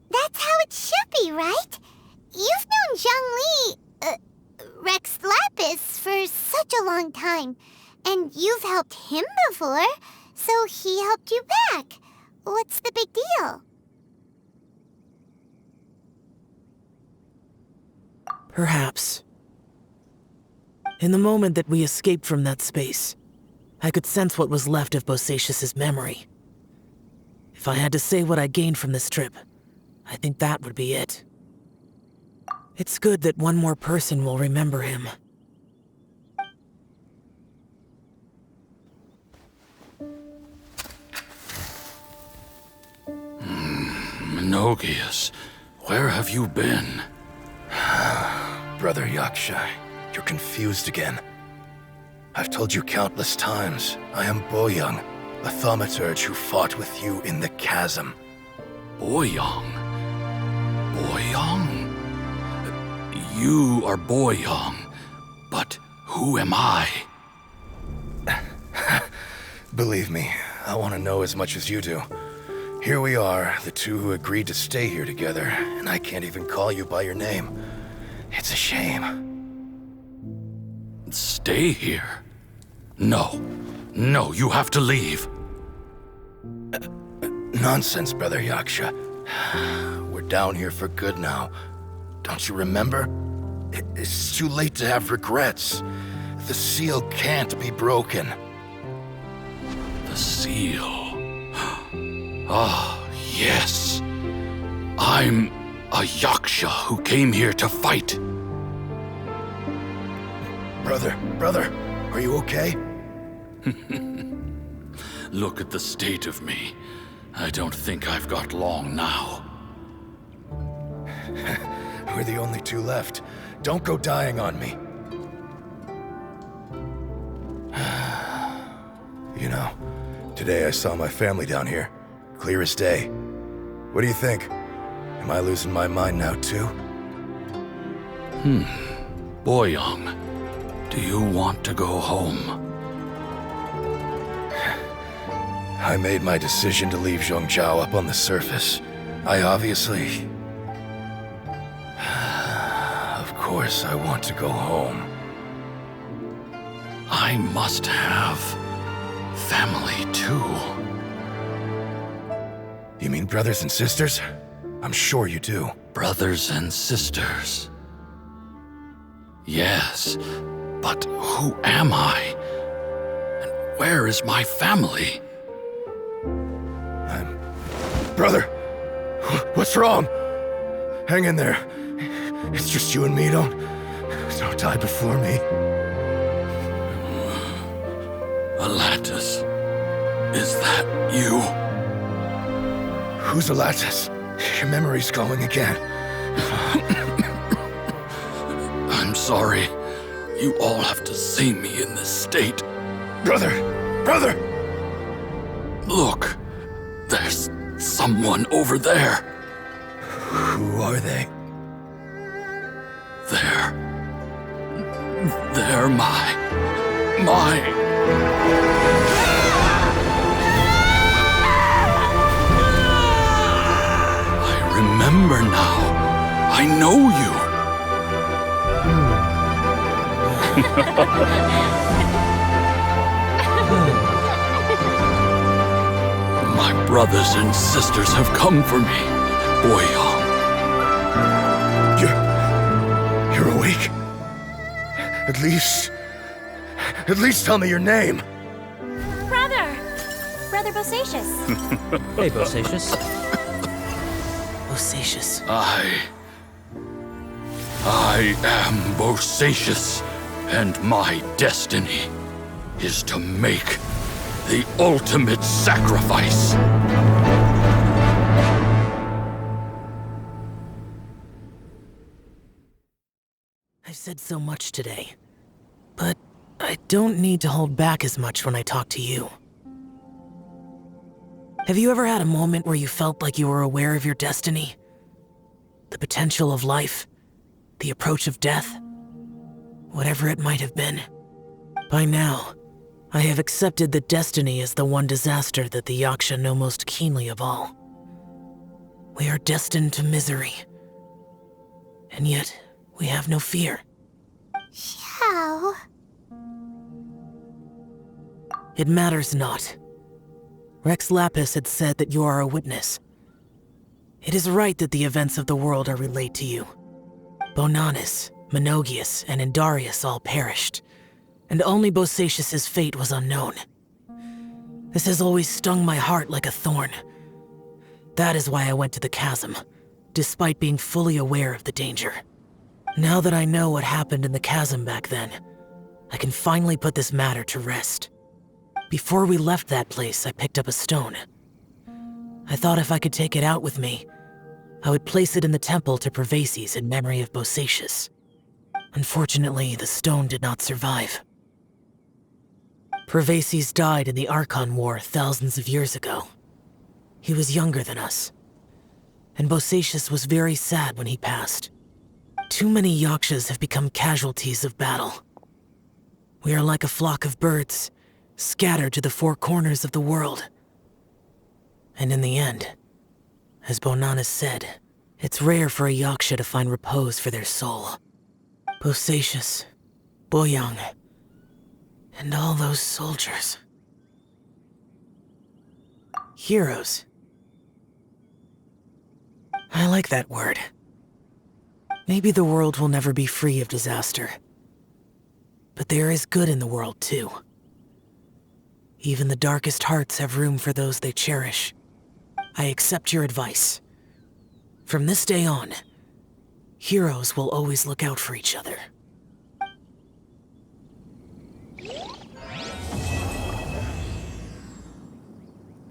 that's how it should be, right? You've known Zhongli, Rex Lapis, for such a long time. And you've helped him before, so he helped you back. What's the big deal? Perhaps. In the moment that we escaped from that space, I could sense what was left of Bosacius's memory. If I had to say what I gained from this trip, I think that would be it. It's good that one more person will remember him. Menogius, where have you been? Brother Yaksha, you're confused again. I've told you countless times, I am Boyoung, a thaumaturge who fought with you in the chasm. Boyoung? Boyoung? You are Boyoung, but who am I? Believe me, I want to know as much as you do. Here we are, the two who agreed to stay here together, and I can't even call you by your name. It's a shame. Stay here? No. No, you have to leave. Nonsense, Brother Yaksha. We're down here for good now. Don't you remember? It's too late to have regrets. The seal can't be broken. The seal. Ah, yes. I'm a Yaksha who came here to fight. Brother, are you okay? Look at the state of me. I don't think I've got long now. We're the only two left. Don't go dying on me. You know, today I saw my family down here. Clear as day. What do you think? Am I losing my mind now too? Boyoung, do you want to go home? I made my decision to leave Zhongzhou up on the surface. I obviously... Of course I want to go home. I must have family too. You mean brothers and sisters? I'm sure you do. Brothers and sisters. Yes, but who am I? And where is my family? Brother! What's wrong? Hang in there. It's just you and me, don't die before me. Alatus. Is that you? Who's Alatus? Your memory's going again. I'm sorry. You all have to see me in this state. Brother! Brother! Look, there's someone over there. Who are they? They're my... I remember now. I know you. My brothers and sisters have come for me, Boyong. You're awake? At least tell me your name. Brother Bosacious. Hey, Bosacious. Bosacious. I am Bosacious, and my destiny is to make the ultimate sacrifice. I've said so much today, but I don't need to hold back as much when I talk to you. Have you ever had a moment where you felt like you were aware of your destiny? The potential of life? The approach of death? Whatever it might have been. By now, I have accepted that destiny is the one disaster that the Yaksha know most keenly of all. We are destined to misery. And yet, we have no fear. Xiao. It matters not. Rex Lapis had said that you are a witness. It is right that the events of the world are relayed to you. Bonanis, Menogius, and Indarius all perished, and only Bosacious's fate was unknown. This has always stung my heart like a thorn. That is why I went to the chasm, despite being fully aware of the danger. Now that I know what happened in the chasm back then, I can finally put this matter to rest. Before we left that place, I picked up a stone. I thought if I could take it out with me, I would place it in the temple to Pervases in memory of Bosacious. Unfortunately, the stone did not survive. Pervases died in the Archon War thousands of years ago. He was younger than us, and Bosacious was very sad when he passed. Too many Yakshas have become casualties of battle. We are like a flock of birds, scattered to the four corners of the world. And in the end, as Bonanis said, it's rare for a Yaksha to find repose for their soul. Bosacious, Boyang, and all those soldiers. Heroes. I like that word. Maybe the world will never be free of disaster. But there is good in the world, too. Even the darkest hearts have room for those they cherish. I accept your advice. From this day on, heroes will always look out for each other.